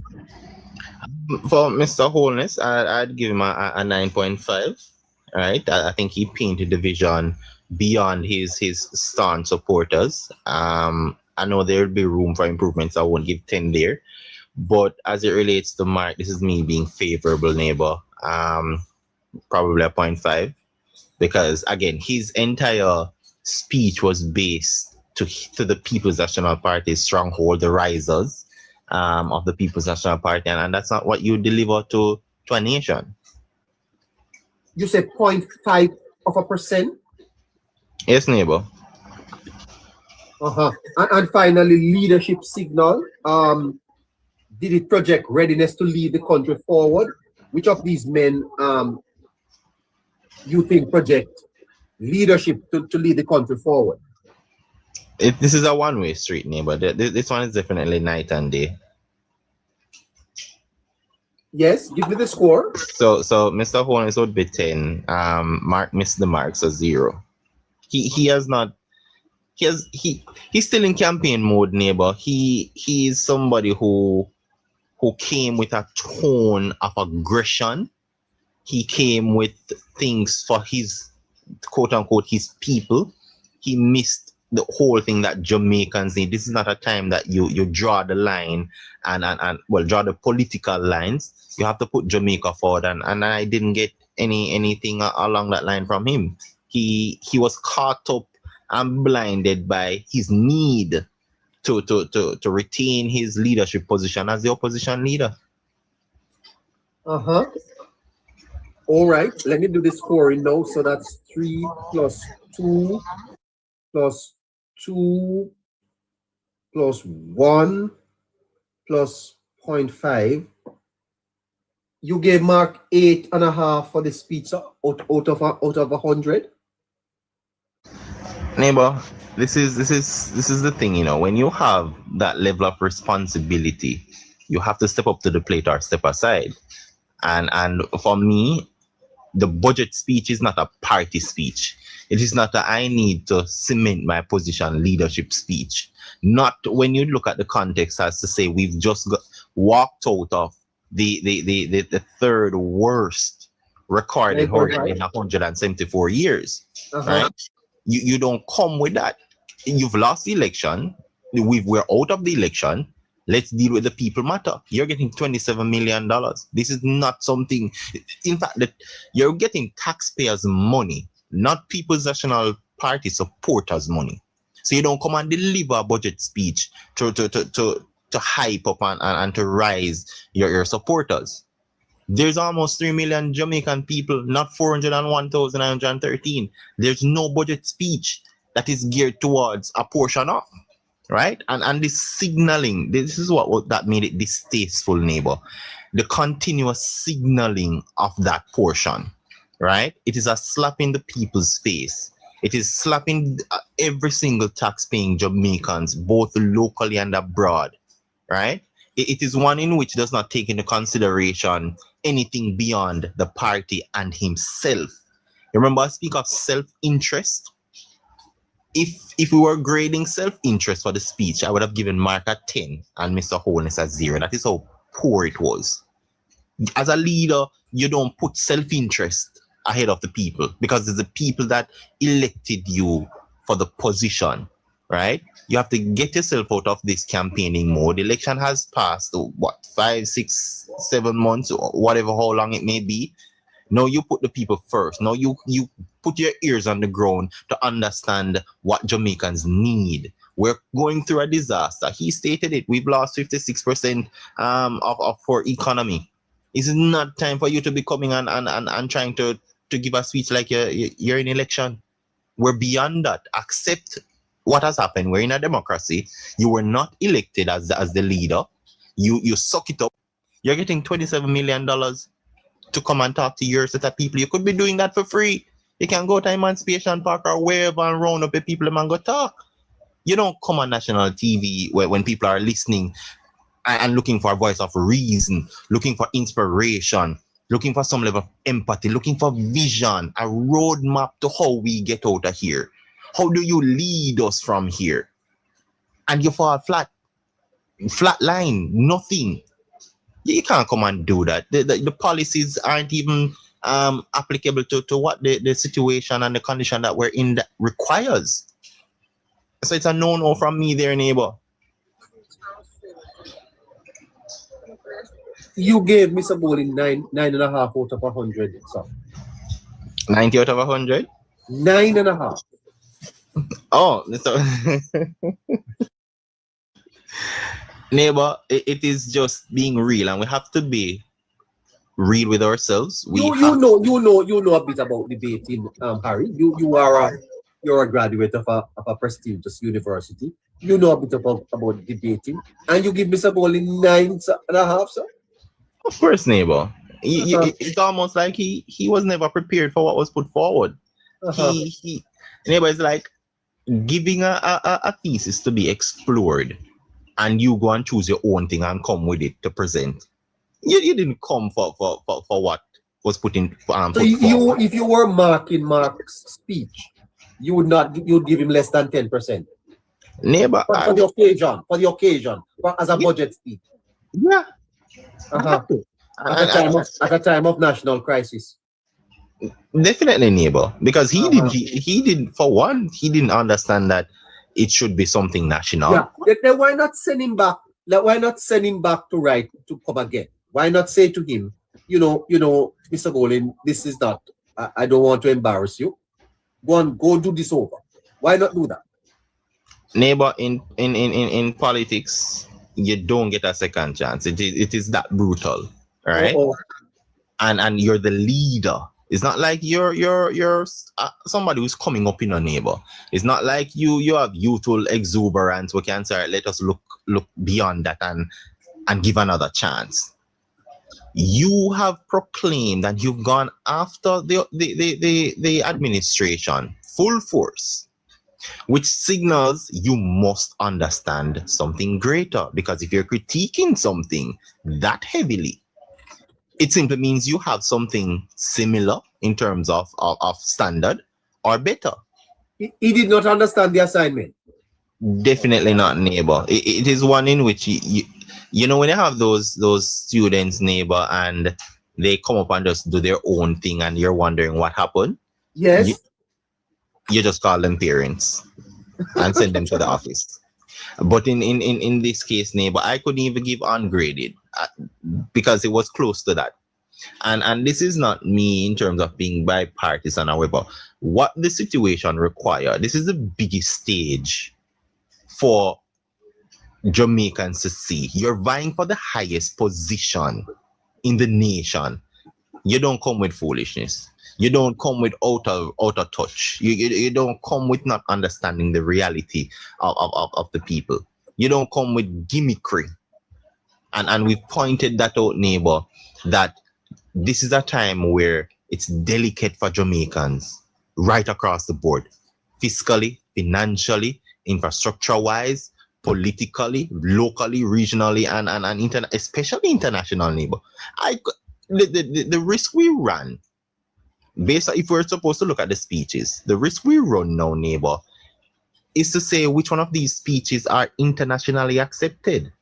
For Mr. Holness, I'd give him a 9.5. Right, I think he painted the vision beyond his staunch supporters. I know there will be room for improvements. I won't give 10 there, but as it relates to Mark, this is me being favorable, neighbor. Probably a 0.5, because again, his entire speech was based to the People's National Party's stronghold, the risers of the People's National Party, and that's not what you deliver to a nation. You said 0.5%? Yes, neighbor. And finally, leadership signal. Did it project readiness to lead the country forward? Which of these men you think project leadership to lead the country forward? This is a one-way street, neighbor. This one is definitely night and day. Yes, give me the score. So Mr. Holness would be 10. Mark missed the mark, so 0. He's still in campaign mode, neighbor. He is somebody who came with a tone of aggression. He came with things for his quote unquote his people. He missed the whole thing that Jamaicans need. This is not a time that you draw the line and draw the political lines. You have to put Jamaica forward, and I didn't get anything along that line from him. He was caught up and blinded by his need to retain his leadership position as the opposition leader. All right, let me do the scoring now. So that's 3 plus 2 plus 2 plus 1 plus 0.5. You gave Mark 8.5 for the speech out of 100. Neighbor, this is the thing, you know. When you have that level of responsibility, you have to step up to the plate or step aside. And for me, the budget speech is not a party speech. It is not a I need to cement my position leadership speech. Not when you look at the context as to say we've just walked out of the third worst recorded hurricane in 174 years. Right? You don't come with that. You've lost the election. We're out of the election. Let's deal with the people matter. You're getting $27 million. This is not something, in fact, that you're getting taxpayers' money, not People's National Party supporters' money. So you don't come and deliver a budget speech to hype up and to rise your supporters. There's almost 3 million Jamaican people, not 401,913. There's no budget speech that is geared towards a portion of. Right? And this signaling, this is what that made it distasteful, neighbor. The continuous signaling of that portion, right? It is a slap in the people's face. It is slapping every single tax-paying Jamaicans, both locally and abroad, right? It is one in which does not take into consideration anything beyond the party and himself. Remember, I speak of self-interest. if we were grading self-interest for the speech, I would have given Mark a 10 and Mr. Holness a 0. That is how poor it was. As a leader, you don't put self-interest ahead of the people because it's the people that elected you for the position, right? You have to get yourself out of this campaigning mode. The election has passed, 5, 6, 7 months, or whatever, how long it may be. Now you put the people first. Now you put your ears on the ground to understand what Jamaicans need. We're going through a disaster. He stated it. We've lost 56% of our economy. It's not time for you to be coming and trying to give a speech like you're in election. We're beyond that. Accept what has happened. We're in a democracy. You were not elected as the leader. You suck it up. You're getting $27 million to come and talk to your set of people. You could be doing that for free. You can go to Emancipation Park or wherever and round up the people and go talk. You don't come on national TV when people are listening and looking for a voice of reason, looking for inspiration, looking for some level of empathy, looking for vision, a roadmap to how we get out of here. How do you lead us from here? And you fall flat line, nothing. You can't come and do that. The policies aren't even applicable to what the situation and the condition that we're in that requires. So it's a no-no from me there, neighbor. You gave Mr. Bowling 9.5 out of 100. So 90 out of 100? 9.5. Oh, so neighbor, it is just being real, and we have to be real with ourselves. You know a bit about debating, Harry. You're a graduate of a prestigious university. You know a bit about debating, and you give Mr. Bowling 9.5, sir. Of course, neighbor. It's almost like he was never prepared for what was put forward. Neighbor, is like giving a thesis to be explored, and you go and choose your own thing and come with it to present. You didn't come for what was put in. So if you were marking Mark's speech, you'd give him less than 10%. Neighbor, for the occasion, as a budget speech. Yeah. At a time of national crisis. Definitely, neighbor, because he didn't understand that it should be something national. Yeah. Then why not send him back? Why not send him back to come again? Why not say to him, Mr. Bowling, this is not. I don't want to embarrass you. Go do this over. Why not do that? Neighbor, in politics, you don't get a second chance. It is that brutal, right? And you're the leader. It's not like you're somebody who's coming up in a neighbor. It's not like you have youthful exuberance. We can say, let us look beyond that and give another chance. You have proclaimed that you've gone after the administration full force, which signals you must understand something greater. Because if you're critiquing something that heavily, it simply means you have something similar in terms of standard or better. He did not understand the assignment. Definitely not, neighbor. It is one in which you know when you have those students, neighbor, and they come up and just do their own thing, and you're wondering what happened. Yes. You just call them parents and send them to the office. But in this case, neighbor, I couldn't even give ungraded because it was close to that. And this is not me in terms of being bipartisan, however. What the situation required, this is the biggest stage for Jamaicans to see. You're vying for the highest position in the nation. You don't come with foolishness. You don't come with out of touch. You don't come with not understanding the reality of the people. You don't come with gimmickry. And we've pointed that out, neighbor, that this is a time where it's delicate for Jamaicans right across the board. Fiscally, financially, infrastructure-wise, politically, locally, regionally, and especially international, neighbor. The risk we run, based on, if we're supposed to look at the speeches, the risk we run now, neighbor, is to say which one of these speeches are internationally accepted.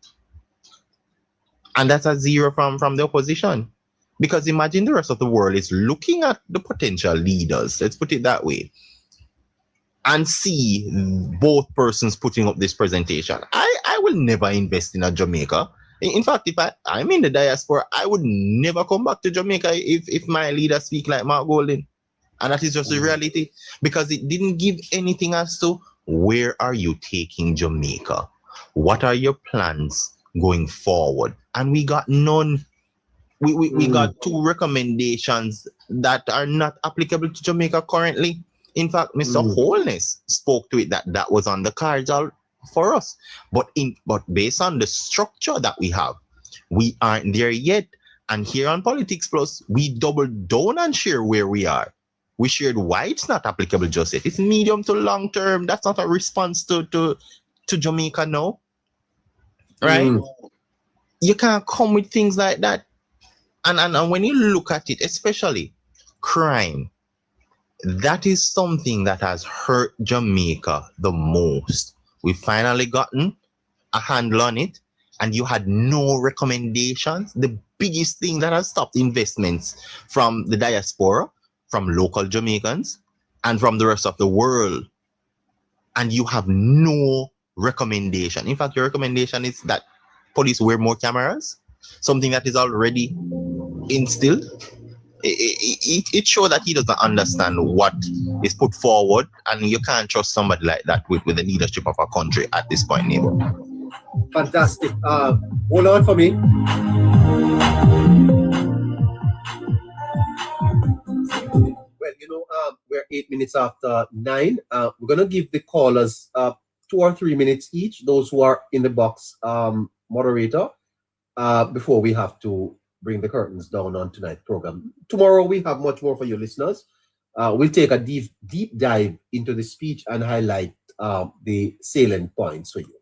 And that's a zero from the opposition. Because imagine the rest of the world is looking at the potential leaders, let's put it that way, and see both persons putting up this presentation. I will never invest in a Jamaica. In fact, if I'm in the diaspora, I would never come back to Jamaica if my leader speak like Mark Golding. And that is just the reality, because it didn't give anything as to where are you taking Jamaica? What are your plans going forward? And we got none. We got 2 recommendations that are not applicable to Jamaica currently. In fact, Mr. Holness spoke to it that was on the cards for us. But based on the structure that we have, we aren't there yet. And here on Politics Plus, we double down and share where we are. We shared why it's not applicable just yet. It's medium to long term. That's not a response to Jamaica now. Right? You can't come with things like that. And when you look at it, especially crime, that is something that has hurt Jamaica the most. We've finally gotten a handle on it, and you had no recommendations. The biggest thing that has stopped investments from the diaspora, from local Jamaicans, and from the rest of the world. And you have no recommendation. In fact, your recommendation is that police wear more cameras, something that is already instilled. It shows that he doesn't understand what is put forward, and you can't trust somebody like that with the leadership of our country at this point, neighbor. Fantastic. Hold on for me. Well, we're 8 minutes after 9. We're going to give the callers 2 or 3 minutes each, those who are in the box, moderator, before we have to bring the curtains down on tonight's program. Tomorrow we have much more for you listeners. We'll take a deep dive into the speech and highlight the salient points for you.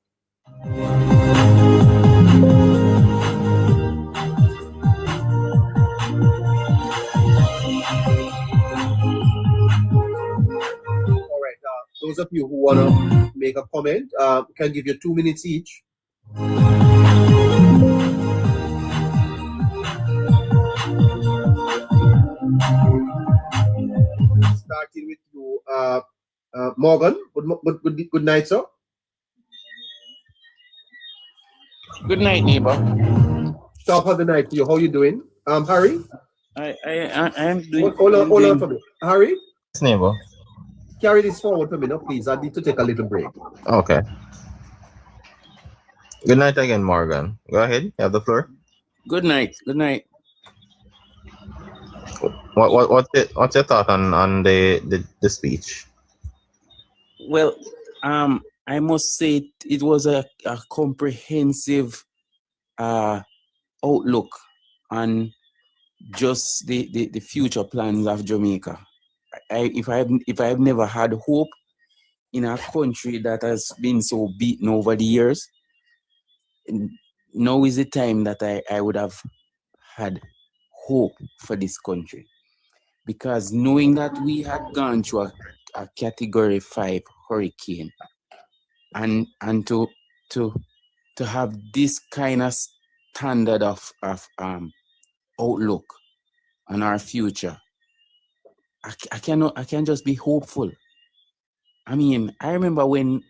All right, those of you who want to make a comment, can give you 2 minutes each. Starting with you, Morgan. Good night, sir. Good night, neighbor. Top of the night to you. How you doing? Harry? I am doing. Hold on for me. Harry? Yes, neighbor. Carry this forward for me now, please. I need to take a little break. Okay. Good night again, Morgan. Go ahead. You have the floor. Good night. Good night. What's your thought on the speech? Well, I must say it was a comprehensive outlook on just the future plans of Jamaica. If I have never had hope in a country that has been so beaten over the years, now is the time that I would have had hope for this country. Because knowing that we had gone through a Category 5 hurricane, and to have this kind of standard of outlook on our future, I can't just be hopeful. I mean, I remember when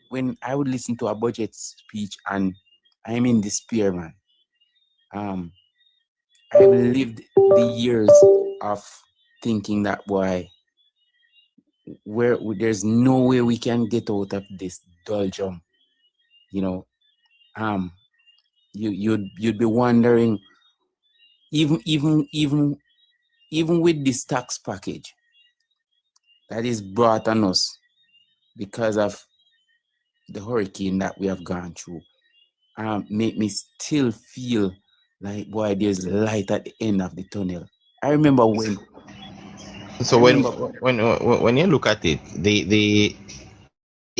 I would listen to a budget speech and I'm in despair, man. I've lived the years of thinking that, boy, there's no way we can get out of this doldrum, you'd be wondering, even with this tax package that is brought on us because of the hurricane that we have gone through, make me still feel like, boy, there's light at the end of the tunnel. I remember when. So when you look at it, they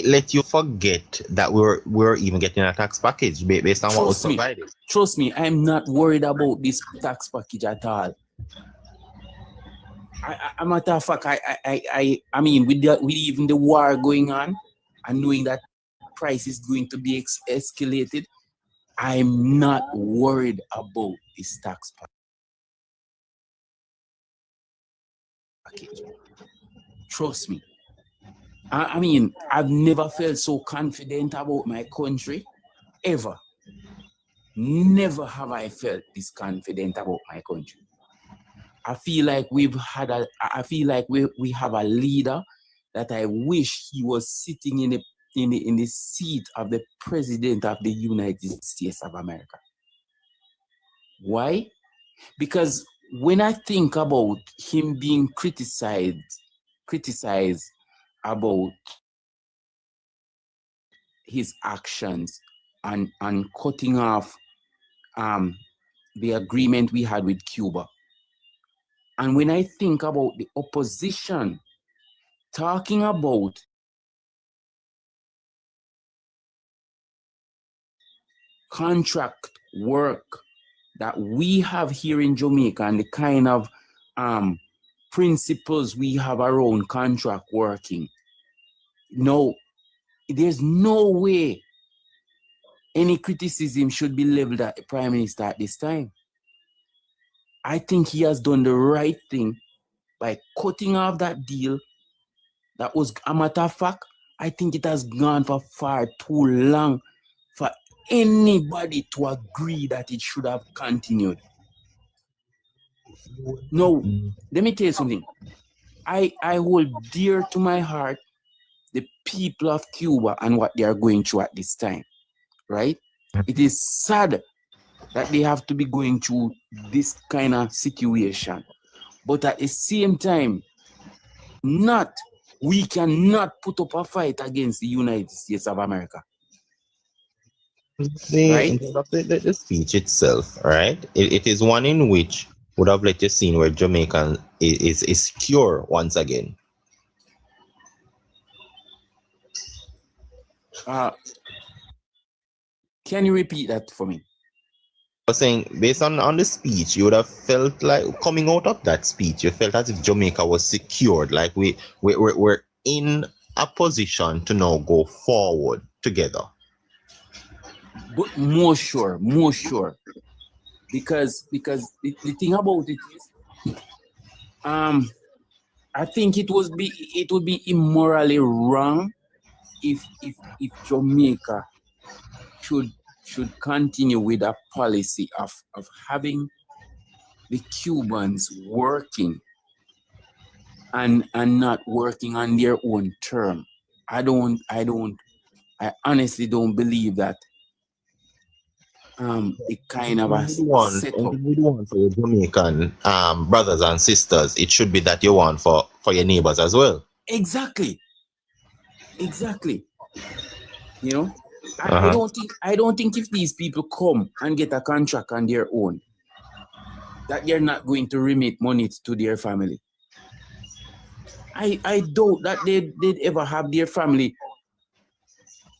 let you forget that we're even getting a tax package based on what was provided. Trust me, I'm not worried about this tax package at all. A matter of fact, I mean, with even the war going on, and knowing that price is going to be escalated, I'm not worried about this tax package. Trust me. I mean, I've never felt so confident about my country, ever. Never have I felt this confident about my country. I feel like we have a leader that I wish he was sitting in the seat of the President of the United States of America. Why? Because when I think about him being criticized about his actions and cutting off the agreement we had with Cuba, and when I think about the opposition talking about contract work that we have here in Jamaica and the kind of principles we have around contract working, no, there's no way any criticism should be leveled at the Prime Minister at this time. I think he has done the right thing by cutting off that deal. That was, a matter of fact, I think it has gone for far too long for anybody to agree that it should have continued. No, let me tell you something. I hold dear to my heart the people of Cuba and what they are going through at this time, right? It is sad that they have to be going through this kind of situation. But at the same time, we cannot put up a fight against the United States of America. The speech itself, right? It is one in which would have let you see where Jamaica is secure once again. Can you repeat that for me? I was saying, based on the speech, you would have felt like coming out of that speech, you felt as if Jamaica was secured, like we're in a position to now go forward together. But more sure. Because the thing about it is, I think it would be immorally wrong if Jamaica should continue with a policy of having the Cubans working and not working on their own term. I honestly don't believe that it kind of a setup. We want for your Jamaican brothers and sisters, it should be that you want for your neighbors as well. Exactly. You know, I don't think if these people come and get a contract on their own, that they're not going to remit money to their family. I doubt that they'd ever have their family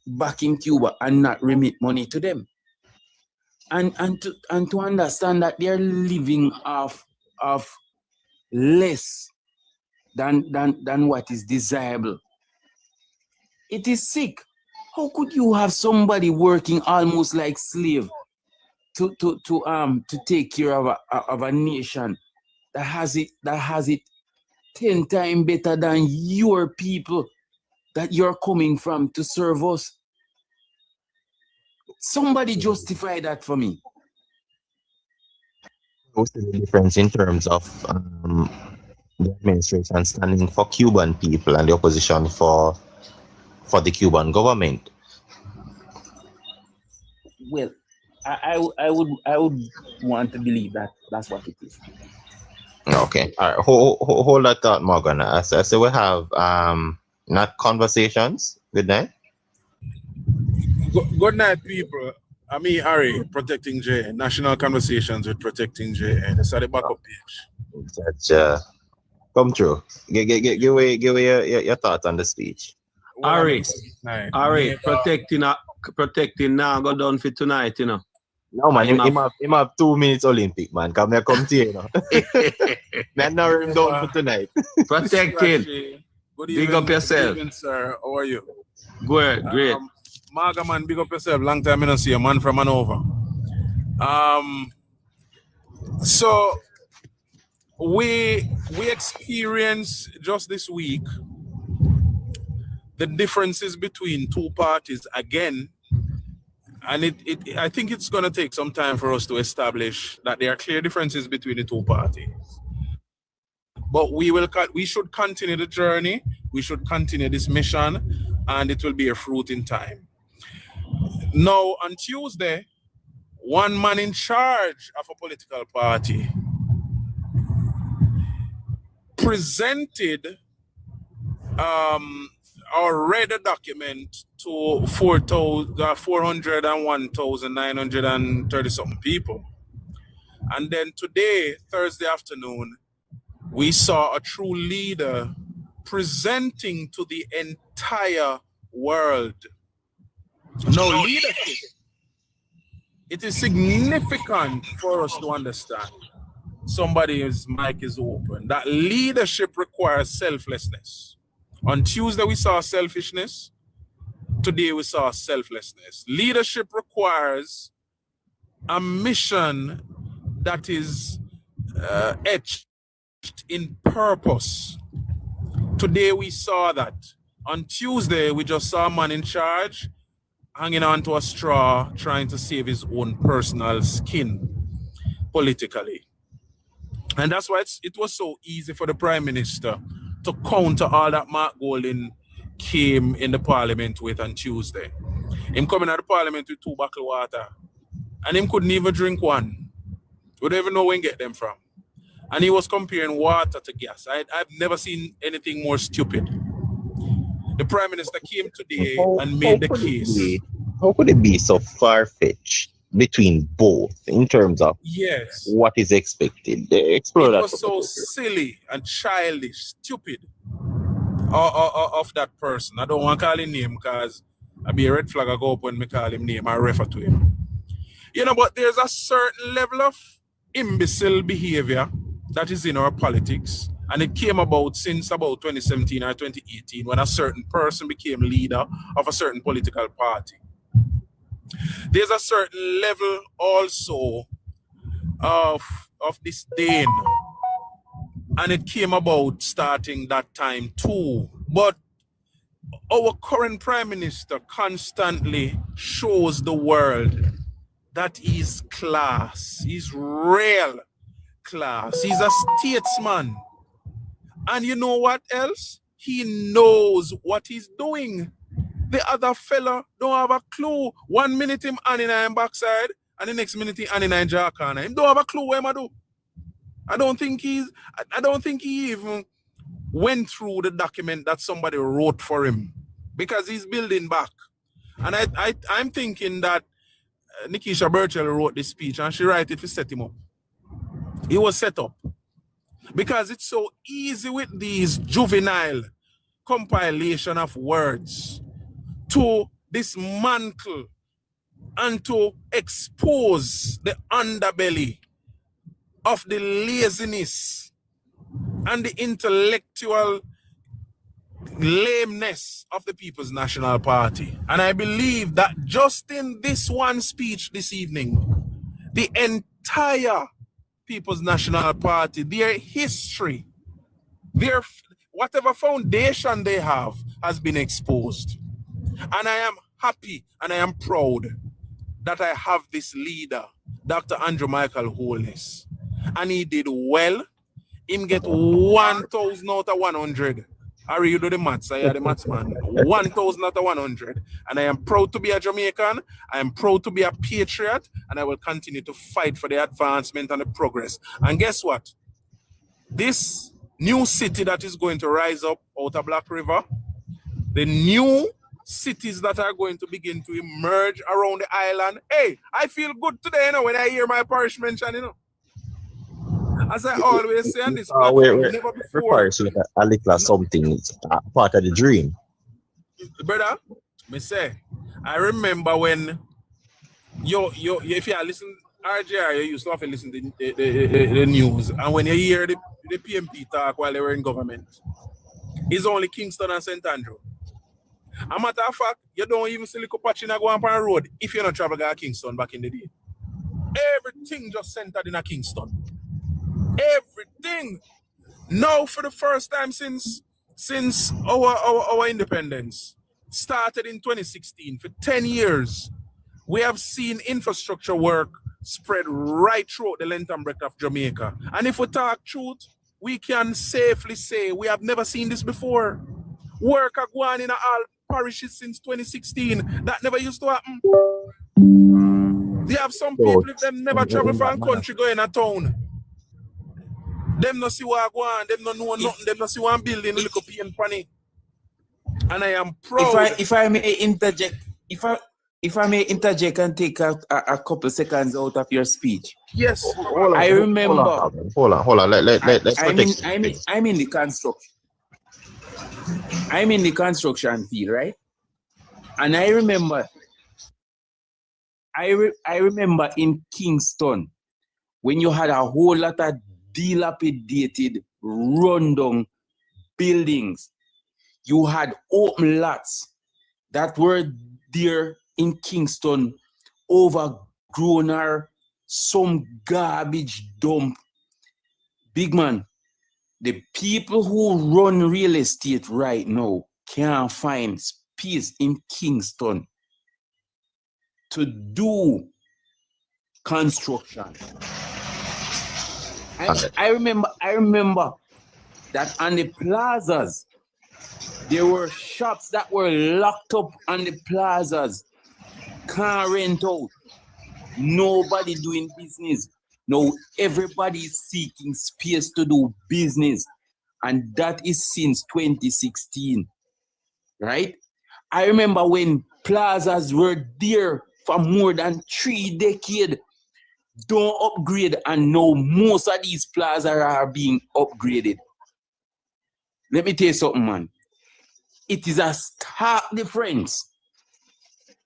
back in Cuba and not remit money to them. And to understand that they're living off less than what is desirable. It is sick. How could you have somebody working almost like slave to take care of a nation that has it 10 times better than your people that you're coming from to serve us? Somebody justify that for me. What's the difference in terms of the administration standing for Cuban people and the opposition for the Cuban government? Well, I would want to believe that that's what it is. Okay, all right. Hold that thought, Morgan. I say we have not conversations. Good night. Good night, people. I'm me, Harry, Protecting J. National Conversations with Protecting J. And it's at the backup page. That's come true. Give away your thoughts on the speech. Harry, protecting now go done for tonight, you know. No man, him have 2 minutes Olympic, man. Come here, you know. Man, now him down for tonight. Protecting. Good Big up yourself. Good evening, sir. How are you? Go ahead, great. Marga man, big up yourself. Long time I don't see a man from Hanover. So we experienced just this week the differences between two parties again, and I think it's going to take some time for us to establish that there are clear differences between the two parties. But we should continue the journey. We should continue this mission, and it will bear fruit in time. Now, on Tuesday, one man in charge of a political party presented or read a document to 401,930 something people. And then today, Thursday afternoon, we saw a true leader presenting to the entire world. No leadership. It is significant for us to understand. Somebody's mic is open. That leadership requires selflessness. On Tuesday, we saw selfishness. Today, we saw selflessness. Leadership requires a mission that is etched in purpose. Today, we saw that. On Tuesday, we just saw a man in charge hanging on to a straw, trying to save his own personal skin politically. And that's why it was so easy for the Prime Minister to counter all that Mark Golding came in the Parliament with on Tuesday. Him coming out of the Parliament with 2 bottles of water, and him couldn't even drink one. We don't even know where he get them from. And he was comparing water to gas. I've never seen anything more stupid. The Prime Minister came today and made the case. How could it be so far-fetched between both in terms of what is expected? Explore that. It was so silly and childish, stupid of that person. I don't want to call him name because I'll be a red flag. I go up when I call him name. I refer to him. You know, but there's a certain level of imbecile behavior that is in our politics. And it came about since about 2017 or 2018 when a certain person became leader of a certain political party. There's a certain level also of disdain. And it came about starting that time too. But our current Prime Minister constantly shows the world that he's class. He's real class. He's a statesman. And you know what else? He knows what he's doing. The other fella don't have a clue. 1 minute him on in him backside, and the next minute he on in him jaw corner. Him don't have a clue what him do. I don't think he even went through the document that somebody wrote for him, because he's building back. And I'm thinking that Nikisha Burchell wrote this speech and she wrote it to set him up. He was set up. Because it's so easy with these juvenile compilation of words to dismantle and to expose the underbelly of the laziness and the intellectual lameness of the People's National Party. And I believe that just in this one speech this evening, the entire People's National Party, their history, their whatever foundation they have has been exposed. And I am happy and I am proud that I have this leader, Dr. Andrew Michael Holness. And he did well. Him get 1,000 out of 100. Harry, you do the maths. I are the maths man. 1,000 out of 100. And I am proud to be a Jamaican. I am proud to be a patriot. And I will continue to fight for the advancement and the progress. And guess what? This new city that is going to rise up out of Black River, the new cities that are going to begin to emerge around the island. Hey, I feel good today, you know, when I hear my parish mentioned, you know. As I always say on this platform, never before. Requires a little something. It's part of the dream. Brother, me say, I remember when if you listen RJR, you used to often listen to the news, and when you hear the PMP talk while they were in government, it's only Kingston and St. Andrew. A matter of fact, you don't even see little patch in a go on the road if you don't travel to Kingston back in the day. Everything just centered in a Kingston. Everything. Now for the first time since our independence started in 2016, for 10 years, we have seen infrastructure work spread right throughout the length and breadth of Jamaica. And if we talk truth, we can safely say we have never seen this before. Work are going in all parishes since 2016. That never used to happen. They have some people, if them never travel from country, go in a town. Them no see what go on, them no know nothing, them no see one building, little pain funny. And I am proud. If I may interject, if I may interject and take a couple seconds out of your speech. Yes. I remember. Hold on. Let's I'm in the construction. I'm in the construction field, right? And I remember. I remember in Kingston when you had a whole lot of dilapidated, rundown buildings. You had open lots that were there in Kingston, overgrown or some garbage dump. Big man, the people who run real estate right now can't find space in Kingston to do construction. I remember that on the plazas, there were shops that were locked up on the plazas, can't rent out, nobody doing business. Now everybody is seeking space to do business, and that is since 2016, right? I remember when plazas were there for more than 3 decades, don't upgrade, and now most of these plazas are being upgraded. Let me tell you something, man. It is a stark difference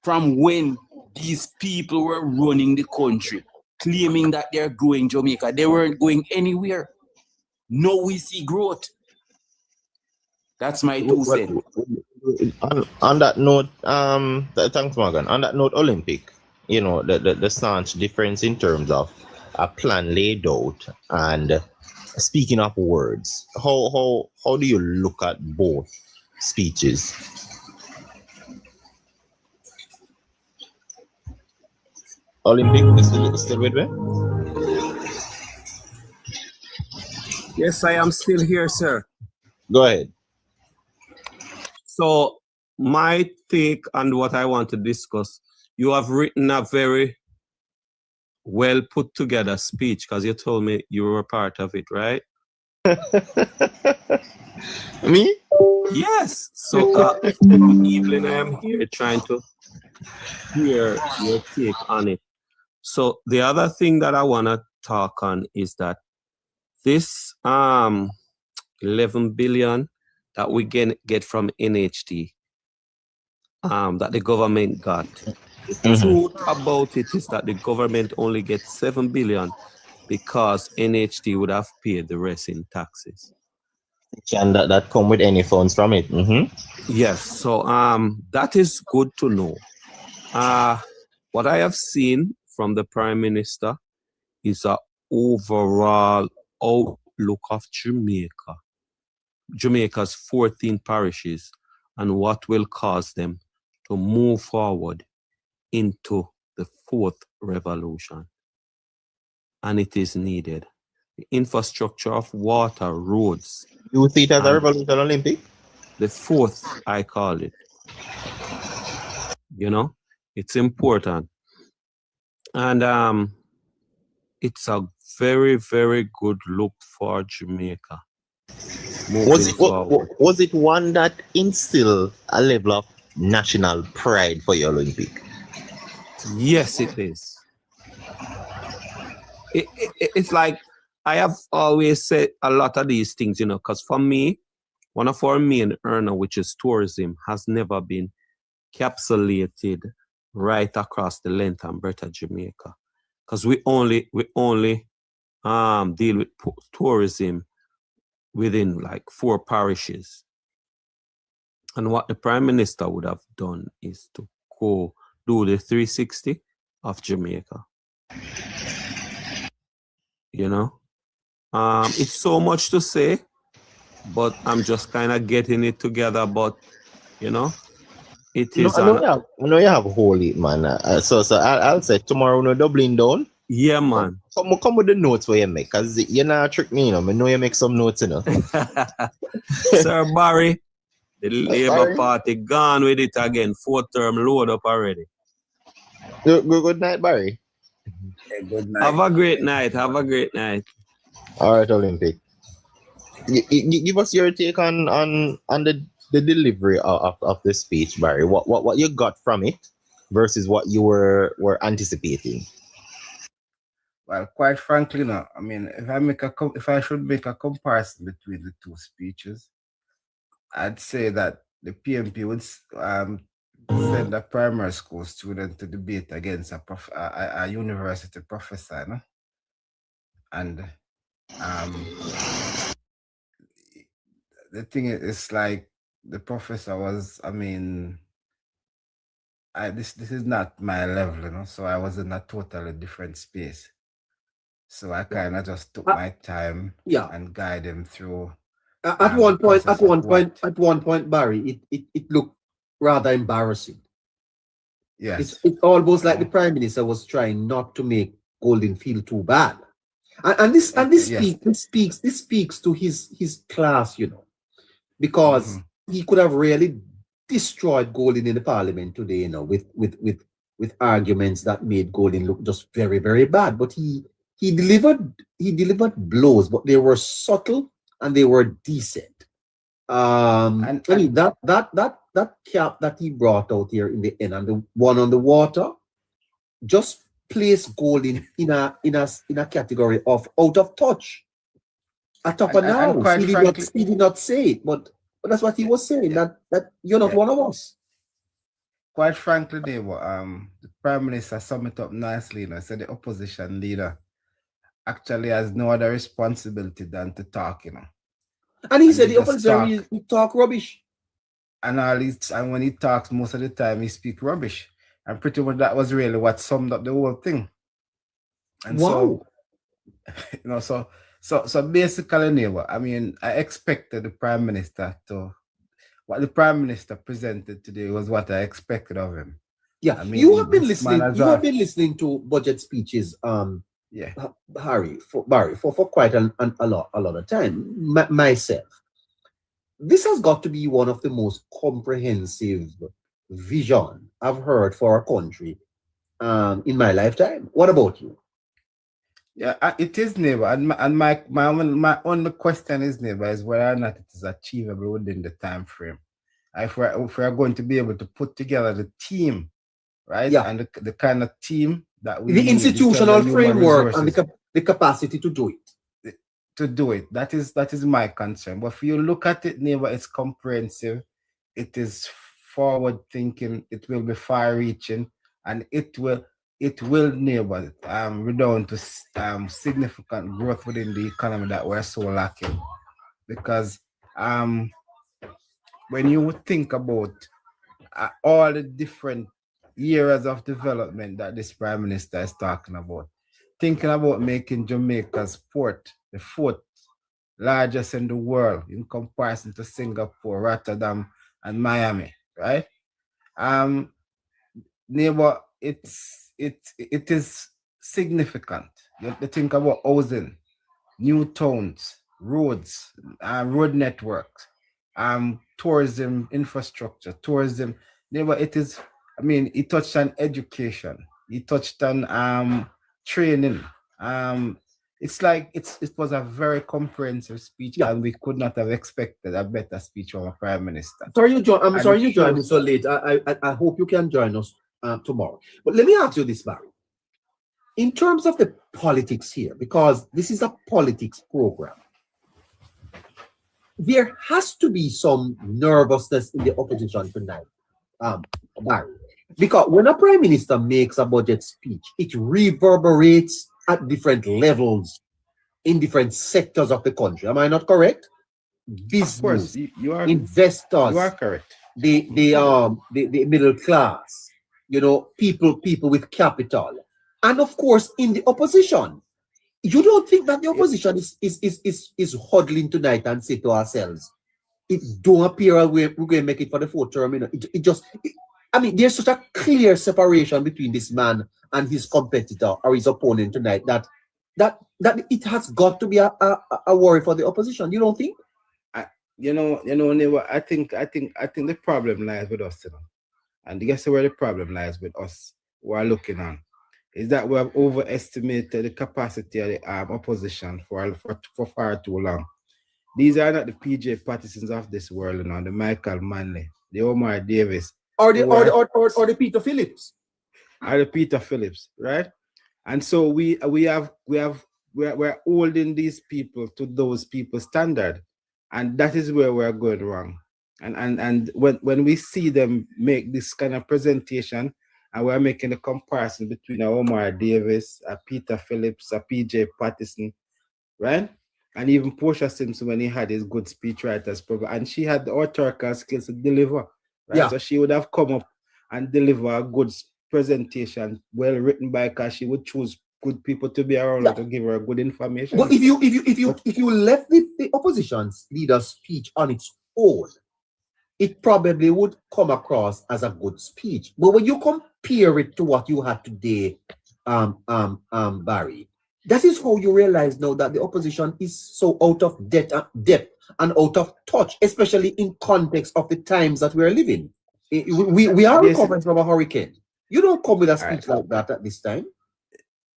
from when these people were running the country, claiming that they're growing Jamaica. They weren't going anywhere. Now we see growth. That's my 2 cents. On that note, thanks, Morgan. On that note, Olympic, you know, the staunch difference in terms of a plan laid out and speaking of words. How do you look at both speeches? Olympic, still with me? Yes, I am still here, sir. Go ahead. So my take on what I want to discuss, you have written a very well put together speech because you told me you were part of it, right? Me? Yes. So Evelyn, I am here trying to hear your take on it. So the other thing that I want to talk on is that this 11 billion that we get from NHT, that the government got. The truth about it is that the government only gets 7 billion because NHT would have paid the rest in taxes. And that come with any funds from it. Yes, so that is good to know. What I have seen from the Prime Minister is an overall outlook of Jamaica. Jamaica's 14 parishes and what will cause them to move forward into the 4th revolution. And it is needed. The infrastructure of water, roads. You see it as a revolution, Olympic? The 4th, I call it. You know, it's important. And it's a very, very good look for Jamaica. Was it one that instilled a level of national pride for your Olympic? Yes, it is. It's like I have always said a lot of these things, you know, because for me, one of our main earner, which is tourism, has never been capsulated right across the length and breadth of Jamaica. Because we only deal with tourism within like 4 parishes. And what the Prime Minister would have done is to go do the 360 of Jamaica. You know? It's so much to say, but I'm just kind of getting it together. But, you know, it is... I know you have whole it, man. So I'll say tomorrow, no doubling down. Yeah, man. Come with the notes where you make, because you're not trick me, you know. I know you make some notes, you know. Sir Barry, the Labour Barry? Party gone with it again. 4th term load up already. Good night, Barry. Yeah, good night. Have a great night. Have a great night. All right, Olympic. Give us your take on the delivery of the speech, Barry. What you got from it versus what you were anticipating. Well, quite frankly, no. I mean, if I should make a comparison between the two speeches, I'd say that the PMP would send a primary school student to debate against a university professor, no? And the thing is like the professor was, I mean, this is not my level, you know, so I was in a totally different space. So I kind of just took my time and guide him through. At one point, Barry, it looked rather embarrassing. Yes. It's almost like the Prime Minister was trying not to make Golding feel too bad. And this speaks to his class, you know, because he could have really destroyed Golding in the Parliament today, you know, with arguments that made Golding look just very, very bad. But he delivered blows, but they were subtle and they were decent. I mean that cap that he brought out here in the end and the one on the water just placed Golding in a category of out of touch. At top of now, he did not say it, but that's what he was saying. That you're not one of us. Quite frankly, the Prime Minister summed it up nicely. You know, said the opposition leader actually has no other responsibility than to talk, you know. And he said the opposition he talk rubbish. And when he talks, most of the time he speaks rubbish. And pretty much that was really what summed up the whole thing. And wow. So, you know, so basically, neighbor, I mean, I expected the Prime Minister what the Prime Minister presented today was what I expected of him. Yeah, I mean, you have been listening to budget speeches, Barry, for quite a lot of time. Myself, this has got to be one of the most comprehensive vision I've heard for our country in my lifetime. What about you? Yeah, it is, neighbor. And my only question is, neighbor, is whether or not it is achievable within the time frame. If we're going to be able to put together the team, right? Yeah. And the kind of team that we the need, institutional framework and the capacity to do it. That is my concern. But if you look at it, neighbor, it's comprehensive, it is forward thinking, it will be far reaching, and it will neighbor redound to significant growth within the economy that we're so lacking. Because when you think about all the different areas of development that this Prime Minister is talking about, thinking about making Jamaica's port the 4th largest in the world in comparison to Singapore, Rotterdam, and Miami, right? Neighbor, it is significant. You have to think about housing, new towns, roads, road networks, tourism infrastructure, tourism. Neighbor, it is, I mean, he touched on education, he touched on training. It's like it was a very comprehensive speech, and we could not have expected a better speech from a Prime Minister. I'm sorry you joined me so late. I hope you can join us tomorrow. But let me ask you this, Barry. In terms of the politics here, because this is a politics program, there has to be some nervousness in the opposition tonight, Barry. Because when a Prime Minister makes a budget speech, it reverberates at different levels in different sectors of the country. Am I not correct? Business, of course, you are, investors. You are correct. the middle class, you know, people with capital, and of course in the opposition. You don't think that the opposition is huddling tonight and say to ourselves, it don't appear we're going to make it for the fourth term. You know, I mean, there's such a clear separation between this man and his competitor or his opponent tonight that it has got to be a worry for the opposition. You don't think? Neighbor, I think the problem lies with us, you know. And guess where the problem lies with us who are looking on is that we have overestimated the capacity of the opposition for far too long. These are not the PJ Pattersons of this world, you know, the Michael Manley, the Omar Davis, or the Peter Phillips, or the Peter Phillips, right? And so we're holding these people to those people's standard, and that is where we're going wrong. And when we see them make this kind of presentation, and we're making a comparison between a Omar Davis, a Peter Phillips, a PJ Patterson, right? And even Portia Simpson when he had his good speechwriters program, and she had the oratorical skills to deliver, right? Yeah. So she would have come up and deliver a good presentation, well written by, because she would choose good people to be around her to give her good information. But if you left the opposition's leader's speech on its own, it probably would come across as a good speech. But when you compare it to what you had today, Barry, that is how you realize now that the opposition is so out of depth and out of touch, especially in context of the times that we're living. We are recovering from a hurricane. You don't come with a speech like that at this time.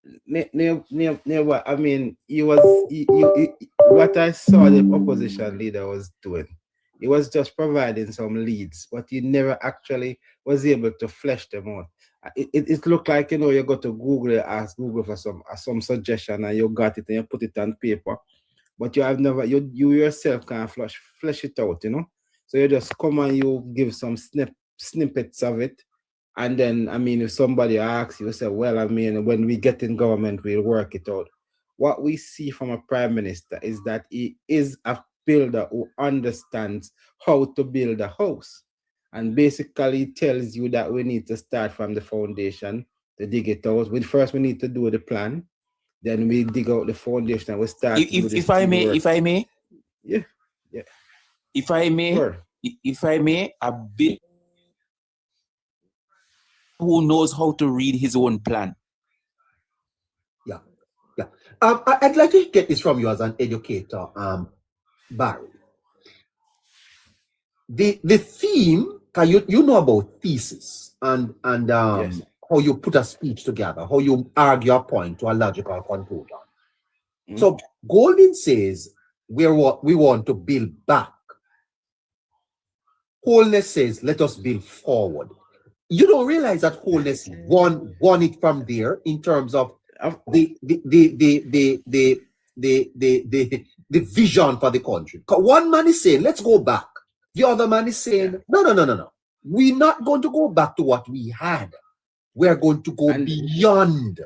I mean, what I saw the opposition leader was doing, he was just providing some leads, but he never actually was able to flesh them out. It looked like, you know, you go to Google, ask Google for some suggestion, and you got it and you put it on paper, but you have never, you yourself can't flesh it out, you know. So you just come and you give some snippets of it, and then, I mean, if somebody asks you, say, well, I mean, when we get in government, we'll work it out. What we see from a prime minister is that he is a builder who understands how to build a house, and basically tells you that we need to start from the foundation to dig it out. First we need to do the plan, then we dig out the foundation and we start. If I may, yeah. If I may, sure. If I may, a bit who knows how to read his own plan. Yeah. I'd like to get this from you as an educator, Barry. The theme, you know about thesis and Yes. how you put a speech together, how you argue a point to a logical conclusion. So Golden says we want to build back. Wholeness says let us build forward. You don't realize that Wholeness won it from there in terms of the vision for the country. 'Cause one man is saying let's go back. The other man is saying, no. We're not going to go back to what we had. We're going to go beyond.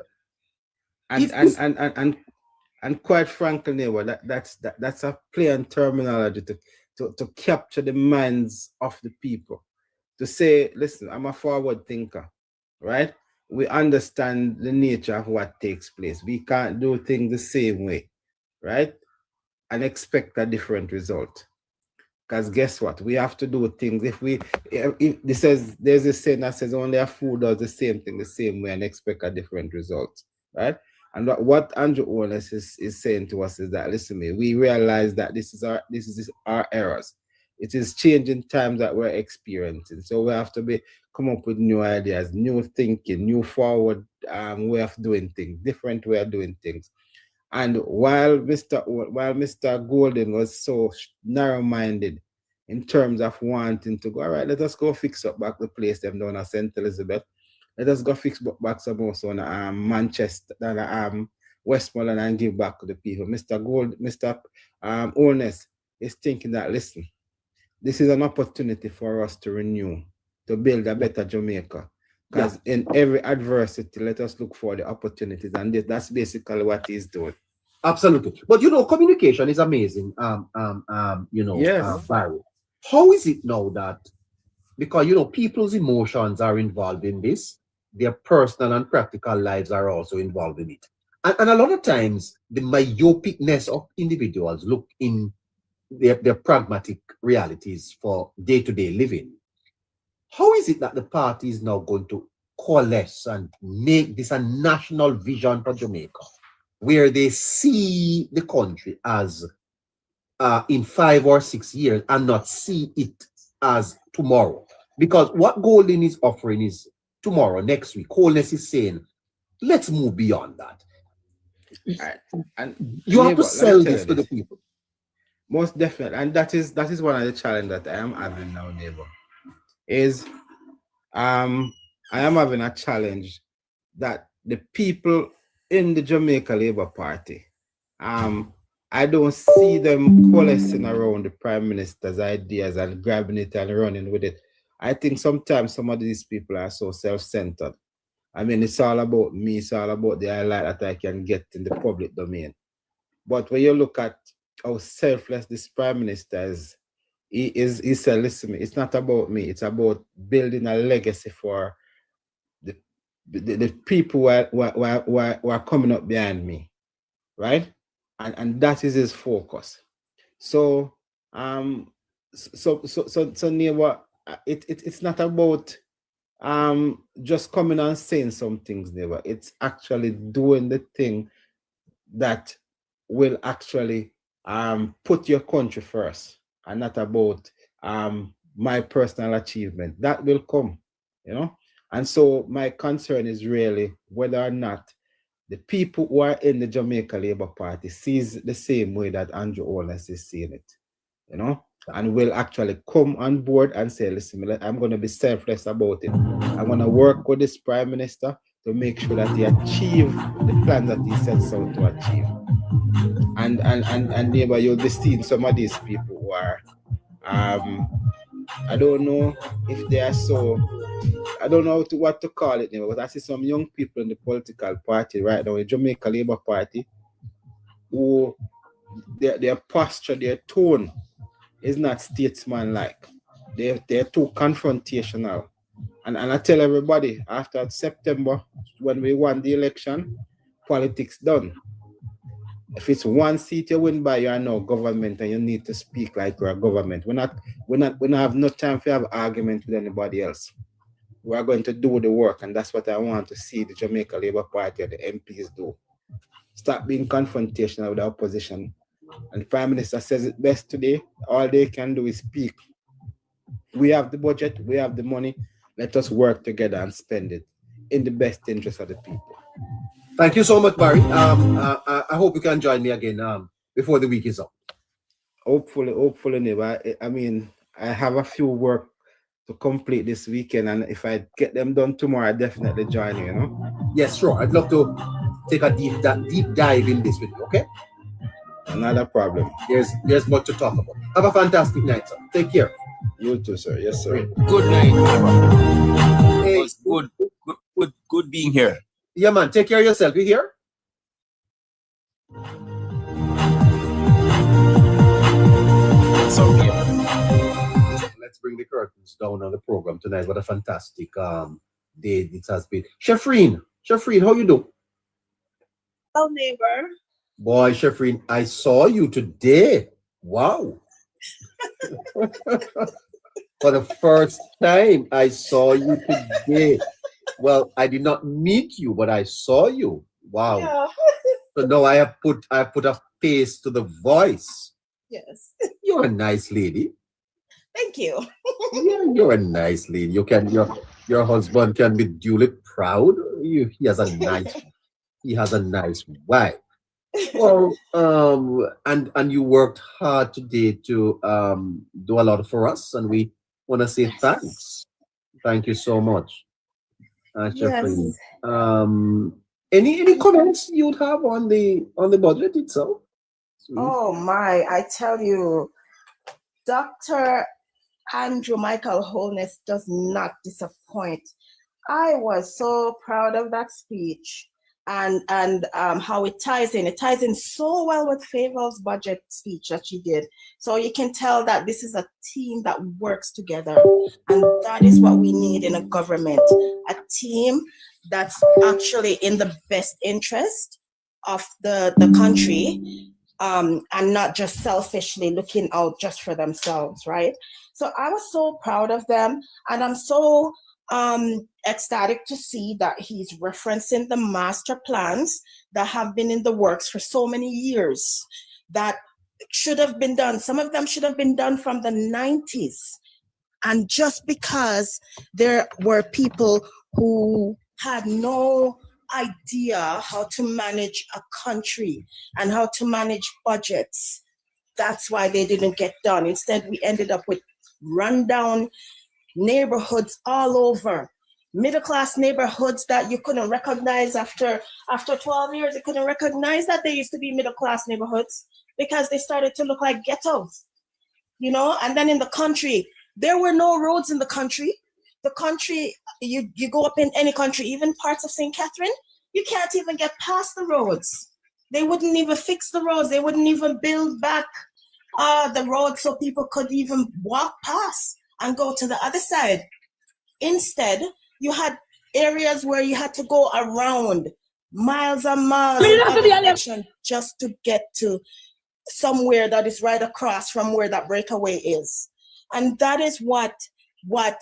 And quite frankly, neighbor, that's a plain terminology to capture the minds of the people. To say, listen, I'm a forward thinker, right? We understand the nature of what takes place. We can't do things the same way, right? And expect a different result. Because guess what? We have to do things. There's a saying that says only a fool does the same thing the same way and expect a different result, right? And what Andrew Holness is saying to us is that, listen, we realize that this is our errors. It is changing times that we're experiencing. So we have to come up with new ideas, new thinking, new forward way of doing things, different way of doing things. And while Mr. Golden was so narrow-minded in terms of wanting to go, all right, let us go fix up back the place them down at St. Elizabeth. Let us go fix back some more on Manchester, Westmoreland, and give back to the people. Mr. Holness is thinking that, listen, this is an opportunity for us to renew, to build a better Jamaica. Because in every adversity, let us look for the opportunities, and that's basically what he's doing. Absolutely. But you know, communication is amazing. Yes. Barry, how is it now that because people's emotions are involved in this. Their personal and practical lives are also involved in it. And a lot of times, the myopicness of individuals look in their pragmatic realities for day-to-day living. How is it that the party is now going to coalesce and make this a national vision for Jamaica, where they see the country as in 5 or 6 years and not see it as tomorrow? Because what Golden is offering is tomorrow, next week. Holness is saying, let's move beyond that. And You have to neighbor, let me sell tell this you to the this. people. Most definitely, and that is one of the challenges that I am having now, neighbor. Is I am having a challenge that the people in the Jamaica Labour Party, I don't see them coalescing around the Prime Minister's ideas and grabbing it and running with it. I think sometimes some of these people are so self-centered. I mean, it's all about me, it's all about the highlight that I can get in the public domain. But when you look at how selfless this Prime Minister is, he said, listen, it's not about me, it's about building a legacy for the people who are coming up behind me, right? And that is his focus. So neighbor, it's not about just coming and saying some things, neighbor. It's actually doing the thing that will actually put your country first, and not about my personal achievement. That will come, And so my concern is really whether or not the people who are in the Jamaica Labour Party sees the same way that Andrew Holness is seeing it, and will actually come on board and say, listen, I'm going to be selfless about it. I'm going to work with this Prime Minister to make sure that he achieve the plan that he sets out to achieve. And neighbor, you'll be seeing some of these people who are, I don't know if they are so, I don't know what to call it, but I see some young people in the political party right now, the Jamaica Labour Party, who their posture, their tone is not statesman-like. They're too confrontational. And I tell everybody, after September, when we won the election, politics done. If it's one seat you win by, you are now government, and you need to speak like you're a government. We don't have no time to have argument with anybody else. We are going to do the work, and that's what I want to see the Jamaica Labour Party and the MPs do. Stop being confrontational with the opposition. And the Prime Minister says it best today. All they can do is speak. We have the budget, we have the money. Let us work together and spend it in the best interest of the people. Thank you so much, Barry. I hope you can join me again before the week is up. Hopefully, neighbor. I mean, I have a few work to complete this weekend, and if I get them done tomorrow, I definitely join you, Yes, sure. I'd love to take a deep dive in this with you, okay? Not a problem. There's much to talk about. Have a fantastic night, sir. Take care. You too, sir. Yes, sir. Good night, neighbor. Hey, It was good being here. yeah, man. Take care of yourself. You hear? So, Let's bring the curtains down on the program tonight. What a fantastic day it has been. Shefreen, how you do? Oh, neighbor. Boy, Shefreen, I saw you today. Wow. For the first time, I saw you today. Well, I did not meet you, but I saw you. Wow. Yeah. So now I have put a face to the voice. Yes. You're a nice lady. Thank you. Yeah, you're a nice lady. Your husband can be duly proud. He has a nice wife. Well, and you worked hard today to do a lot for us, and we want to say thanks. Thank you so much, Shefreen. Yes. Any comments you'd have on the budget itself? Oh my, I tell you, Dr. Andrew Michael Holness does not disappoint. I was so proud of that speech. and how it ties in. It ties in so well with Favor's budget speech that she did. So you can tell that this is a team that works together. And that is what we need in a government, a team that's actually in the best interest of the country, and not just selfishly looking out just for themselves, right? So I was so proud of them, and I'm so ecstatic to see that he's referencing the master plans that have been in the works for so many years that should have been done. Some of them should have been done from the 90s. And just because there were people who had no idea how to manage a country and how to manage budgets, that's why they didn't get done. Instead, we ended up with rundown neighborhoods all over, middle-class neighborhoods that you couldn't recognize after 12 years. You couldn't recognize that they used to be middle-class neighborhoods because they started to look like ghettos, you know. And then in the country, there were no roads in the country. The country, you go up in any country, even parts of St. Catherine, you can't even get past the roads. They wouldn't even fix the roads. They wouldn't even build back the roads so people could even walk past and go to the other side. Instead, you had areas where you had to go around miles and miles in other direction just to get to somewhere that is right across from where that breakaway is. And that is what was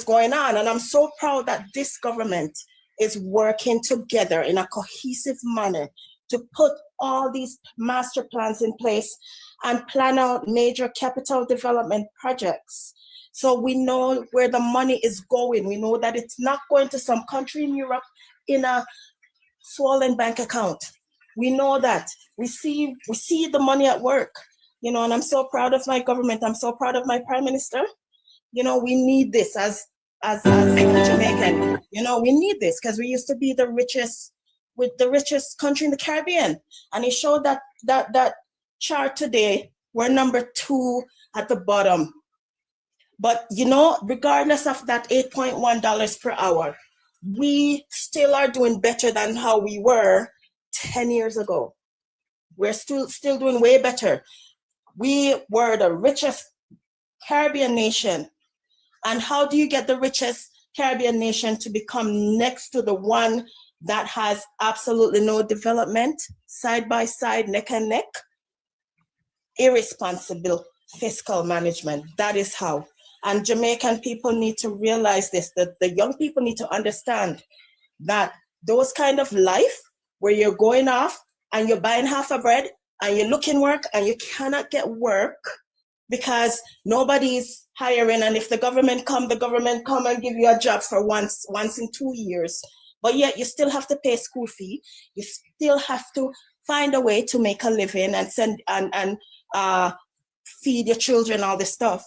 going on. And I'm so proud that this government is working together in a cohesive manner to put all these master plans in place and plan out major capital development projects. So we know where the money is going. We know that it's not going to some country in Europe in a swollen bank account. We know that. We see the money at work, you know, and I'm so proud of my government. I'm so proud of my prime minister. You know, we need this as Jamaican. You know, we need this because we used to be the richest country in the Caribbean. And he showed that chart today. We're number 2 at the bottom. But, you know, regardless of that $8.1 per hour, we still are doing better than how we were 10 years ago. We're still doing way better. We were the richest Caribbean nation. And how do you get the richest Caribbean nation to become next to the one that has absolutely no development, side by side, neck and neck? Irresponsible fiscal management. That is how. And Jamaican people need to realize this, that the young people need to understand that those kind of life where you're going off and you're buying half a bread and you're looking work and you cannot get work because nobody's hiring. And if the government come and give you a job for once in 2 years, but yet you still have to pay school fee. You still have to find a way to make a living and send and feed your children, all this stuff.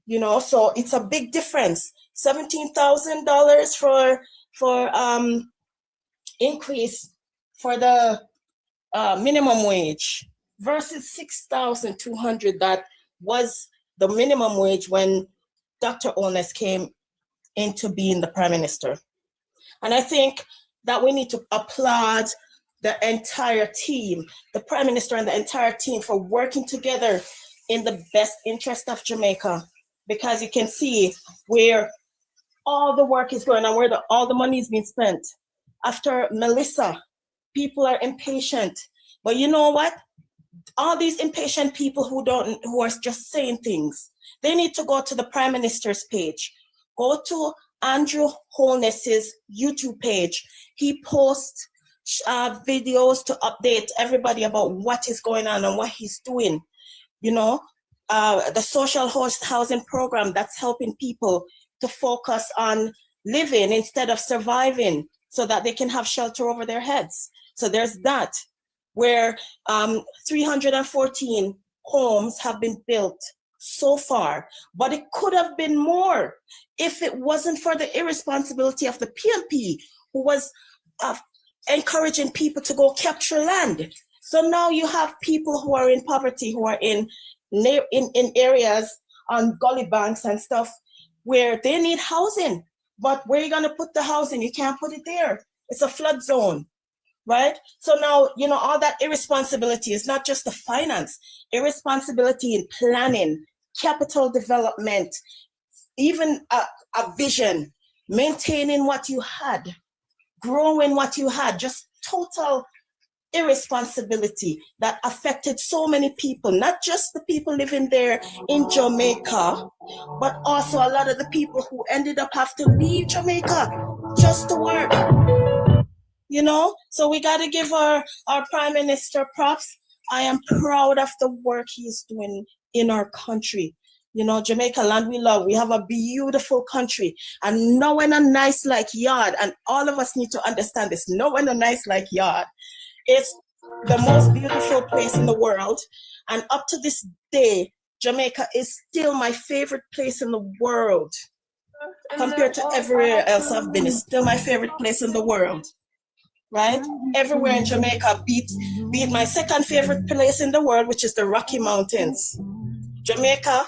You know, so it's a big difference. $17,000 for increase for the minimum wage versus $6,200 that was the minimum wage when Dr. Holness came into being the prime minister. And I think that we need to applaud the entire team, the prime minister and the entire team, for working together in the best interest of Jamaica. Because you can see where all the work is going on, where all the money is being spent. After Melissa, people are impatient. But you know what? All these impatient people who are just saying things, they need to go to the Prime Minister's page. Go to Andrew Holness's YouTube page. He posts videos to update everybody about what is going on and what he's doing. You know, the social housing program that's helping people to focus on living instead of surviving so that they can have shelter over their heads. So there's that, where 314 homes have been built so far, but it could have been more if it wasn't for the irresponsibility of the PNP, who was encouraging people to go capture land. So now you have people who are in poverty, who are in areas on gully banks and stuff where they need housing. But where are you going to put the housing? You can't put it there. It's a flood zone, right? So now, you know, all that irresponsibility is not just the finance, irresponsibility in planning, capital development, even a vision, maintaining what you had, growing what you had, just total irresponsibility that affected so many people, not just the people living there in Jamaica, but also a lot of the people who ended up having to leave Jamaica just to work. You know, so we got to give our Prime Minister props. I am proud of the work he's doing in our country. You know, Jamaica, land we love. We have a beautiful country, and no one a nice like yard. And all of us need to understand this. No one a nice like yard. It's the most beautiful place in the world. And up to this day, Jamaica is still my favorite place in the world. Compared to everywhere else I've been, it's still my favorite place in the world. Right? Everywhere in Jamaica beat my second favorite place in the world, which is the Rocky Mountains. Jamaica,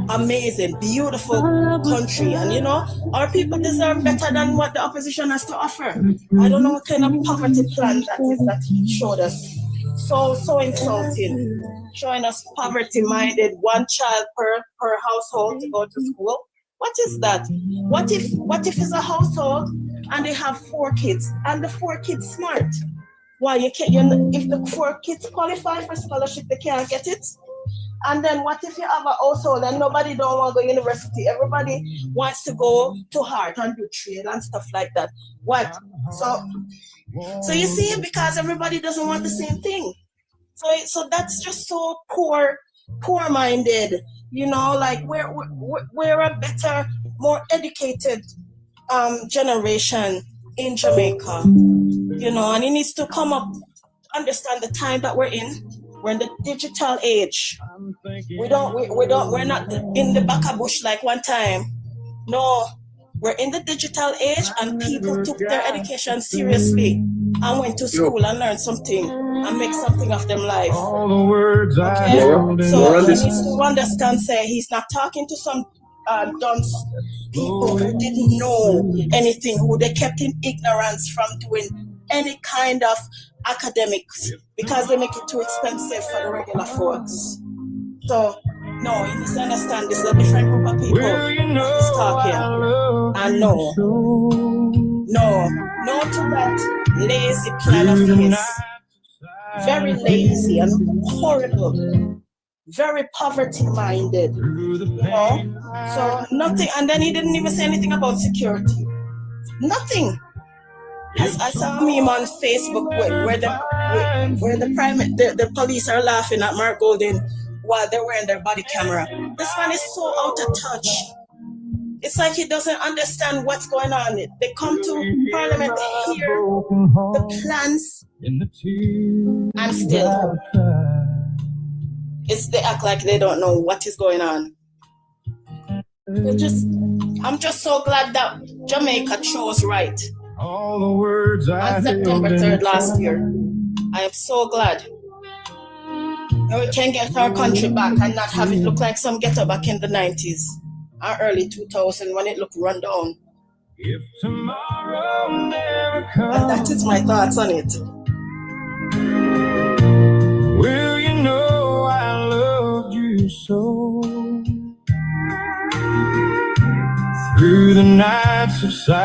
amazing, beautiful country. And you know, our people deserve better than what the opposition has to offer. I don't know what kind of poverty plan that is that he showed us. So insulting. Showing us poverty-minded, one child per household to go to school. What is that? What if it's a household and they have 4 kids and the 4 kids smart? Why you can't? If the 4 kids qualify for scholarship, they can't get it. And then what if you have a household and nobody don't want to go to university? Everybody wants to go to Hart and do trade and stuff like that. What? So you see, because everybody doesn't want the same thing. So that's just so poor-minded. You know, like we're a better, more educated generation in Jamaica. You know, and it needs to come up, understand the time that we're in. We're in the digital age. We're not in the back of bush like one time. No, we're in the digital age, and people took their education seriously and went to school and learned something and make something of them life. Okay? So he needs to understand, say he's not talking to some dunce people who didn't know anything, who they kept in ignorance from doing any kind of academics because they make it too expensive for the regular folks. So no, you need to understand this is a different group of people that's talking. And no to that lazy plan of his. Very lazy and horrible. Very poverty-minded. You know? So nothing, and then he didn't even say anything about security. Nothing. I saw a meme on Facebook where the police are laughing at Mark Golden while they're wearing their body camera. This man is so out of touch. It's like he doesn't understand what's going on. They come to Parliament, they hear the plans, and still they act like they don't know what is going on. I'm just so glad that Jamaica chose right. All the words on September 3rd last year. I am so glad. Now we can get our country back and not have it look like some ghetto back in the 90s or early 2000 when it looked run down. If tomorrow never comes, and that is my thoughts on it. Well, you know I loved you so. Through the nights of silence.